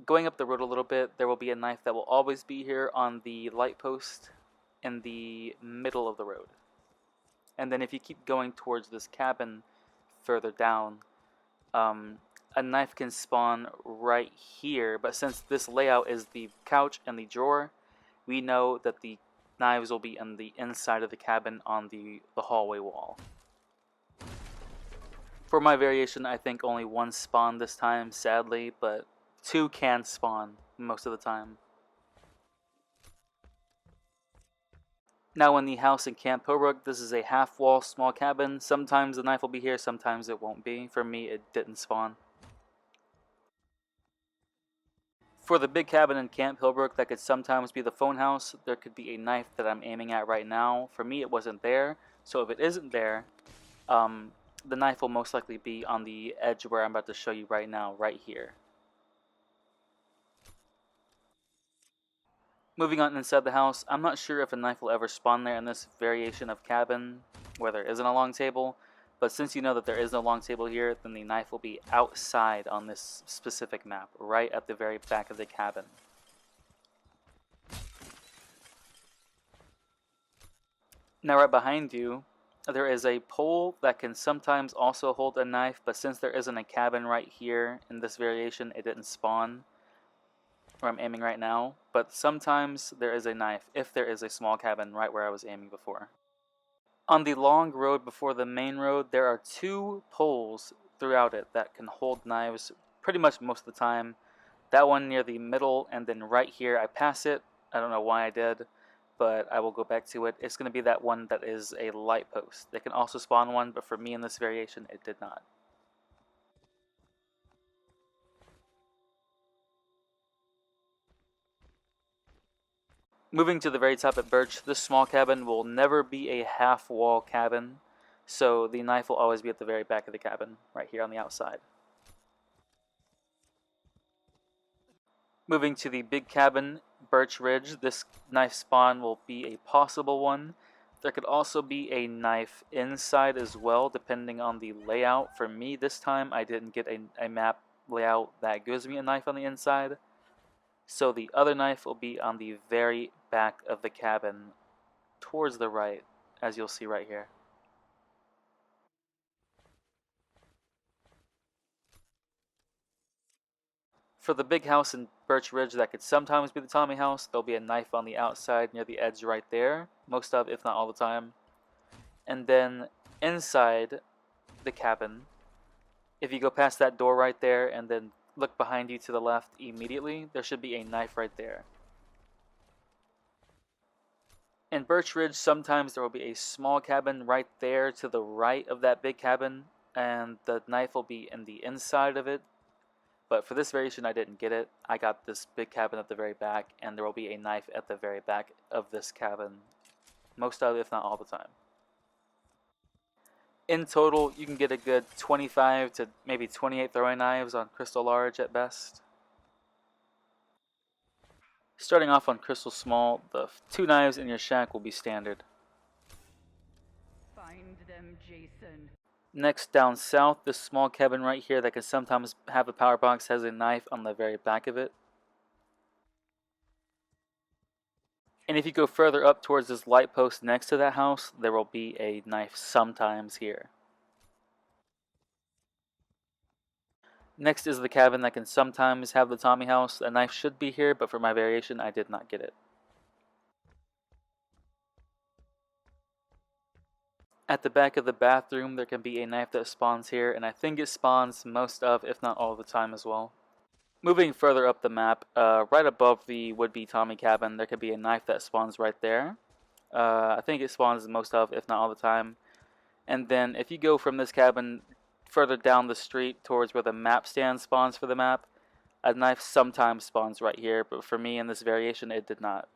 Going up the road a little bit, there will be a knife that will always be here on the light post in the middle of the road. And then if you keep going towards this cabin further down, a knife can spawn right here, but since this layout is the couch and the drawer, we know that the knives will be on the inside of the cabin on the hallway wall. For my variation, I think only one spawned this time, sadly, but 2 can spawn most of the time. Now in the house in Camp Hobrook, this is a half-wall small cabin. Sometimes the knife will be here, sometimes it won't be. For me, it didn't spawn. For the big cabin in Camp Hillbrook that could sometimes be the phone house, there could be a knife that I'm aiming at right now. For me, it wasn't there, so if it isn't there, the knife will most likely be on the edge where I'm about to show you right now, right here. Moving on inside the house, I'm not sure if a knife will ever spawn there in this variation of cabin, where there isn't a long table, But since you know that there is no long table here, then the knife will be outside on this specific map, right at the very back of the cabin. Now right behind you, there is a pole that can sometimes also hold a knife, but since there isn't a cabin right here in this variation, it didn't spawn where I'm aiming right now. But sometimes there is a knife if there is a small cabin right where I was aiming before. On the long road before the main road, there are 2 poles throughout it that can hold knives pretty much most of the time. That one near the middle, and then right here I pass it. I don't know why I did, but I will go back to it. It's going to be that one that is a light post. They can also spawn one, but for me in this variation, it did not. Moving to the very top at Birch, this small cabin will never be a half-wall cabin, so the knife will always be at the very back of the cabin, right here on the outside. Moving to the big cabin, Birch Ridge, this knife spawn will be a possible one. There could also be a knife inside as well, depending on the layout. For me, this time, I didn't get a map layout that gives me a knife on the inside. So the other knife will be on the very back of the cabin, towards the right, as you'll see right here. For the big house in Birch Ridge, that could sometimes be the Tommy house. There'll be a knife on the outside near the edge right there, most of, if not all the time. And then inside the cabin, if you go past that door right there and then look behind you to the left immediately, there should be a knife right there. In Birch Ridge, sometimes there will be a small cabin right there to the right of that big cabin, and the knife will be in the inside of it. But for this variation, I didn't get it. I got this big cabin at the very back, and there will be a knife at the very back of this cabin, most of it, if not all the time. In total, you can get a good 25 to maybe 28 throwing knives on Crystal Large at best. Starting off on Crystal Small, the 2 knives in your shack will be standard. Find them, Jason. Next, down south, this small cabin right here that can sometimes have a power box has a knife on the very back of it. And if you go further up towards this light post next to that house, there will be a knife sometimes here. Next is the cabin that can sometimes have the Tommy house. A knife should be here, but for my variation, I did not get it. At the back of the bathroom, there can be a knife that spawns here, and I think it spawns most of, if not all the time as well. Moving further up the map, right above the would-be Tommy cabin, there could be a knife that spawns right there. I think it spawns most of, if not all the time. And then if you go from this cabin further down the street towards where the map stand spawns for the map, a knife sometimes spawns right here, but for me in this variation, it did not.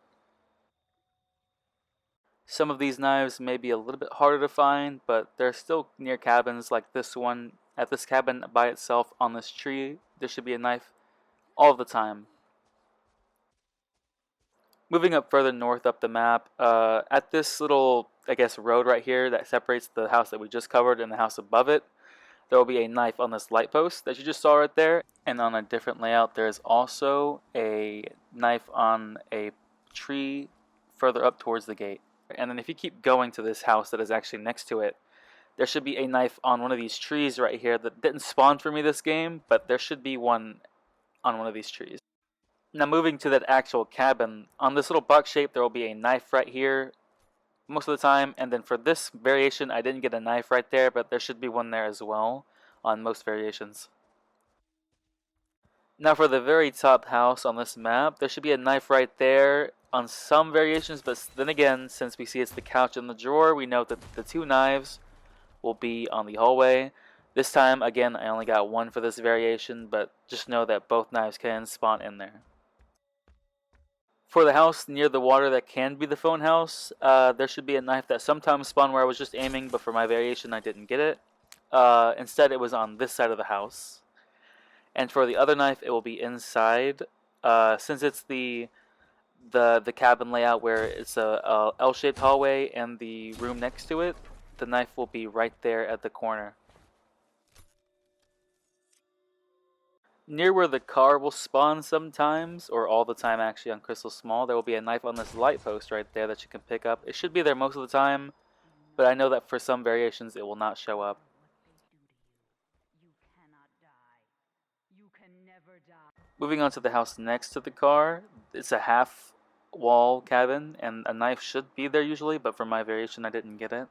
Some of these knives may be a little bit harder to find, but they're still near cabins like this one. At this cabin by itself on this tree, there should be a knife all the time. Moving up further north up the map, at this little, I guess, road right here that separates the house that we just covered and the house above it, there will be a knife on this light post that you just saw right there. And on a different layout, there is also a knife on a tree further up towards the gate. And then if you keep going to this house that is actually next to it, there should be a knife on one of these trees right here that didn't spawn for me this game, but there should be one on one of these trees. Now moving to that actual cabin, on this little box shape there will be a knife right here most of the time, and then for this variation I didn't get a knife right there, but there should be one there as well on most variations. Now for the very top house on this map, there should be a knife right there on some variations, but then again, since we see it's the couch and the drawer, we know that the 2 knives will be on the hallway. This time, again, I only got 1 for this variation, but just know that both knives can spawn in there. For the house near the water that can be the phone house, there should be a knife that sometimes spawned where I was just aiming, but for my variation I didn't get it. Instead it was on this side of the house. And for the other knife it will be inside. Since it's the cabin layout where it's a L-shaped hallway and the room next to it, the knife will be right there at the corner. Near where the car will spawn sometimes, or all the time actually on Crystal Small, there will be a knife on this light post right there that you can pick up. It should be there most of the time, but I know that for some variations it will not show up. You cannot die. You can never die. Moving on to the house next to the car, it's a half wall cabin, and a knife should be there usually, but for my variation I didn't get it.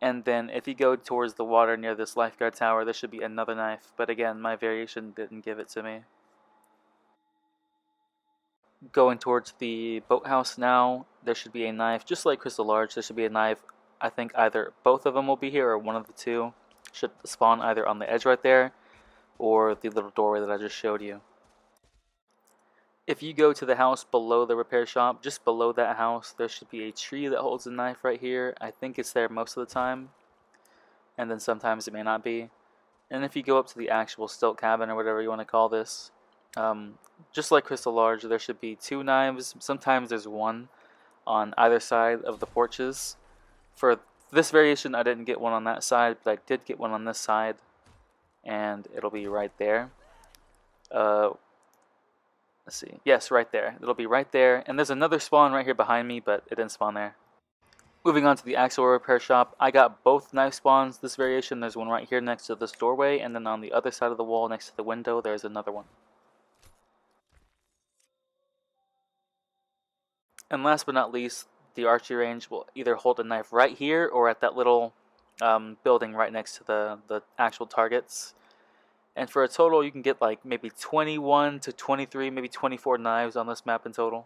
And then if you go towards the water near this lifeguard tower, there should be another knife, but again, my variation didn't give it to me. Going towards the boathouse now, there should be a knife, just like Crystal Large, there should be a knife. I think either both of them will be here, or one of the two should spawn either on the edge right there, or the little doorway that I just showed you. If you go to the house below the repair shop, just below that house, there should be a tree that holds a knife right here. I think it's there most of the time, and then sometimes it may not be. And if you go up to the actual stilt cabin, or whatever you want to call this, just like Crystal Large, there should be two knives. Sometimes there's one on either side of the porches. For this variation, I didn't get one on that side, but I did get one on this side, and it'll be right there. Let's see. Yes, right there. It'll be right there. And there's another spawn right here behind me, but it didn't spawn there. Moving on to the actual repair shop, I got both knife spawns this variation. There's one right here next to this doorway, and then on the other side of the wall next to the window, there's another one. And last but not least, the archery range will either hold a knife right here or at that little building right next to the actual targets. And for a total, you can get like maybe 21 to 23, maybe 24 knives on this map in total.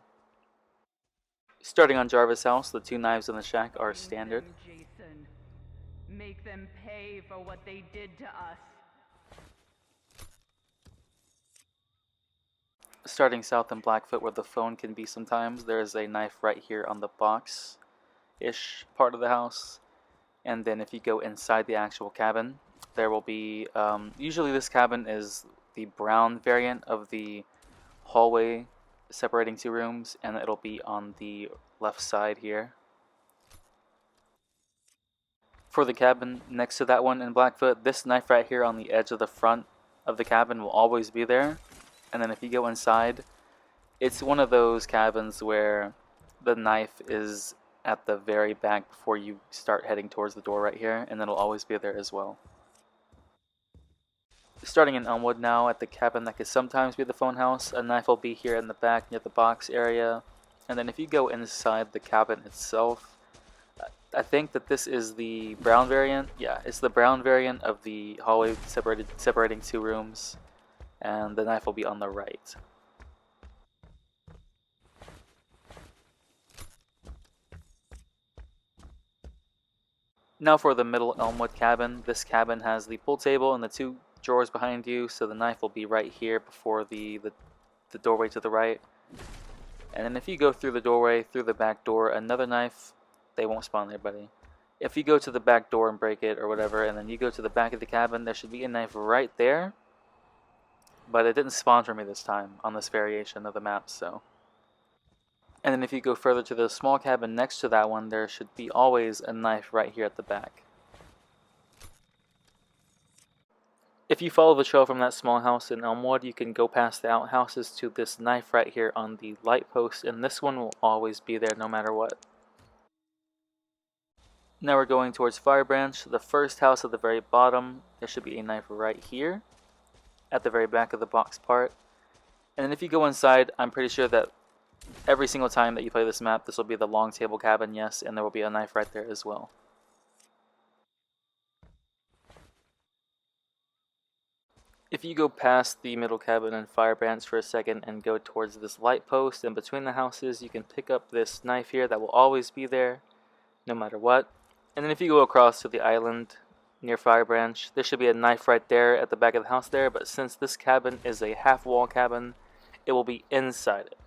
Starting on Jarvis' house, the two knives in the shack are standard. Jason, make them pay for what they did to us. Starting south in Blackfoot, where the phone can be sometimes, there is a knife right here on the box-ish part of the house. And then if you go inside the actual cabin, there will be, usually this cabin is the brown variant of the hallway separating two rooms, and it'll be on the left side here. For the cabin next to that one in Blackfoot, this knife right here on the edge of the front of the cabin will always be there. And then if you go inside, it's one of those cabins where the knife is at the very back before you start heading towards the door right here, and it'll always be there as well. Starting in Elmwood now, at the cabin that could sometimes be the phone house, a knife will be here in the back near the box area. And then if you go inside the cabin itself, I think that this is the brown variant. Yeah, it's the brown variant of the hallway separating two rooms, and the knife will be on the right. Now for the middle Elmwood cabin. This cabin has the pool table and the two drawers behind you, so the knife will be right here before the doorway to the right. And then if you go through the doorway, through the back door, another knife, they won't spawn there, buddy. If you go to the back door and break it or whatever, and then you go to the back of the cabin, there should be a knife right there. But it didn't spawn for me this time on this variation of the map, so. And then if you go further to the small cabin next to that one, there should be always a knife right here at the back. If you follow the trail from that small house in Elmwood, you can go past the outhouses to this knife right here on the light post, and this one will always be there no matter what. Now we're going towards Firebranch, the first house at the very bottom. There should be a knife right here at the very back of the box part. And then if you go inside, I'm pretty sure that every single time that you play this map, this will be the long table cabin, yes, and there will be a knife right there as well. If you go past the middle cabin and Firebranch for a second and go towards this light post in between the houses, you can pick up this knife here that will always be there, no matter what. And then if you go across to the island near Firebranch, there should be a knife right there at the back of the house there, but since this cabin is a half-wall cabin, it will be inside it.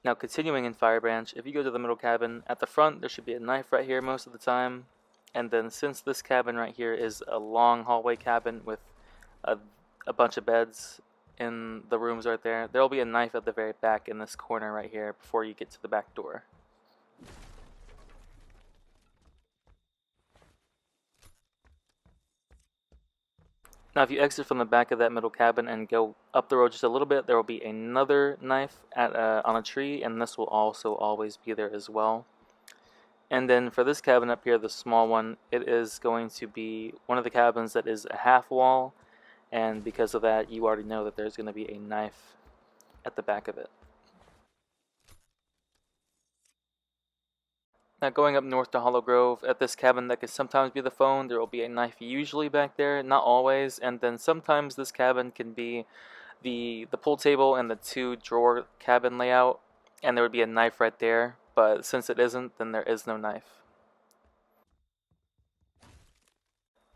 Now continuing in Firebranch, if you go to the middle cabin, at the front there should be a knife right here most of the time. And then since this cabin right here is a long hallway cabin with a, a bunch of beds in the rooms right there, there will be a knife at the very back in this corner right here before you get to the back door. Now if you exit from the back of that middle cabin and go up the road just a little bit, there will be another knife on a tree, and this will also always be there as well. And then for this cabin up here, the small one, it is going to be one of the cabins that is a half wall, and because of that, you already know that there's going to be a knife at the back of it. Now going up north to Hollow Grove, at this cabin that can sometimes be the phone, there will be a knife usually back there, not always, and then sometimes this cabin can be the pool table and the 2-drawer cabin layout, and there would be a knife right there, but since it isn't, then there is no knife.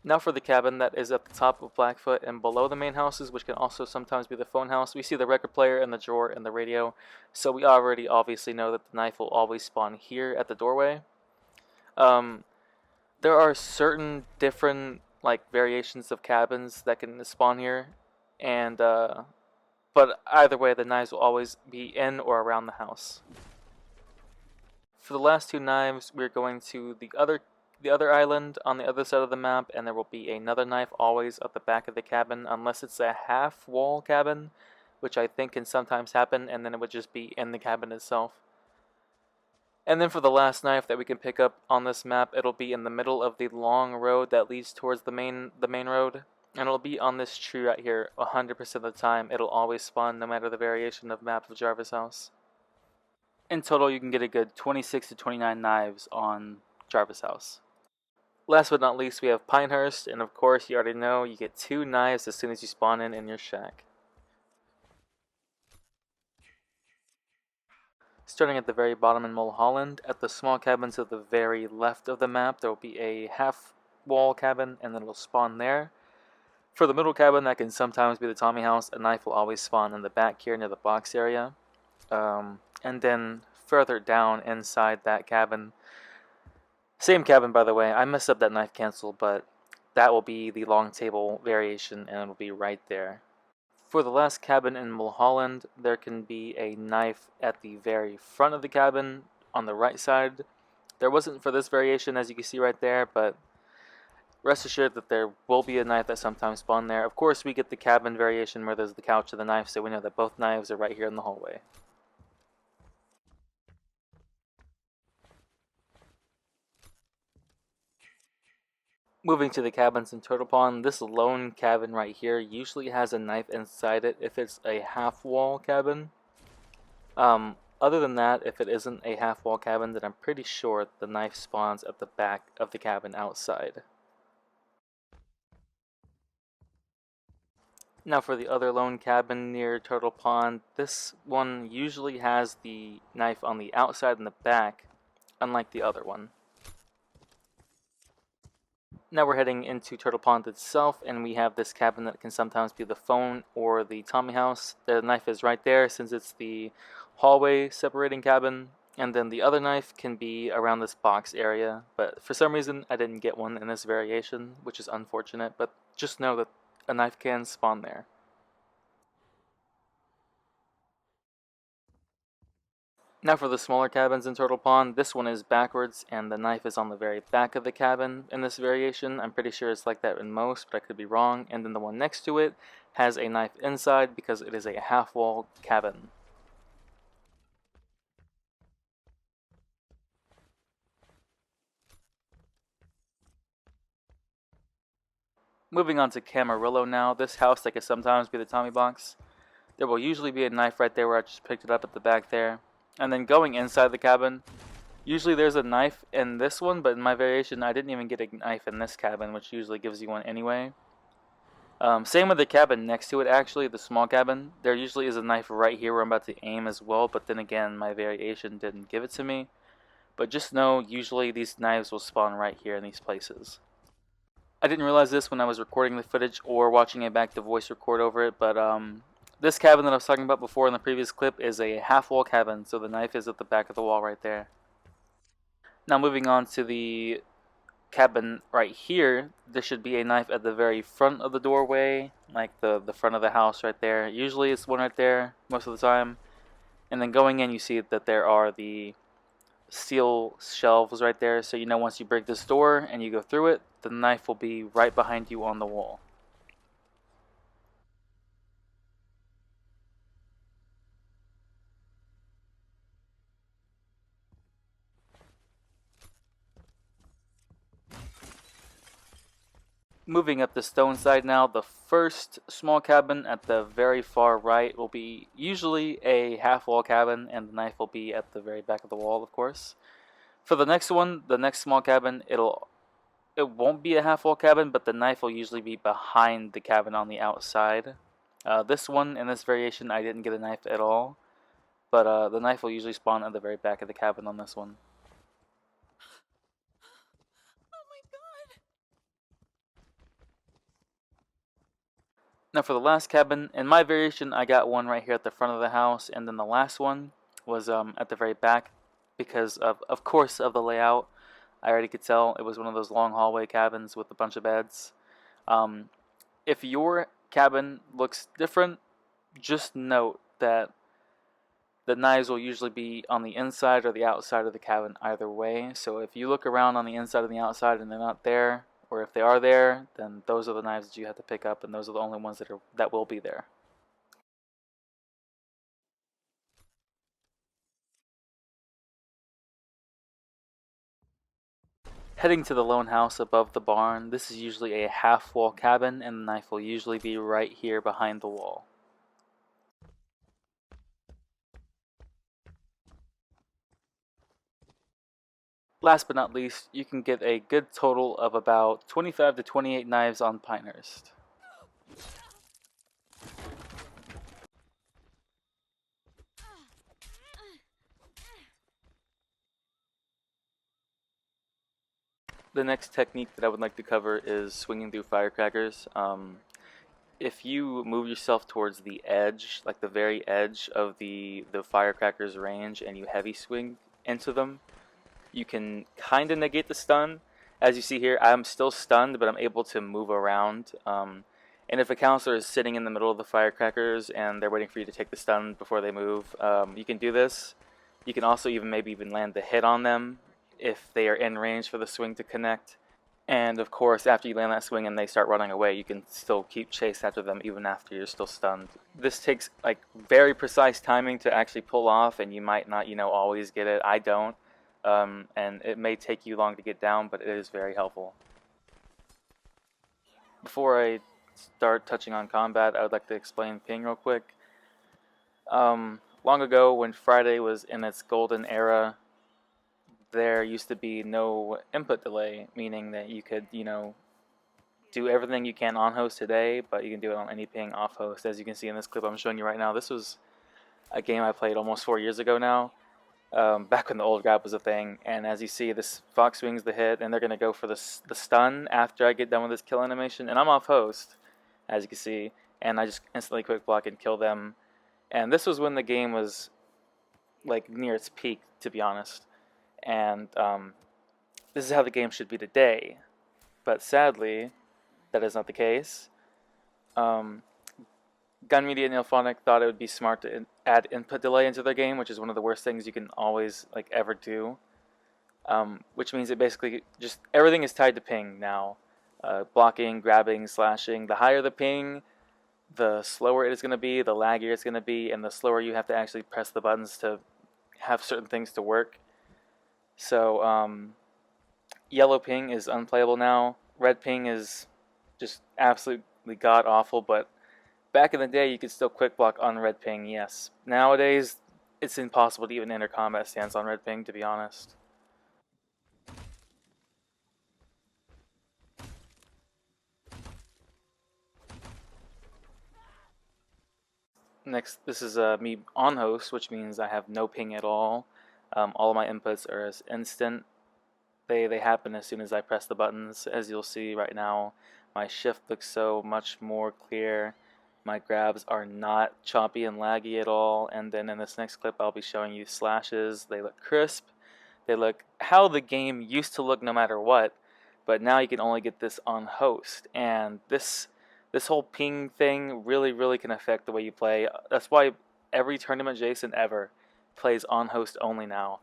Now for the cabin that is at the top of Blackfoot and below the main houses, which can also sometimes be the phone house, we see the record player and the drawer and the radio, so we already obviously know that the knife will always spawn here at the doorway. There are certain different variations of cabins that can spawn here, and but either way, the knives will always be in or around the house. For the last 2 knives, we're going to the other island on the other side of the map, and there will be another knife always at the back of the cabin, unless it's a half-wall cabin, which I think can sometimes happen, and then it would just be in the cabin itself. And then for the last knife that we can pick up on this map, it'll be in the middle of the long road that leads towards the main road, and it'll be on this tree right here 100% of the time. It'll always spawn no matter the variation of map of Jarvis House. In total, you can get a good 26 to 29 knives on Jarvis House. Last but not least, we have Pinehurst, and of course, you already know you get 2 knives as soon as you spawn in your shack. Starting at the very bottom in Mulholland, at the small cabin to the very left of the map, there will be a half-wall cabin, and then it will spawn there. For the middle cabin, that can sometimes be the Tommy house, a knife will always spawn in the back here near the box area. And then further down inside that cabin, same cabin by the way, I messed up that knife cancel, but that will be the long table variation, and it will be right there. For the last cabin in Mulholland, there can be a knife at the very front of the cabin on the right side. There wasn't for this variation, as you can see right there, but rest assured that there will be a knife that sometimes spawns there. Of course, we get the cabin variation where there's the couch and the knife, so we know that both knives are right here in the hallway. Moving to the cabins in Turtle Pond, this lone cabin right here usually has a knife inside it if it's a half-wall cabin. Other than that, if it isn't a half-wall cabin, then I'm pretty sure the knife spawns at the back of the cabin outside. Now for the other lone cabin near Turtle Pond, this one usually has the knife on the outside and the back, unlike the other one. Now we're heading into Turtle Pond itself, and we have this cabin that can sometimes be the phone or the Tommy house. The knife is right there since it's the hallway separating cabin, and then the other knife can be around this box area, but for some reason I didn't get one in this variation, which is unfortunate, but just know that a knife can spawn there. Now for the smaller cabins in Turtle Pond, this one is backwards and the knife is on the very back of the cabin in this variation. I'm pretty sure it's like that in most, but I could be wrong. And then the one next to it has a knife inside because it is a half-wall cabin. Moving on to Camarillo now, this house that can sometimes be the Tommy box. There will usually be a knife right there where I just picked it up at the back there. And then going inside the cabin, usually there's a knife in this one, but in my variation I didn't even get a knife in this cabin, which usually gives you one anyway. Same with the cabin next to it actually, the small cabin. There usually is a knife right here where I'm about to aim as well, but then again my variation didn't give it to me. But just know, usually these knives will spawn right here in these places. I didn't realize this when I was recording the footage or watching it back to voice record over it, but this cabin that I was talking about before in the previous clip is a half-wall cabin, so the knife is at the back of the wall right there. Now moving on to the cabin right here, there should be a knife at the very front of the doorway, like the front of the house right there. Usually it's one right there most of the time. And then going in, you see that there are the steel shelves right there, so you know once you break this door and you go through it, the knife will be right behind you on the wall. Moving up the stone side now, the first small cabin at the very far right will be usually a half wall cabin, and the knife will be at the very back of the wall, of course. For the next one, the next small cabin, it won't be a half wall cabin, but the knife will usually be behind the cabin on the outside. This one, in this variation, I didn't get a knife at all, but the knife will usually spawn at the very back of the cabin on this one. Oh my god. Now for the last cabin, in my variation, I got one right here at the front of the house, and then the last one was at the very back because of course, of the layout. I already could tell it was one of those long hallway cabins with a bunch of beds. If your cabin looks different, just note that the knives will usually be on the inside or the outside of the cabin either way. So if you look around on the inside and the outside and they're not there, or if they are there, then those are the knives that you have to pick up, and those are the only ones that will be there. Heading to the lone house above the barn, this is usually a half wall cabin, and the knife will usually be right here behind the wall. Last but not least, you can get a good total of about 25 to 28 knives on Pinehurst. The next technique that I would like to cover is swinging through firecrackers. If you move yourself towards the edge, like the very edge of the firecrackers range, and you heavy swing into them, you can kind of negate the stun. As you see here, I'm still stunned, but I'm able to move around. And if a counselor is sitting in the middle of the firecrackers and they're waiting for you to take the stun before they move, you can do this. You can also maybe even land the hit on them if they are in range for the swing to connect. And of course, after you land that swing and they start running away, you can still keep chase after them even after you're still stunned. This takes like very precise timing to actually pull off, and you might not, always get it. I don't. And it may take you long to get down, but it is very helpful. Before I start touching on combat, I would like to explain ping real quick. Long ago, when Friday was in its golden era, there used to be no input delay, meaning that you could, do everything you can on host today, but you can do it on any ping off host. As you can see in this clip I'm showing you right now, this was a game I played almost 4 years ago now, back when the old grab was a thing. And as you see, this fox swings the hit, and they're going to go for the stun after I get done with this kill animation, and I'm off host, as you can see, and I just instantly quick block and kill them. And this was when the game was like near its peak, to be honest. And this is how the game should be today, but sadly, that is not the case. Gun Media and Ilphonic thought it would be smart to add input delay into their game, which is one of the worst things you can always ever do. Which means that basically just everything is tied to ping now. Blocking, grabbing, slashing. The higher the ping, the slower it is going to be, the laggier it's going to be, and the slower you have to actually press the buttons to have certain things to work. So, yellow ping is unplayable now. Red ping is just absolutely god-awful, but back in the day, you could still quick block on red ping, yes. Nowadays, it's impossible to even enter combat stance on red ping, to be honest. Next, this is me on host, which means I have no ping at all. All of my inputs are as instant. They happen as soon as I press the buttons. As you'll see right now, my shift looks so much more clear. My grabs are not choppy and laggy at all. And then in this next clip, I'll be showing you slashes. They look crisp. They look how the game used to look no matter what. but now you can only get this on host, and this whole ping thing really can affect the way you play. That's why every tournament Jason ever plays on host only now.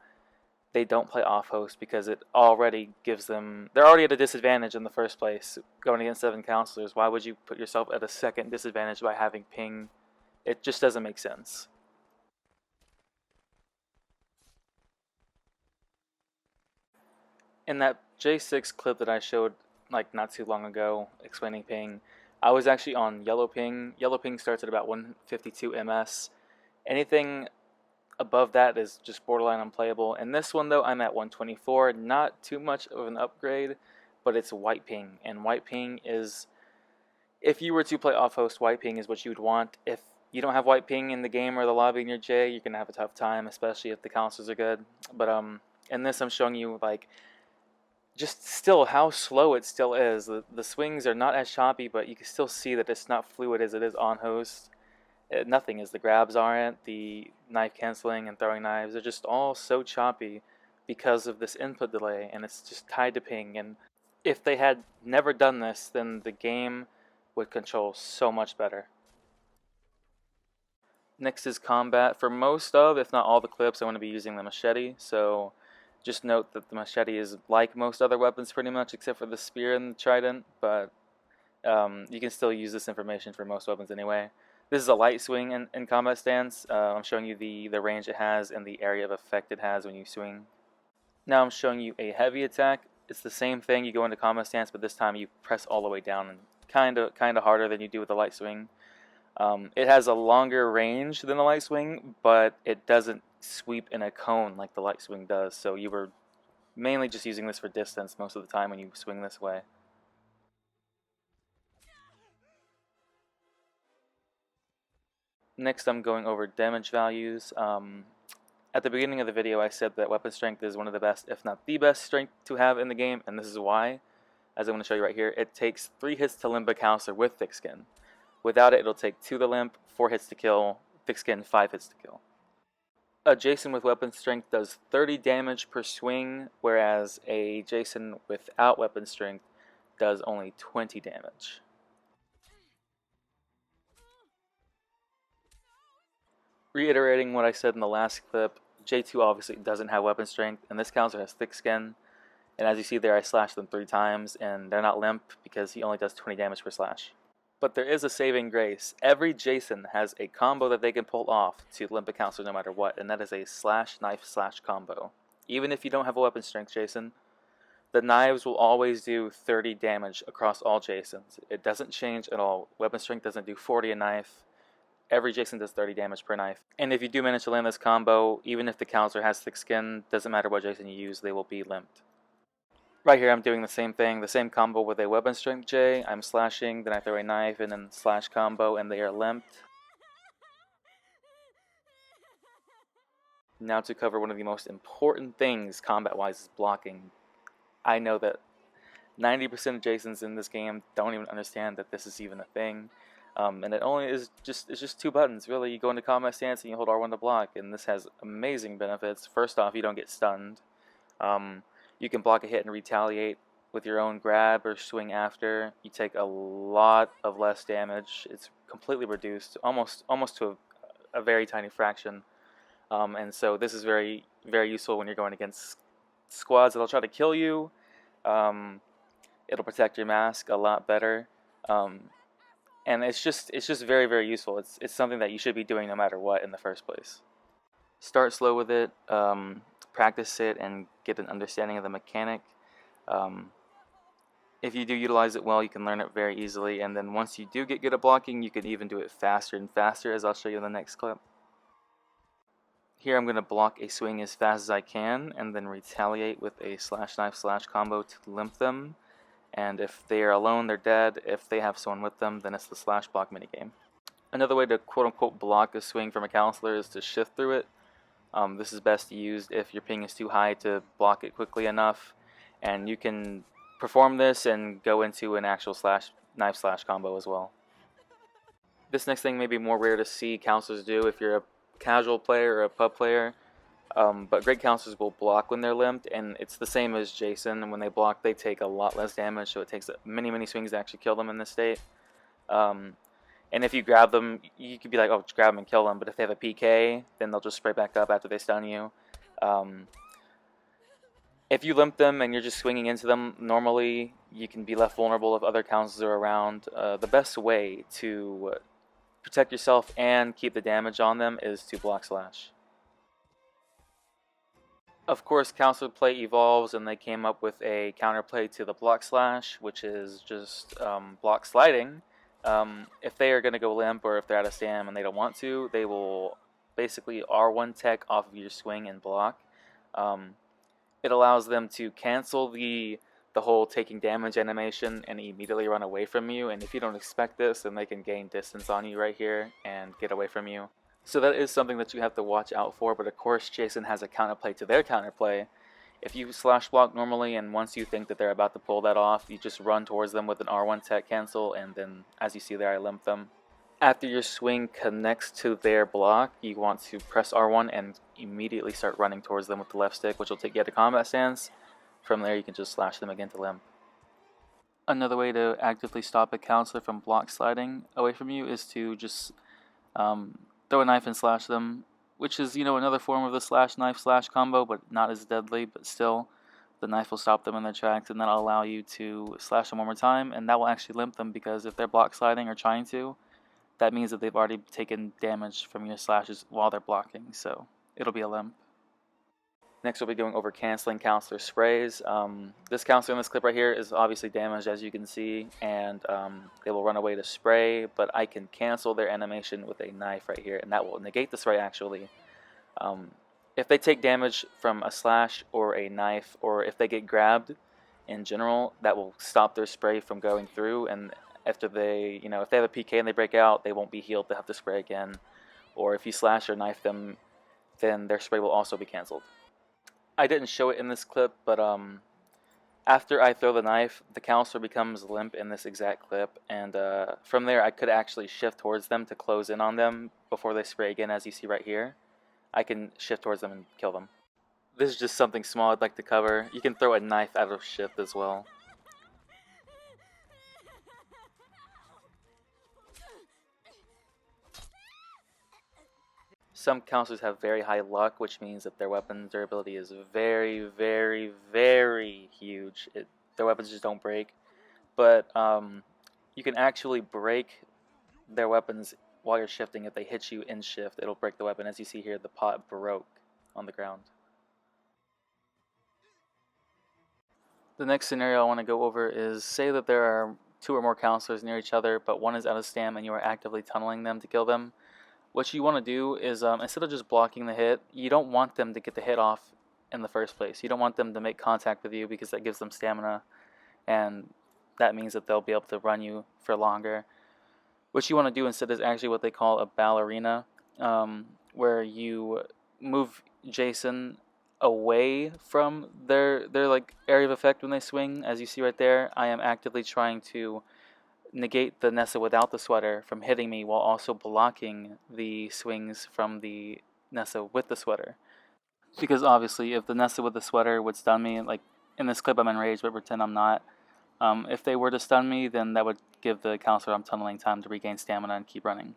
They don't play off host because it already gives them, they're already at a disadvantage in the first place going against 7 counselors. Why would you put yourself at a second disadvantage by having ping? It just doesn't make sense. In that J6 clip that I showed like not too long ago explaining ping, I was actually on yellow ping. Yellow ping starts at about 152 ms. Anything above that is just borderline unplayable. In this one though, I'm at 124. Not too much of an upgrade, but it's white ping. And white ping is, if you were to play off host, white ping is what you would want. If you don't have white ping in the game or the lobby in your J, you're going to have a tough time, especially if the counselors are good. But in this I'm showing you like just still how slow it still is. The swings are not as choppy, but you can still see that it's not fluid as it is on host. Nothing is. The grabs aren't, the knife canceling and throwing knives are just all so choppy because of this input delay, and it's just tied to ping. And if they had never done this, then the game would control so much better. Next is combat. For most of, if not all the clips, I want to be using the machete, so just note that the machete is like most other weapons pretty much, except for the spear and the trident, but you can still use this information for most weapons anyway. This is a light swing in combat stance. I'm showing you the range it has and the area of effect it has when you swing. Now I'm showing you a heavy attack. It's the same thing. You go into combat stance, but this time you press all the way down, and kind of harder than you do with the light swing. It has a longer range than the light swing, but it doesn't sweep in a cone like the light swing does, so you were mainly just using this for distance most of the time when you swing this way. Next I'm going over damage values. At the beginning of the video I said that weapon strength is one of the best, if not the best strength to have in the game, and this is why. As I'm going to show you right here, it takes 3 hits to limp a counselor with thick skin. Without it, it'll take 2 to limp, 4 hits to kill, thick skin 5 hits to kill. A Jason with weapon strength does 30 damage per swing, whereas a Jason without weapon strength does only 20 damage. Reiterating what I said in the last clip, J2 obviously doesn't have weapon strength, and this counselor has thick skin. And as you see there, I slashed them 3 times, and they're not limp because he only does 20 damage per slash. But there is a saving grace. Every Jason has a combo that they can pull off to limp a counselor no matter what, and that is a slash knife slash combo. Even if you don't have a weapon strength Jason, the knives will always do 30 damage across all Jasons. It doesn't change at all. Weapon strength doesn't do 40 a knife. Every Jason does 30 damage per knife. And if you do manage to land this combo, even if the counselor has thick skin, doesn't matter what Jason you use, they will be limped. Right here I'm doing the same thing, the same combo with a weapon strength J. I'm slashing, then I throw a knife, and then slash combo, and they are limped. Now to cover one of the most important things combat-wise is blocking. I know that 90% of Jasons in this game don't even understand that this is even a thing. And it only is it's just 2 buttons, really. You go into combat stance and you hold R1 to block, and this has amazing benefits. First off, you don't get stunned. You can block a hit and retaliate with your own grab or swing after. You take a lot of less damage. It's completely reduced, almost to a very tiny fraction. And so this is very, very useful when you're going against squads that'll try to kill you. It'll protect your mask a lot better. And it's just very, very useful. It's something that you should be doing no matter what in the first place. Start slow with it. Practice it and get an understanding of the mechanic. If you do utilize it well, you can learn it very easily, and then once you do get good at blocking, you can even do it faster and faster, as I'll show you in the next clip. Here I'm going to block a swing as fast as I can, and then retaliate with a slash knife slash combo to limp them. And if they are alone, they're dead. If they have someone with them, then it's the slash block minigame. Another way to quote-unquote block a swing from a counselor is to shift through it. This is best used if your ping is too high to block it quickly enough, and you can perform this and go into an actual slash knife slash combo as well. This next thing may be more rare to see counselors do if you're a casual player or a pub player. But great counselors will block when they're limped, and it's the same as Jason. When they block, they take a lot less damage, so it takes many swings to actually kill them in this state. And if you grab them, you could be like, oh, just grab them and kill them. But if they have a PK, then they'll just spray back up after they stun you. If you limp them and you're just swinging into them normally, you can be left vulnerable if other counselors are around. The best way to protect yourself and keep the damage on them is to block slash. Of course, counselor play evolves, and they came up with a counterplay to the block slash, which is just block sliding. If they are going to go limp or if they're out of stam and they don't want to, they will basically R1 tech off of your swing and block. It allows them to cancel the whole taking damage animation and immediately run away from you, and if you don't expect this, then they can gain distance on you right here and get away from you. So that is something that you have to watch out for, but of course Jason has a counterplay to their counterplay. If you slash block normally, and once you think that they're about to pull that off, you just run towards them with an R1 tech cancel, and then as you see there, I limp them. After your swing connects to their block, you want to press R1 and immediately start running towards them with the left stick, which will take you out of combat stance. From there, you can just slash them again to limp. Another way to actively stop a counselor from block sliding away from you is to just throw a knife and slash them, which is, another form of the slash knife slash combo, but not as deadly, but still the knife will stop them in their tracks, and that'll allow you to slash them one more time, and that will actually limp them, because if they're block sliding or trying to, that means that they've already taken damage from your slashes while they're blocking, so it'll be a limp. Next we'll be going over canceling counselor sprays. This counselor in this clip right here is obviously damaged, as you can see, and they will run away to spray, but I can cancel their animation with a knife right here, and that will negate the spray actually. If they take damage from a slash or a knife, or if they get grabbed in general, that will stop their spray from going through, and after they, if they have a PK and they break out, they won't be healed to have to spray again. Or if you slash or knife them, then their spray will also be cancelled. I didn't show it in this clip, but after I throw the knife, the counselor becomes limp in this exact clip, and from there I could actually shift towards them to close in on them before they spray again, as you see right here. I can shift towards them and kill them. This is just something small I'd like to cover. You can throw a knife out of shift as well. Some counselors have very high luck, which means that their weapon durability is very huge. Their weapons just don't break. But you can actually break their weapons while you're shifting. If they hit you in shift, it'll break the weapon. As you see here, the pot broke on the ground. The next scenario I want to go over is, say that there are 2 or more counselors near each other, but one is out of stam and you are actively tunneling them to kill them. What you want to do is, instead of just blocking the hit, you don't want them to get the hit off in the first place. You don't want them to make contact with you, because that gives them stamina, and that means that they'll be able to run you for longer. What you want to do instead is actually what they call a ballerina, where you move Jason away from their like area of effect when they swing. As you see right there, I am actively trying to negate the Nessa without the sweater from hitting me, while also blocking the swings from the Nessa with the sweater. Because obviously, if the Nessa with the sweater would stun me, like in this clip I'm enraged, but pretend I'm not, if they were to stun me, then that would give the counselor I'm tunneling time to regain stamina and keep running.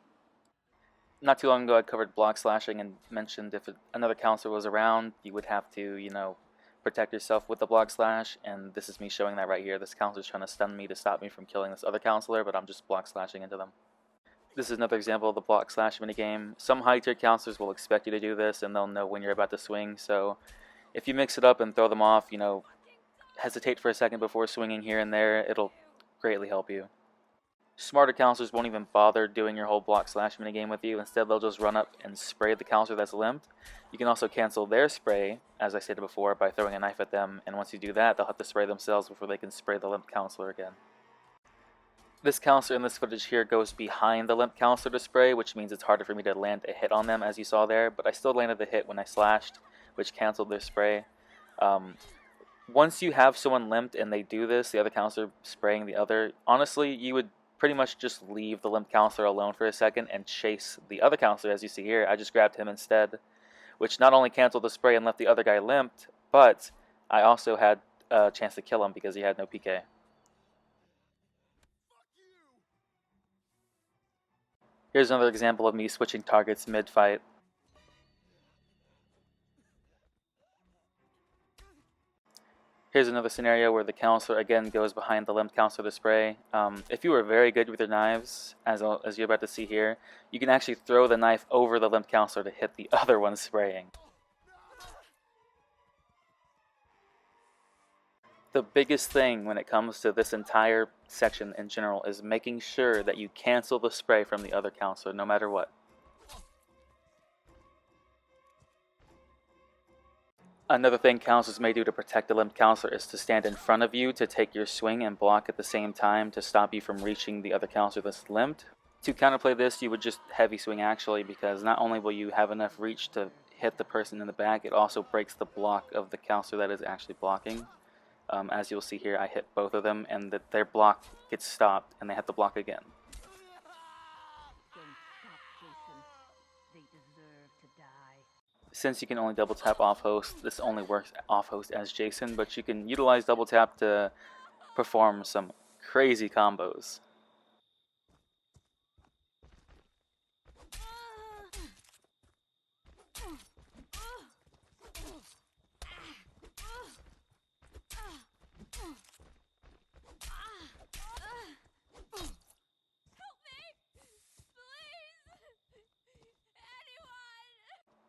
Not too long ago I covered block slashing and mentioned if another counselor was around, you would have to, protect yourself with the block slash, and this is me showing that right here. This counselor's trying to stun me to stop me from killing this other counselor, but I'm just block slashing into them. This is another example of the block slash minigame. Some high tier counselors will expect you to do this, and they'll know when you're about to swing, so if you mix it up and throw them off, hesitate for a second before swinging here and there, it'll greatly help you. Smarter counselors won't even bother doing your whole block slash minigame with you. Instead, they'll just run up and spray the counselor that's limped. You can also cancel their spray, as I stated before, by throwing a knife at them, and once you do that, they'll have to spray themselves before they can spray the limped counselor again. This counselor in this footage here goes behind the limped counselor to spray, which means it's harder for me to land a hit on them, as you saw there, but I still landed the hit when I slashed, which canceled their spray. Once you have someone limped and they do this, the other counselor spraying the other, honestly, you would pretty much just leave the limp counselor alone for a second and chase the other counselor. As you see here, I just grabbed him instead. which not only canceled the spray and left the other guy limped, but I also had a chance to kill him because he had no PK. Here's another example of me switching targets mid-fight. Here's another scenario where the counselor again goes behind the limped counselor to spray. If you are very good with your knives, as you're about to see here, you can actually throw the knife over the limped counselor to hit the other one spraying. The biggest thing when it comes to this entire section in general is making sure that you cancel the spray from the other counselor no matter what. Another thing counselors may do to protect the limped counselor is to stand in front of you to take your swing and block at the same time to stop you from reaching the other counselor that's limped. To counterplay this, you would just heavy swing actually, because not only will you have enough reach to hit the person in the back, it also breaks the block of the counselor that is actually blocking. As you'll see here, I hit both of them and their block gets stopped and they have to block again. Since you can only double tap off host, this only works off host as Jason, but you can utilize double tap to perform some crazy combos.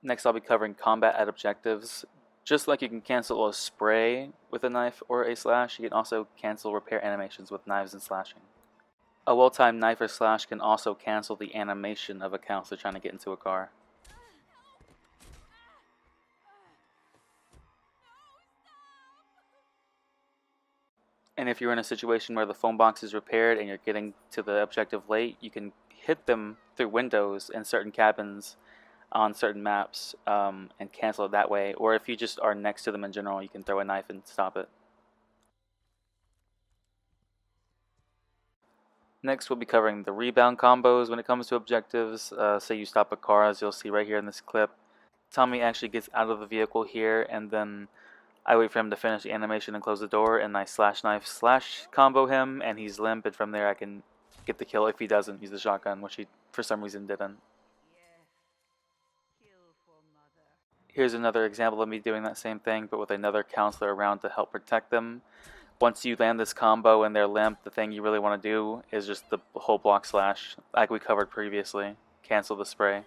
Next I'll be covering combat at objectives. Just like you can cancel a spray with a knife or a slash, you can also cancel repair animations with knives and slashing. A well-timed knife or slash can also cancel the animation of a counselor trying to get into a car. And if you're in a situation where the phone box is repaired and you're getting to the objective late, you can hit them through windows in certain cabins on certain maps and cancel it that way. Or if you just are next to them in general, you can throw a knife and stop it. Next we'll be covering the rebound combos when it comes to objectives. Say you stop a car, as you'll see right here in this clip. Tommy actually gets out of the vehicle here, and then I wait for him to finish the animation and close the door, and I slash knife slash combo him, and he's limp, and from there I can get the kill if he doesn't use the shotgun, which he for some reason didn't. Here's another example of me doing that same thing, but with another counselor around to help protect them. Once you land this combo and they're limp, the thing you really want to do is just the whole block slash, like we covered previously. Cancel the spray.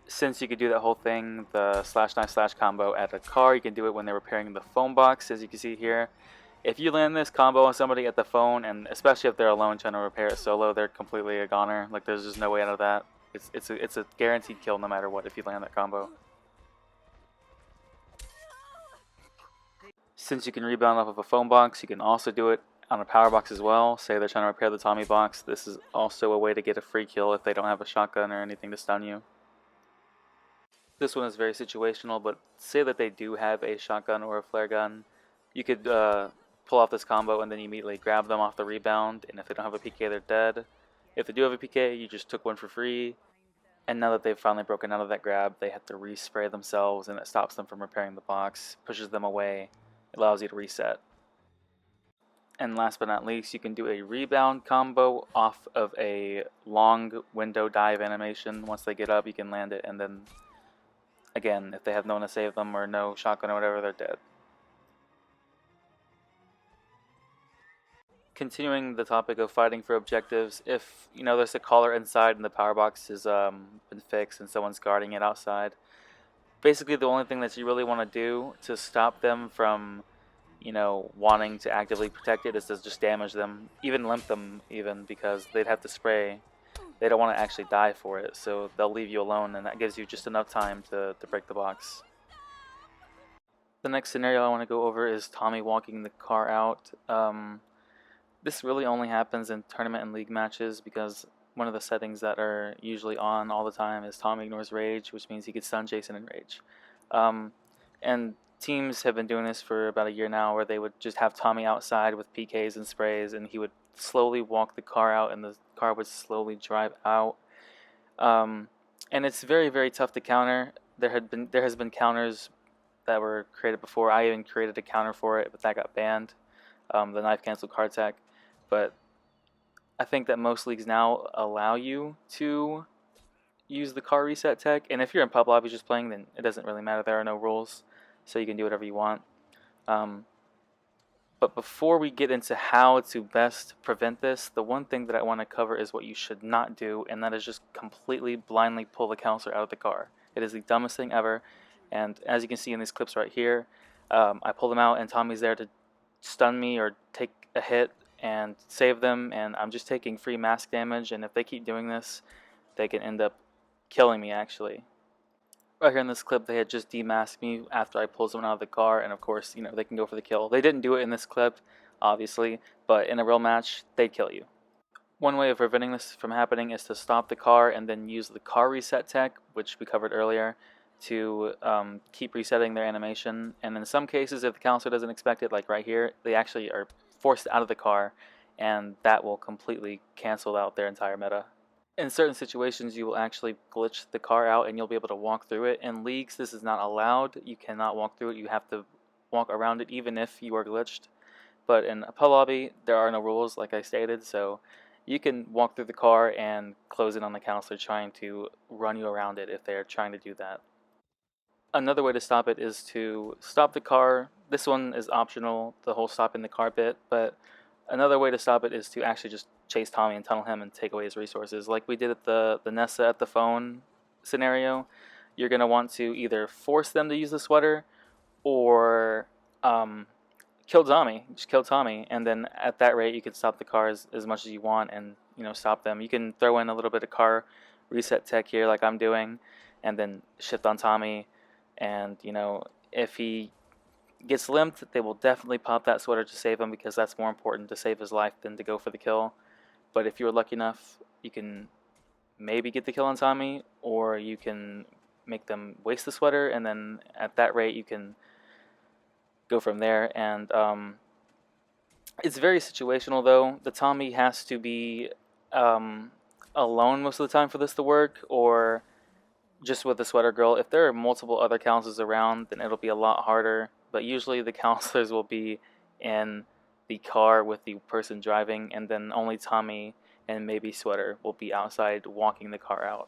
Since you could do that whole thing, the slash knife slash combo at a car, you can do it when they're repairing the phone box, as you can see here. If you land this combo on somebody at the phone, and especially if they're alone trying to repair it solo, they're completely a goner. Like, there's just no way out of that. It's a guaranteed kill no matter what if you land that combo. Since you can rebound off of a phone box, you can also do it on a power box as well. Say they're trying to repair the Tommy box. This is also a way to get a free kill if they don't have a shotgun or anything to stun you. This one is very situational, but say that they do have a shotgun or a flare gun. You could pull off this combo and then you immediately grab them off the rebound, and if they don't have a PK, they're dead. If they do have a PK, you just took one for free, and now that they've finally broken out of that grab, they have to respray themselves, and it stops them from repairing the box, pushes them away, allows you to reset. And last but not least, you can do a rebound combo off of a long window dive animation. Once they get up, you can land it, and then again, if they have no one to save them or no shotgun or whatever, they're dead. Continuing the topic of fighting for objectives, if there's a caller inside and the power box has been fixed and someone's guarding it outside, basically the only thing that you really want to do to stop them from wanting to actively protect it is to just damage them, even limp them even, because they'd have to spray. They don't want to actually die for it, so they'll leave you alone, and that gives you just enough time to break the box. The next scenario I want to go over is Tommy walking the car out. This really only happens in tournament and league matches because one of the settings that are usually on all the time is Tommy ignores rage, which means he could stun Jason in rage. And teams have been doing this for about a year now, where they would just have Tommy outside with PKs and sprays, and he would slowly walk the car out, and the car would slowly drive out. And and it's very, very tough to counter. There has been counters that were created before. I even created a counter for it, but that got banned. The knife cancel card tech. But I think that most leagues now allow you to use the car reset tech, and if you're in pub lobby just playing, then it doesn't really matter. There are no rules, so you can do whatever you want. But before we get into how to best prevent this, the one thing that I want to cover is what you should not do, and that is just completely blindly pull the counselor out of the car. It is the dumbest thing ever, and as you can see in these clips right here, I pull them out and Tommy's there to stun me or take a hit and save them, and I'm just taking free mask damage, and if they keep doing this, they can end up killing me actually. Right here in this clip, they had just demasked me after I pulled someone out of the car, and of course, you know, they can go for the kill. They didn't do it in this clip, obviously, but in a real match, they'd kill you. One way of preventing this from happening is to stop the car and then use the car reset tech, which we covered earlier, to keep resetting their animation. And in some cases, if the counselor doesn't expect it, like right here, they actually are forced out of the car, and that will completely cancel out their entire meta. In certain situations, you will actually glitch the car out and you'll be able to walk through it. In leagues, this is not allowed. You cannot walk through it. You have to walk around it even if you are glitched. But in a pub lobby, there are no rules, like I stated, so you can walk through the car and close in on the counselor trying to run you around it if they're trying to do that. Another way to stop it is to stop the car. This one is optional, the whole stopping the car bit, but another way to stop it is to actually just chase Tommy and tunnel him and take away his resources. Like we did at the Nessa at the phone scenario, you're going to want to either force them to use the sweater or kill Tommy. Just kill Tommy, and then at that rate you can stop the cars as much as you want and, you know, stop them. You can throw in a little bit of car reset tech here like I'm doing and then shift on Tommy, and, you know, if he gets limped, they will definitely pop that sweater to save him because that's more important to save his life than to go for the kill. But if you're lucky enough, you can maybe get the kill on Tommy, or you can make them waste the sweater, and then at that rate you can go from there. And it's very situational though. The Tommy has to be alone most of the time for this to work, or just with the sweater girl. If there are multiple other counselors around, then it'll be a lot harder, but usually the counselors will be in the car with the person driving, and then only Tommy and maybe Sweater will be outside walking the car out.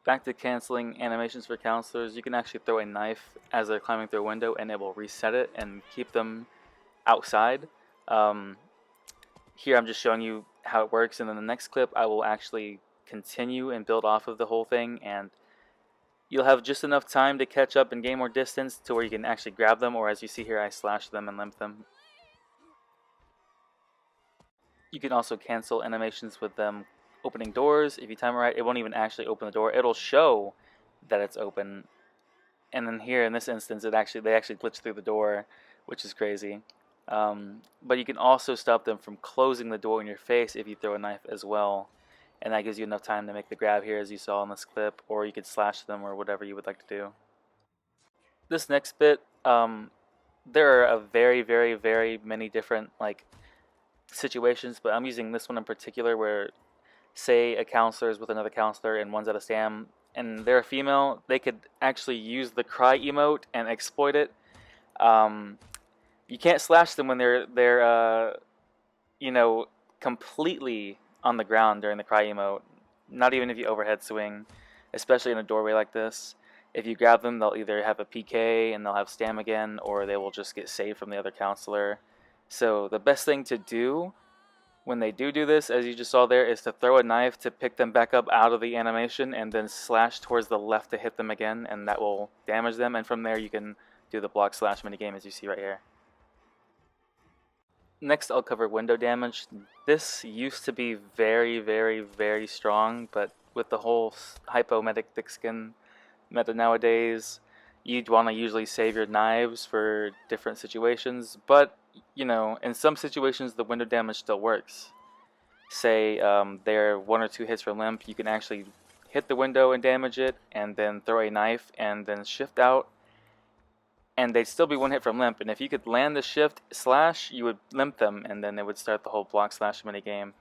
Back to canceling animations for counselors, you can actually throw a knife as they're climbing through a window and it will reset it and keep them outside. Here I'm just showing you how it works, and in the next clip I will actually continue and build off of the whole thing, and you'll have just enough time to catch up and gain more distance to where you can actually grab them, or as you see here, I slash them and limp them. You can also cancel animations with them opening doors. If you time it right, it won't even actually open the door. It'll show that it's open, and then here in this instance, they actually glitch through the door, which is crazy. But you can also stop them from closing the door in your face if you throw a knife as well, and that gives you enough time to make the grab here as you saw in this clip, or you could slash them or whatever you would like to do. This next bit, there are a very many different situations, but I'm using this one in particular where, say a counselor is with another counselor and one's at a stam and they're a female, they could actually use the cry emote and exploit it. You can't slash them when they're you know, completely on the ground during the cry emote. Not even if you overhead swing, especially in a doorway like this. If you grab them, they'll either have a PK and they'll have stam again, or they will just get saved from the other counselor. So the best thing to do when they do this, as you just saw there, is to throw a knife to pick them back up out of the animation and then slash towards the left to hit them again, and that will damage them, and from there you can do the block slash minigame as you see right here. Next I'll cover window damage. This used to be very strong, but with the whole hypo medic thick skin meta nowadays, you'd want to usually save your knives for different situations, but you know, in some situations the window damage still works. Say they're 1 or 2 hits from limp, you can actually hit the window and damage it, and then throw a knife and then shift out and they'd still be one hit from limp. And if you could land the shift slash, you would limp them, and then it would start the whole block slash minigame.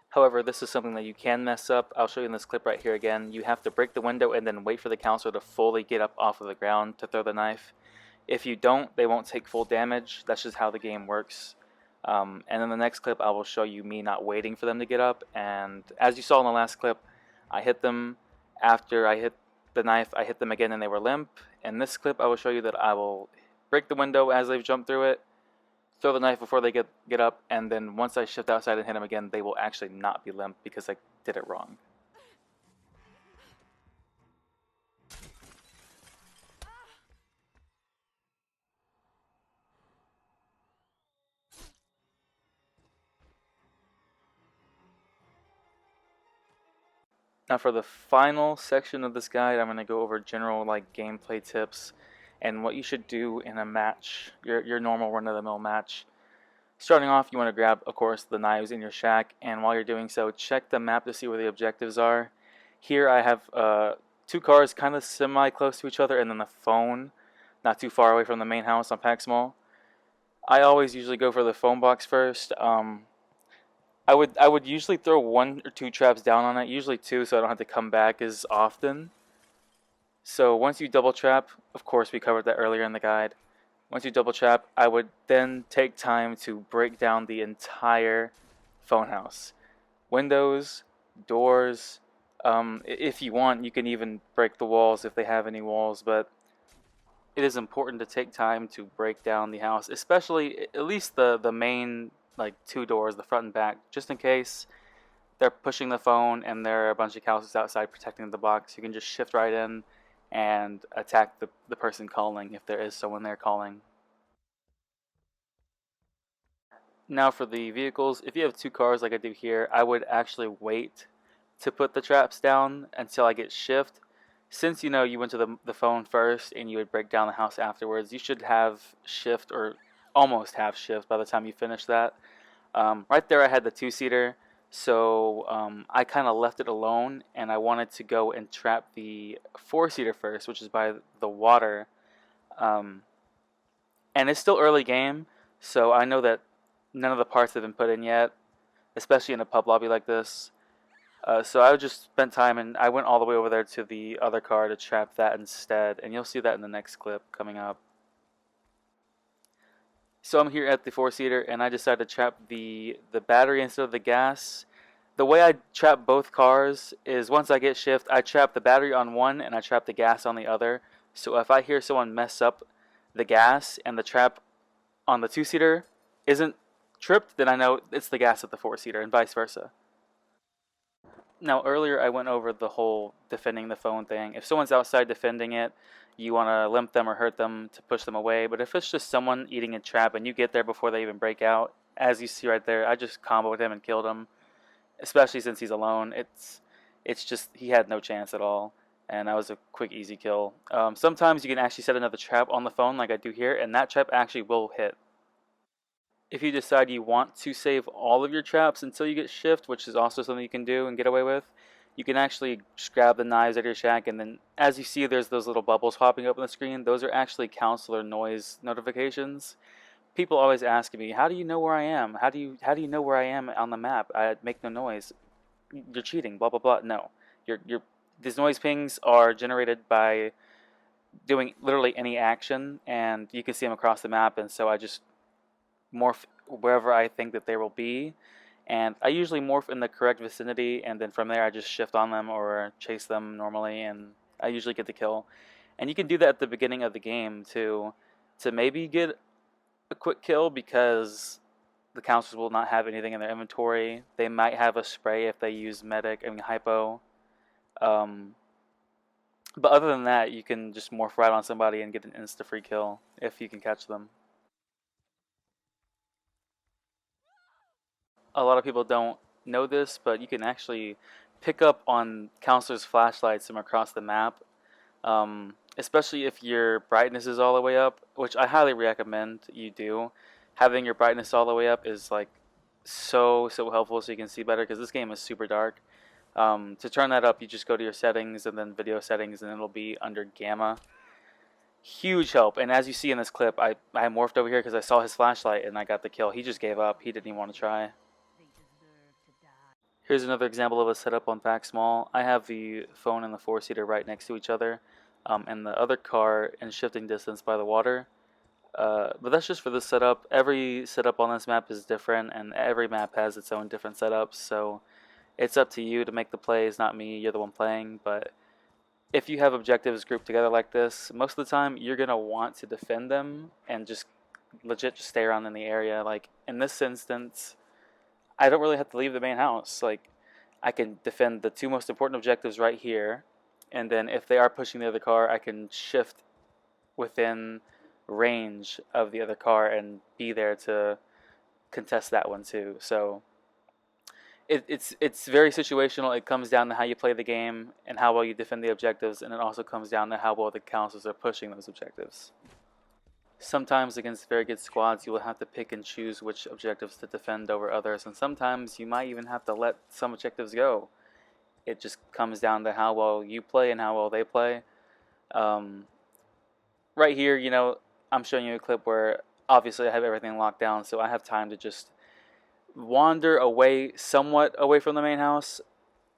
However, this is something that you can mess up. I'll show you in this clip right here again. You have to break the window and then wait for the counselor to fully get up off of the ground to throw the knife. If you don't, they won't take full damage. That's just how the game works. And in the next clip, I will show you me not waiting for them to get up. And as you saw in the last clip, I hit them. After I hit the knife, I hit them again and they were limp. In this clip, I will show you that I will break the window as they've jumped through it, throw the knife before they get up, and then once I shift outside and hit them again, they will actually not be limp because I did it wrong. Now for the final section of this guide, I'm going to go over general gameplay tips and what you should do in a match, your normal run-of-the-mill match. Starting off, you want to grab, of course, the knives in your shack, and while you're doing so, check the map to see where the objectives are. Here I have 2 cars kind of semi-close to each other, and then the phone not too far away from the main house on Pack Small. I always usually go for the phone box first. I would usually throw 1 or 2 traps down on it, usually 2, so I don't have to come back as often. So once you double trap, of course we covered that earlier in the guide. Once you double trap, I would then take time to break down the entire phone house. Windows, doors, if you want, you can even break the walls if they have any walls, but it is important to take time to break down the house, especially at least the main 2 doors, the front and back, just in case they're pushing the phone and there are a bunch of houses outside protecting the box. You can just shift right in and attack the person calling if there is someone there calling. Now for the vehicles, if you have 2 cars like I do here, I would actually wait to put the traps down until I get shift. Since you went to the phone first and you would break down the house afterwards, you should have shift or almost have shift by the time you finish that. Right there I had the 2-seater, so I kind of left it alone, and I wanted to go and trap the 4-seater first, which is by the water. And it's still early game, so I know that none of the parts have been put in yet, especially in a pub lobby like this. So I just spent time, and I went all the way over there to the other car to trap that instead, and you'll see that in the next clip coming up. So I'm here at the 4-seater, and I decided to trap the battery instead of the gas. The way I trap both cars is once I get shift, I trap the battery on one and I trap the gas on the other. So if I hear someone mess up the gas and the trap on the 2-seater isn't tripped, then I know it's the gas at the 4-seater, and vice versa. Now earlier I went over the whole defending the phone thing. If someone's outside defending it, you want to limp them or hurt them to push them away. But if it's just someone eating a trap and you get there before they even break out, as you see right there, I just comboed him and killed him. Especially since he's alone, it's just he had no chance at all, and that was a quick, easy kill. Sometimes you can actually set another trap on the phone like I do here, and that trap actually will hit. If you decide you want to save all of your traps until you get shift, which is also something you can do and get away with, you can actually just grab the knives out of your shack, and then as you see there's those little bubbles popping up on the screen. Those are actually counselor noise notifications. People always ask me, how do you know where I am? How do you know where I am on the map? I make no noise. You're cheating, blah blah blah. No. These noise pings are generated by doing literally any action, and you can see them across the map, and so I just morph wherever I think that they will be, and I usually morph in the correct vicinity, and then from there I just shift on them or chase them normally, and I usually get the kill. And you can do that at the beginning of the game to maybe get a quick kill, because the counselors will not have anything in their inventory. They might have a spray if they use hypo. But other than that, you can just morph right on somebody and get an insta-free kill if you can catch them. A lot of people don't know this, but you can actually pick up on counselors' flashlights from across the map, especially if your brightness is all the way up, which I highly recommend you do. Having your brightness all the way up is so helpful, so you can see better, because this game is super dark. To turn that up, you just go to your settings and then video settings, and it'll be under gamma. Huge help. And as you see in this clip, I morphed over here because I saw his flashlight and I got the kill. He just gave up. He didn't even want to try. Here's another example of a setup on Pack Small. I have the phone and the 4-seater right next to each other, and the other car in shifting distance by the water. But that's just for this setup. Every setup on this map is different, and every map has its own different setups, so it's up to you to make the plays, not me. You're the one playing. But if you have objectives grouped together like this, most of the time you're going to want to defend them and just legit just stay around in the area. Like in this instance, I don't really have to leave the main house. Like I can defend the two most important objectives right here, and then if they are pushing the other car, I can shift within range of the other car and be there to contest that one too. So it's very situational. It comes down to how you play the game and how well you defend the objectives, and it also comes down to how well the councils are pushing those objectives. Sometimes against very good squads you will have to pick and choose which objectives to defend over others, and sometimes you might even have to let some objectives go. It just comes down to how well you play and how well they play. Right here, you know, I'm showing you a clip where obviously I have everything locked down, so I have time to just wander away, somewhat away from the main house,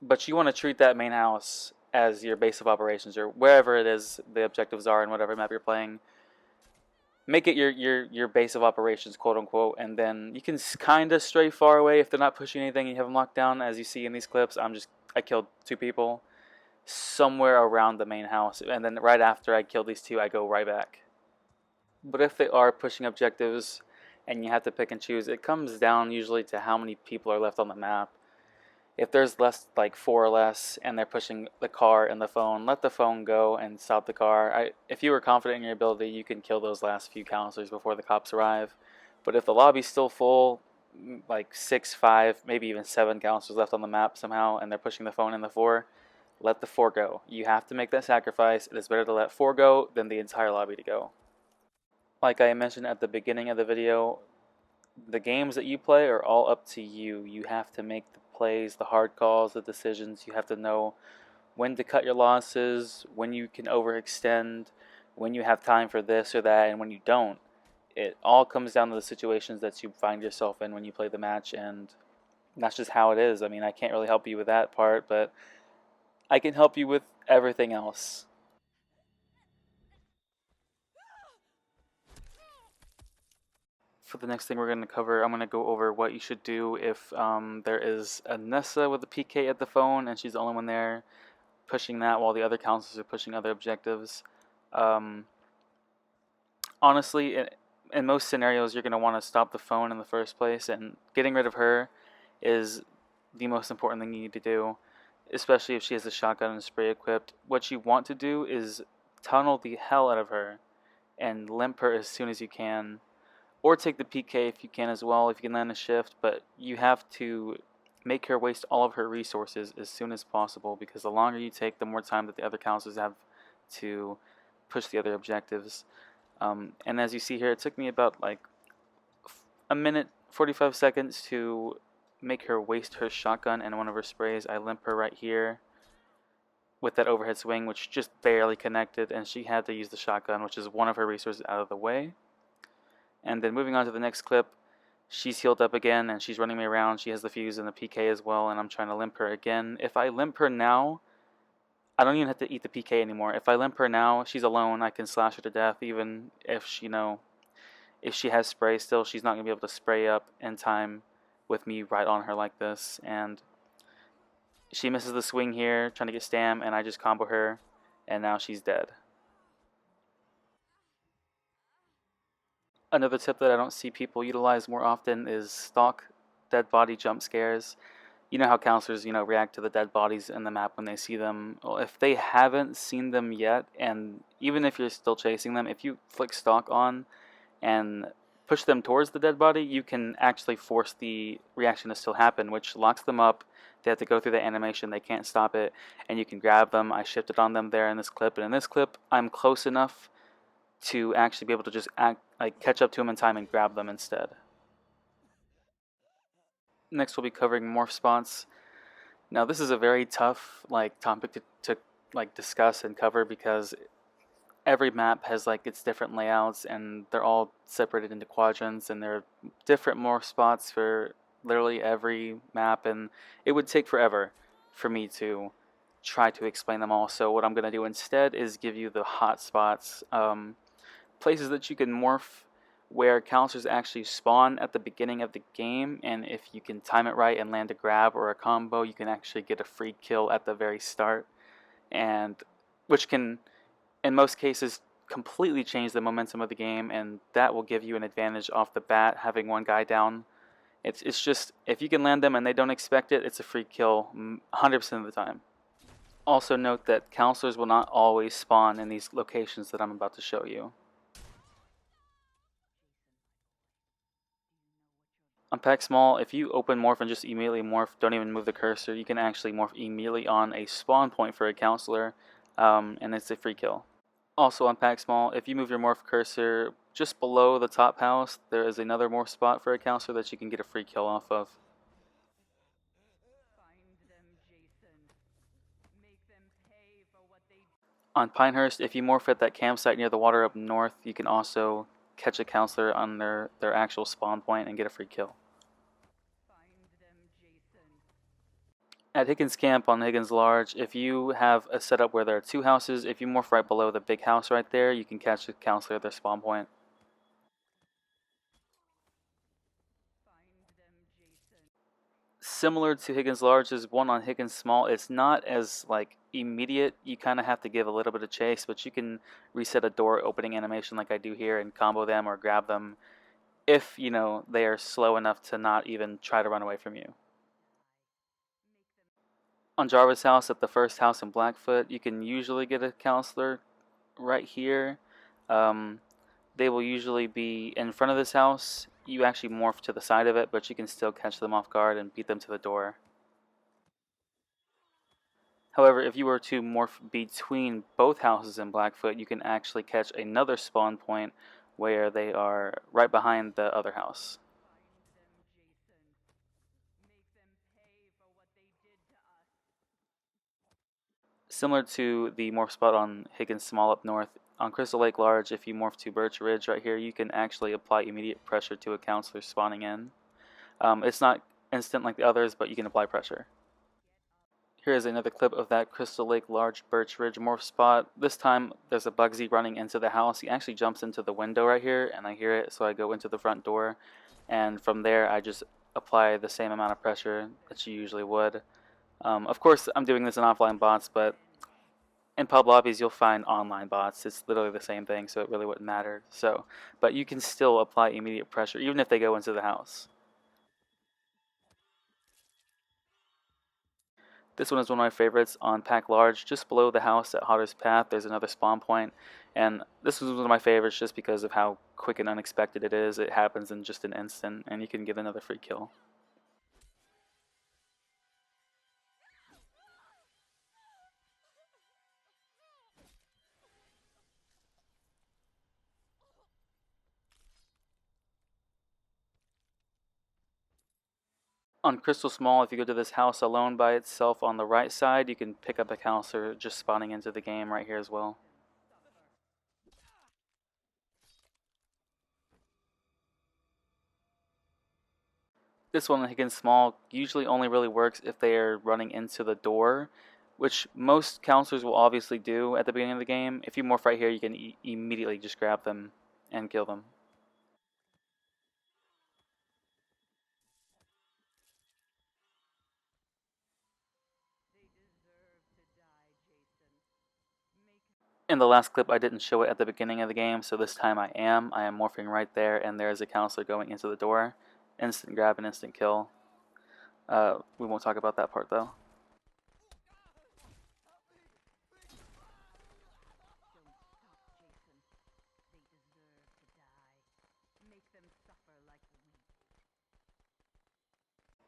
but you want to treat that main house as your base of operations, or wherever it is the objectives are in whatever map you're playing. Make it your base of operations, quote unquote, and then you can kind of stray far away if they're not pushing anything and you have them locked down. As you see in these clips, I killed 2 people somewhere around the main house, and then right after I kill these 2, I go right back. But if they are pushing objectives and you have to pick and choose, it comes down usually to how many people are left on the map. If there's less, like 4 or less, and they're pushing the car and the phone, let the phone go and stop the car. If you were confident in your ability, you can kill those last few counselors before the cops arrive. But if the lobby's still full, like 6, 5, maybe even 7 counselors left on the map somehow, and they're pushing the phone and the 4, let the 4 go. You have to make that sacrifice. It is better to let 4 go than the entire lobby to go. Like I mentioned at the beginning of the video, the games that you play are all up to you. You have to make the plays, the hard calls, the decisions. You have to know when to cut your losses, when you can overextend, when you have time for this or that, and when you don't. It all comes down to the situations that you find yourself in when you play the match, and that's just how it is. I mean, I can't really help you with that part, but I can help you with everything else. For the next thing we're going to cover, I'm going to go over what you should do if there is a Nessa with a PK at the phone and she's the only one there pushing that while the other counselors are pushing other objectives. Honestly, in most scenarios, you're going to want to stop the phone in the first place, and getting rid of her is the most important thing you need to do, especially if she has a shotgun and spray equipped. What you want to do is tunnel the hell out of her and limp her as soon as you can. Or take the PK if you can as well, if you can land a shift, but you have to make her waste all of her resources as soon as possible, because the longer you take, the more time that the other counselors have to push the other objectives. And as you see here, it took me about like a minute, 45 seconds to make her waste her shotgun and one of her sprays. I limp her right here with that overhead swing, which just barely connected, and she had to use the shotgun, which is one of her resources, out of the way. And then moving on to the next clip, she's healed up again and she's running me around. She has the fuse and the PK as well, and I'm trying to limp her again. If I limp her now, I don't even have to eat the PK anymore. If I limp her now, she's alone. I can slash her to death, even if if she has spray still, she's not going to be able to spray up in time with me right on her like this. And she misses the swing here, trying to get stam, and I just combo her, and now she's dead. Another tip that I don't see people utilize more often is stalk dead body jump scares. You know how counselors, react to the dead bodies in the map when they see them. Well, if they haven't seen them yet, and even if you're still chasing them, if you flick stalk on and push them towards the dead body, you can actually force the reaction to still happen, which locks them up. They have to go through the animation, they can't stop it, and you can grab them. I shifted on them there in this clip, and in this clip, I'm close enough to actually be able to just catch up to them in time and grab them instead. Next we'll be covering morph spots. Now this is a very tough topic to discuss and cover, because every map has like its different layouts, and they're all separated into quadrants, and there are different morph spots for literally every map, and it would take forever for me to try to explain them all. So what I'm going to do instead is give you the hot spots, places that you can morph where counselors actually spawn at the beginning of the game, and if you can time it right and land a grab or a combo, you can actually get a free kill at the very start, and which can in most cases completely change the momentum of the game, and that will give you an advantage off the bat having one guy down. It's just, if you can land them and they don't expect it, it's a free kill 100% of the time. Also note that counselors will not always spawn in these locations that I'm about to show you. On Pack Small, if you open morph and just immediately morph, don't even move the cursor, you can actually morph immediately on a spawn point for a counselor, and it's a free kill. Also on Pack Small, if you move your morph cursor just below the top house, there is another morph spot for a counselor that you can get a free kill off of. On Pinehurst, if you morph at that campsite near the water up north, you can also catch a counselor on their actual spawn point and get a free kill. At Higgins Camp on Higgins Large, if you have a setup where there are two houses, if you morph right below the big house right there, you can catch a counselor at their spawn point. Similar to Higgins Large, there's one on Higgins Small. It's not as like immediate. You kind of have to give a little bit of chase, but you can reset a door opening animation like I do here and combo them or grab them if, you know, they are slow enough to not even try to run away from you. On Jarvis House, at the first house in Blackfoot, you can usually get a counselor right here. They will usually be in front of this house. You actually morph to the side of it, but you can still catch them off guard and beat them to the door. However, if you were to morph between both houses in Blackfoot, you can actually catch another spawn point where they are right behind the other house. Similar to the morph spot on Higgins Small up north, on Crystal Lake Large, if you morph to Birch Ridge right here, you can actually apply immediate pressure to a counselor spawning in. It's not instant like the others, but you can apply pressure. Here is another clip of that Crystal Lake Large Birch Ridge morph spot. This time there's a Bugsy running into the house. He actually jumps into the window right here, and I hear it, so I go into the front door, and from there I just apply the same amount of pressure that you usually would. Of course, I'm doing this in offline bots, but in pub lobbies you'll find online bots. It's literally the same thing, so it really wouldn't matter. But you can still apply immediate pressure even if they go into the house. This one is one of my favorites on Pack Large. Just below the house at Hotter's Path, there's another spawn point, and this was one of my favorites just because of how quick and unexpected it is. It happens in just an instant, and you can get another free kill. On Crystal Small, if you go to this house alone by itself on the right side, you can pick up a counselor just spawning into the game right here as well. This one on Higgins Small usually only really works if they are running into the door, which most counselors will obviously do at the beginning of the game. If you morph right here, you can immediately just grab them and kill them. In the last clip, I didn't show it at the beginning of the game, so this time I am. I am morphing right there, and there is a counselor going into the door. Instant grab and instant kill. We won't talk about that part, though.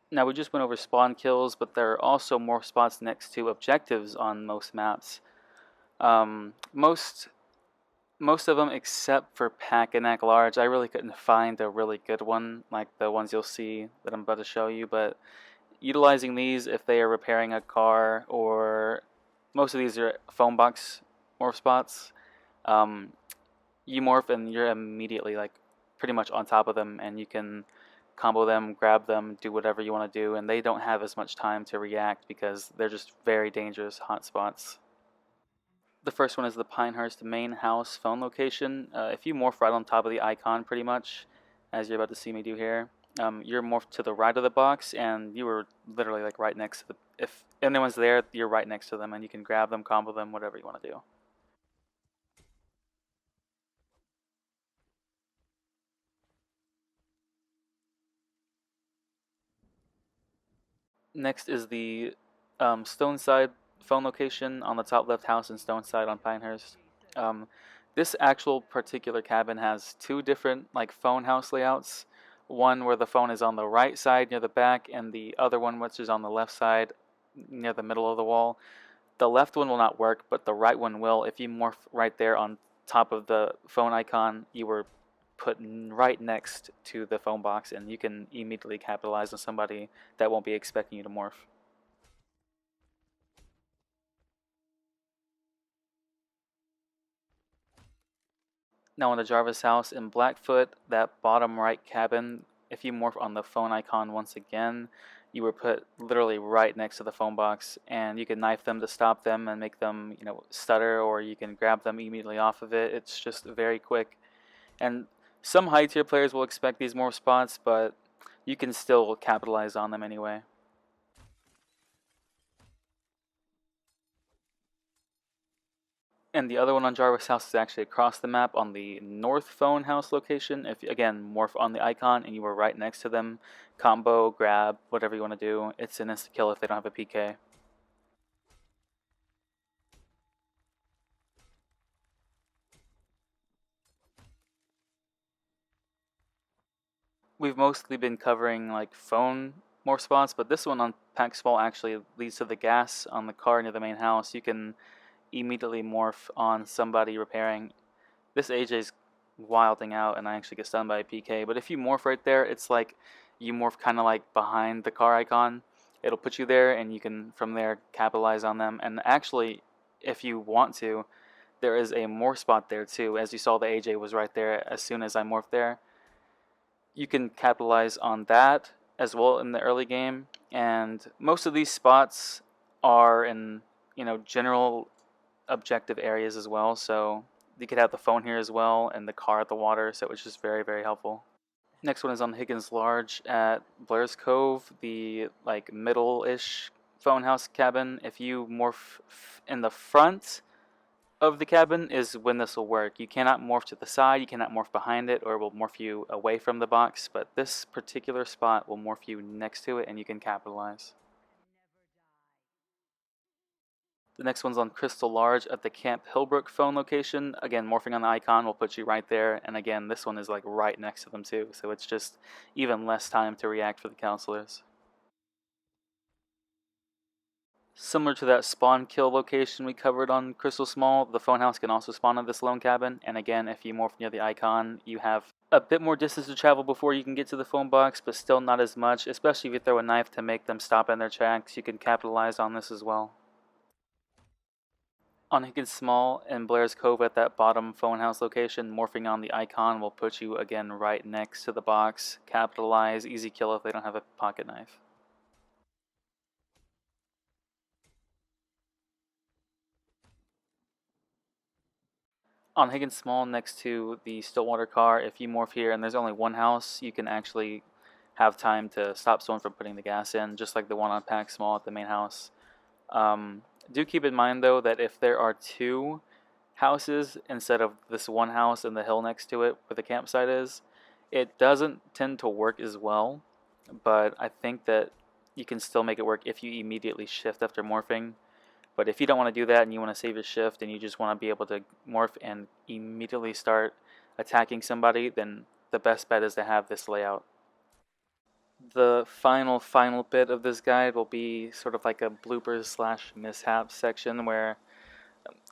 Now, we just went over spawn kills, but there are also more spots next to objectives on most maps. Most of them, except for Packanack Large. I really couldn't find a really good one, like the ones you'll see that I'm about to show you, but utilizing these if they are repairing a car, or most of these are phone box morph spots. you morph and you're immediately like pretty much on top of them, and you can combo them, grab them, do whatever you want to do, and they don't have as much time to react because they're just very dangerous hotspots. The first one is the Pinehurst main house phone location. If you morph right on top of the icon, pretty much, as you're about to see me do here, you're morphed to the right of the box, and you were literally like right next to the. If anyone's there, you're right next to them, and you can grab them, combo them, whatever you want to do. Next is the Stoneside phone location on the top left house in Stoneside on Pinehurst. This actual particular cabin has two different like phone house layouts. One where the phone is on the right side near the back, and the other one which is on the left side near the middle of the wall. The left one will not work, but the right one will. If you morph right there on top of the phone icon, you were put right next to the phone box, and you can immediately capitalize on somebody that won't be expecting you to morph. Now in the Jarvis house in Blackfoot, that bottom right cabin, if you morph on the phone icon once again, you were put literally right next to the phone box, and you can knife them to stop them and make them, stutter, or you can grab them immediately off of it. It's just very quick. And some high tier players will expect these morph spots, but you can still capitalize on them anyway. And the other one on Jarvis House is actually across the map on the north phone house location. If, again, morph on the icon and you were right next to them, combo, grab, whatever you want to do, it's an insta-kill if they don't have a PK. We've mostly been covering like phone morph spots, but this one on Pack Small actually leads to the gas on the car near the main house. You can immediately morph on somebody repairing. This AJ's wilding out, and I actually get stunned by a PK. But if you morph right there, it's like you morph kind of like behind the car icon. It'll put you there, and you can from there capitalize on them. And actually, if you want to, there is a morph spot there too. As you saw, the AJ was right there as soon as I morphed there. You can capitalize on that as well in the early game. And most of these spots are in general objective areas as well, so you could have the phone here as well and the car at the water, so it's just very, very helpful. Next one is on Higgins Large at Blair's Cove, the like middle-ish phone house cabin. If you morph in the front of the cabin is when this will work. You cannot morph to the side, you cannot morph behind it, or it will morph you away from the box, but this particular spot will morph you next to it and you can capitalize. The next one's on Crystal Large at the Camp Hillbrook phone location. Again, morphing on the icon will put you right there. And again, this one is like right next to them too. So it's just even less time to react for the counselors. Similar to that spawn kill location we covered on Crystal Small, the phone house can also spawn in this lone cabin. And again, if you morph near the icon, you have a bit more distance to travel before you can get to the phone box, but still not as much, especially if you throw a knife to make them stop in their tracks. You can capitalize on this as well. On Higgins Small and Blair's Cove at that bottom phone house location, morphing on the icon will put you again right next to the box. Capitalize, easy kill if they don't have a pocket knife. On Higgins Small next to the Stillwater car, if you morph here and there's only one house, you can actually have time to stop someone from putting the gas in, just like the one on Pack Small at the main house. Do keep in mind though that if there are two houses instead of this one house and the hill next to it where the campsite is, it doesn't tend to work as well, but I think that you can still make it work if you immediately shift after morphing. But if you don't want to do that and you want to save your shift and you just want to be able to morph and immediately start attacking somebody, then the best bet is to have this layout. The final bit of this guide will be sort of like a bloopers / mishaps section where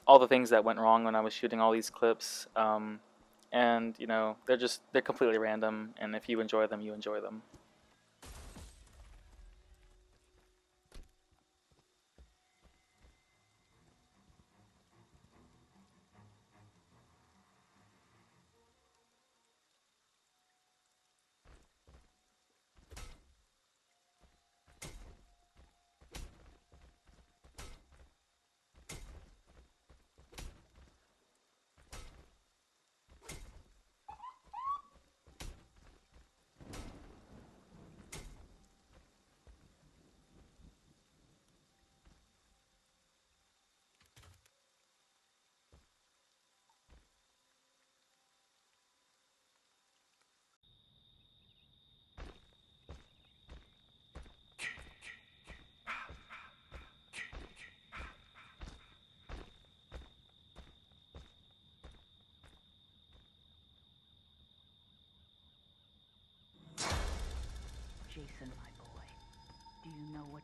all the things that went wrong when I was shooting all these clips, and they're completely random, and if you enjoy them, you enjoy them.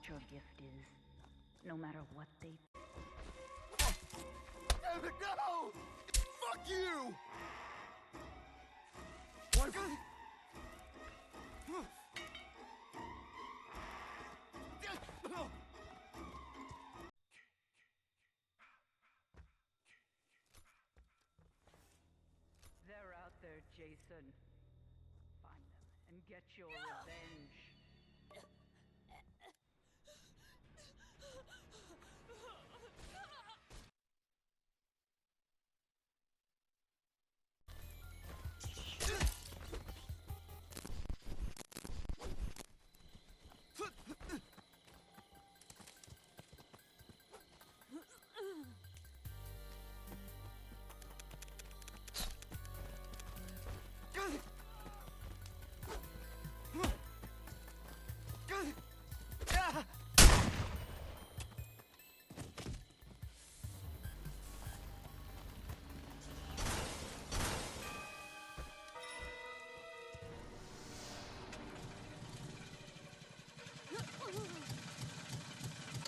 your gift is. No matter what they... No! Fuck you! Why? They're out there, Jason. Find them and get your revenge.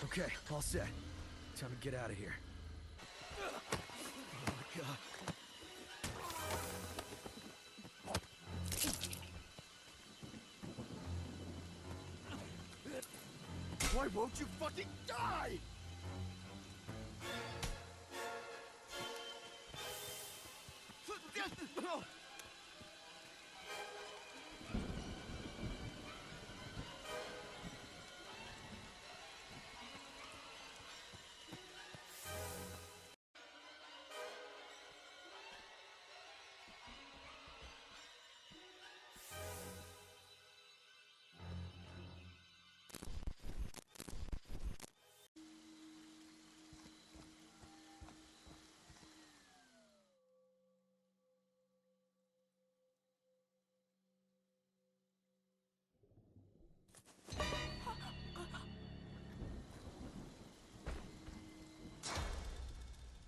Okay, all set. Time to get out of here. Oh my god. Why won't you fucking die?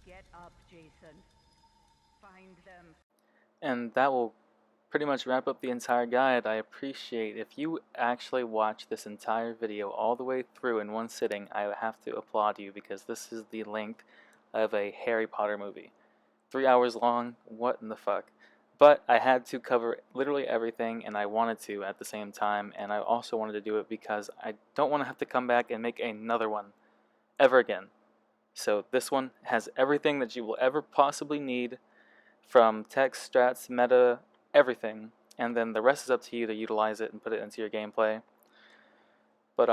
Get up, Jason. Find them. And that will pretty much wrap up the entire guide. I appreciate if you actually watch this entire video all the way through in one sitting. I have to applaud you because this is the length of a Harry Potter movie. 3 hours long, what in the fuck? But I had to cover literally everything, and I wanted to at the same time, and I also wanted to do it because I don't want to have to come back and make another one ever again. So this one has everything that you will ever possibly need, from text, strats, meta, everything, and then the rest is up to you to utilize it and put it into your gameplay. But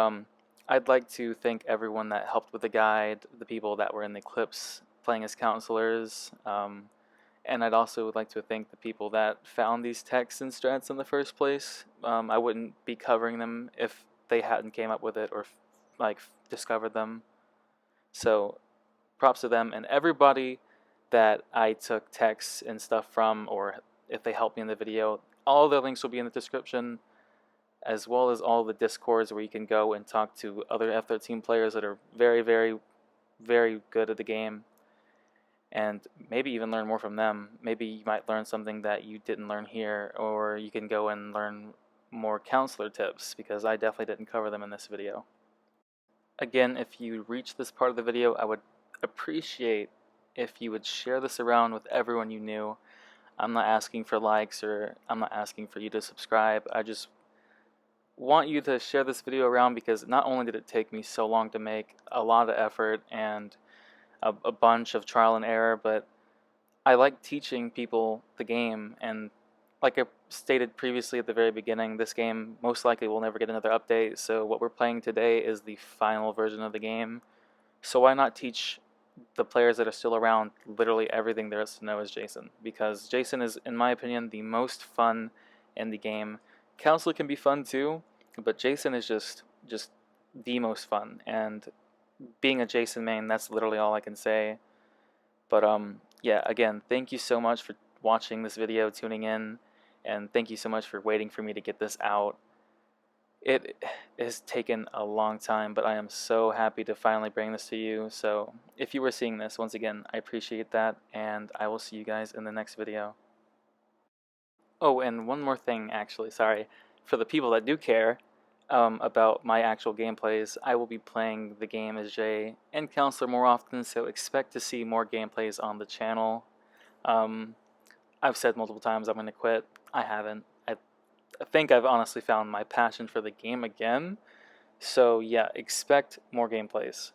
I'd like to thank everyone that helped with the guide, the people that were in the clips playing as counselors, and I'd also like to thank the people that found these texts and strats in the first place. I wouldn't be covering them if they hadn't came up with it or discovered them. So props to them and everybody that I took texts and stuff from, or if they helped me in the video. All the links will be in the description, as well as all the discords where you can go and talk to other F13 players that are very, very, very good at the game, and maybe even learn more from them. Maybe you might learn something that you didn't learn here, or you can go and learn more counselor tips, because I definitely didn't cover them in this video. Again, if you reach this part of the video, I would appreciate if you would share this around with everyone you knew. I'm not asking for likes, or I'm not asking for you to subscribe. I just want you to share this video around, because not only did it take me so long to make, a lot of effort and a bunch of trial and error, but I like teaching people the game, and like I stated previously at the very beginning, this game most likely will never get another update, so what we're playing today is the final version of the game. So why not teach the players that are still around literally everything there is to know as Jason? Because Jason is, in my opinion, the most fun in the game. Counselor can be fun too, but Jason is just the most fun, and being a Jason main, that's literally all I can say. But yeah, again, thank you so much for watching this video, tuning in, and thank you so much for waiting for me to get this out. It has taken a long time, but I am so happy to finally bring this to you. So if you were seeing this, once again, I appreciate that, and I will see you guys in the next video. Oh, and one more thing, actually, sorry. For the people that do care, about my actual gameplays. I will be playing the game as Jay and Counselor more often, so expect to see more gameplays on the channel. I've said multiple times I'm going to quit. I haven't. I think I've honestly found my passion for the game again. So yeah, expect more gameplays.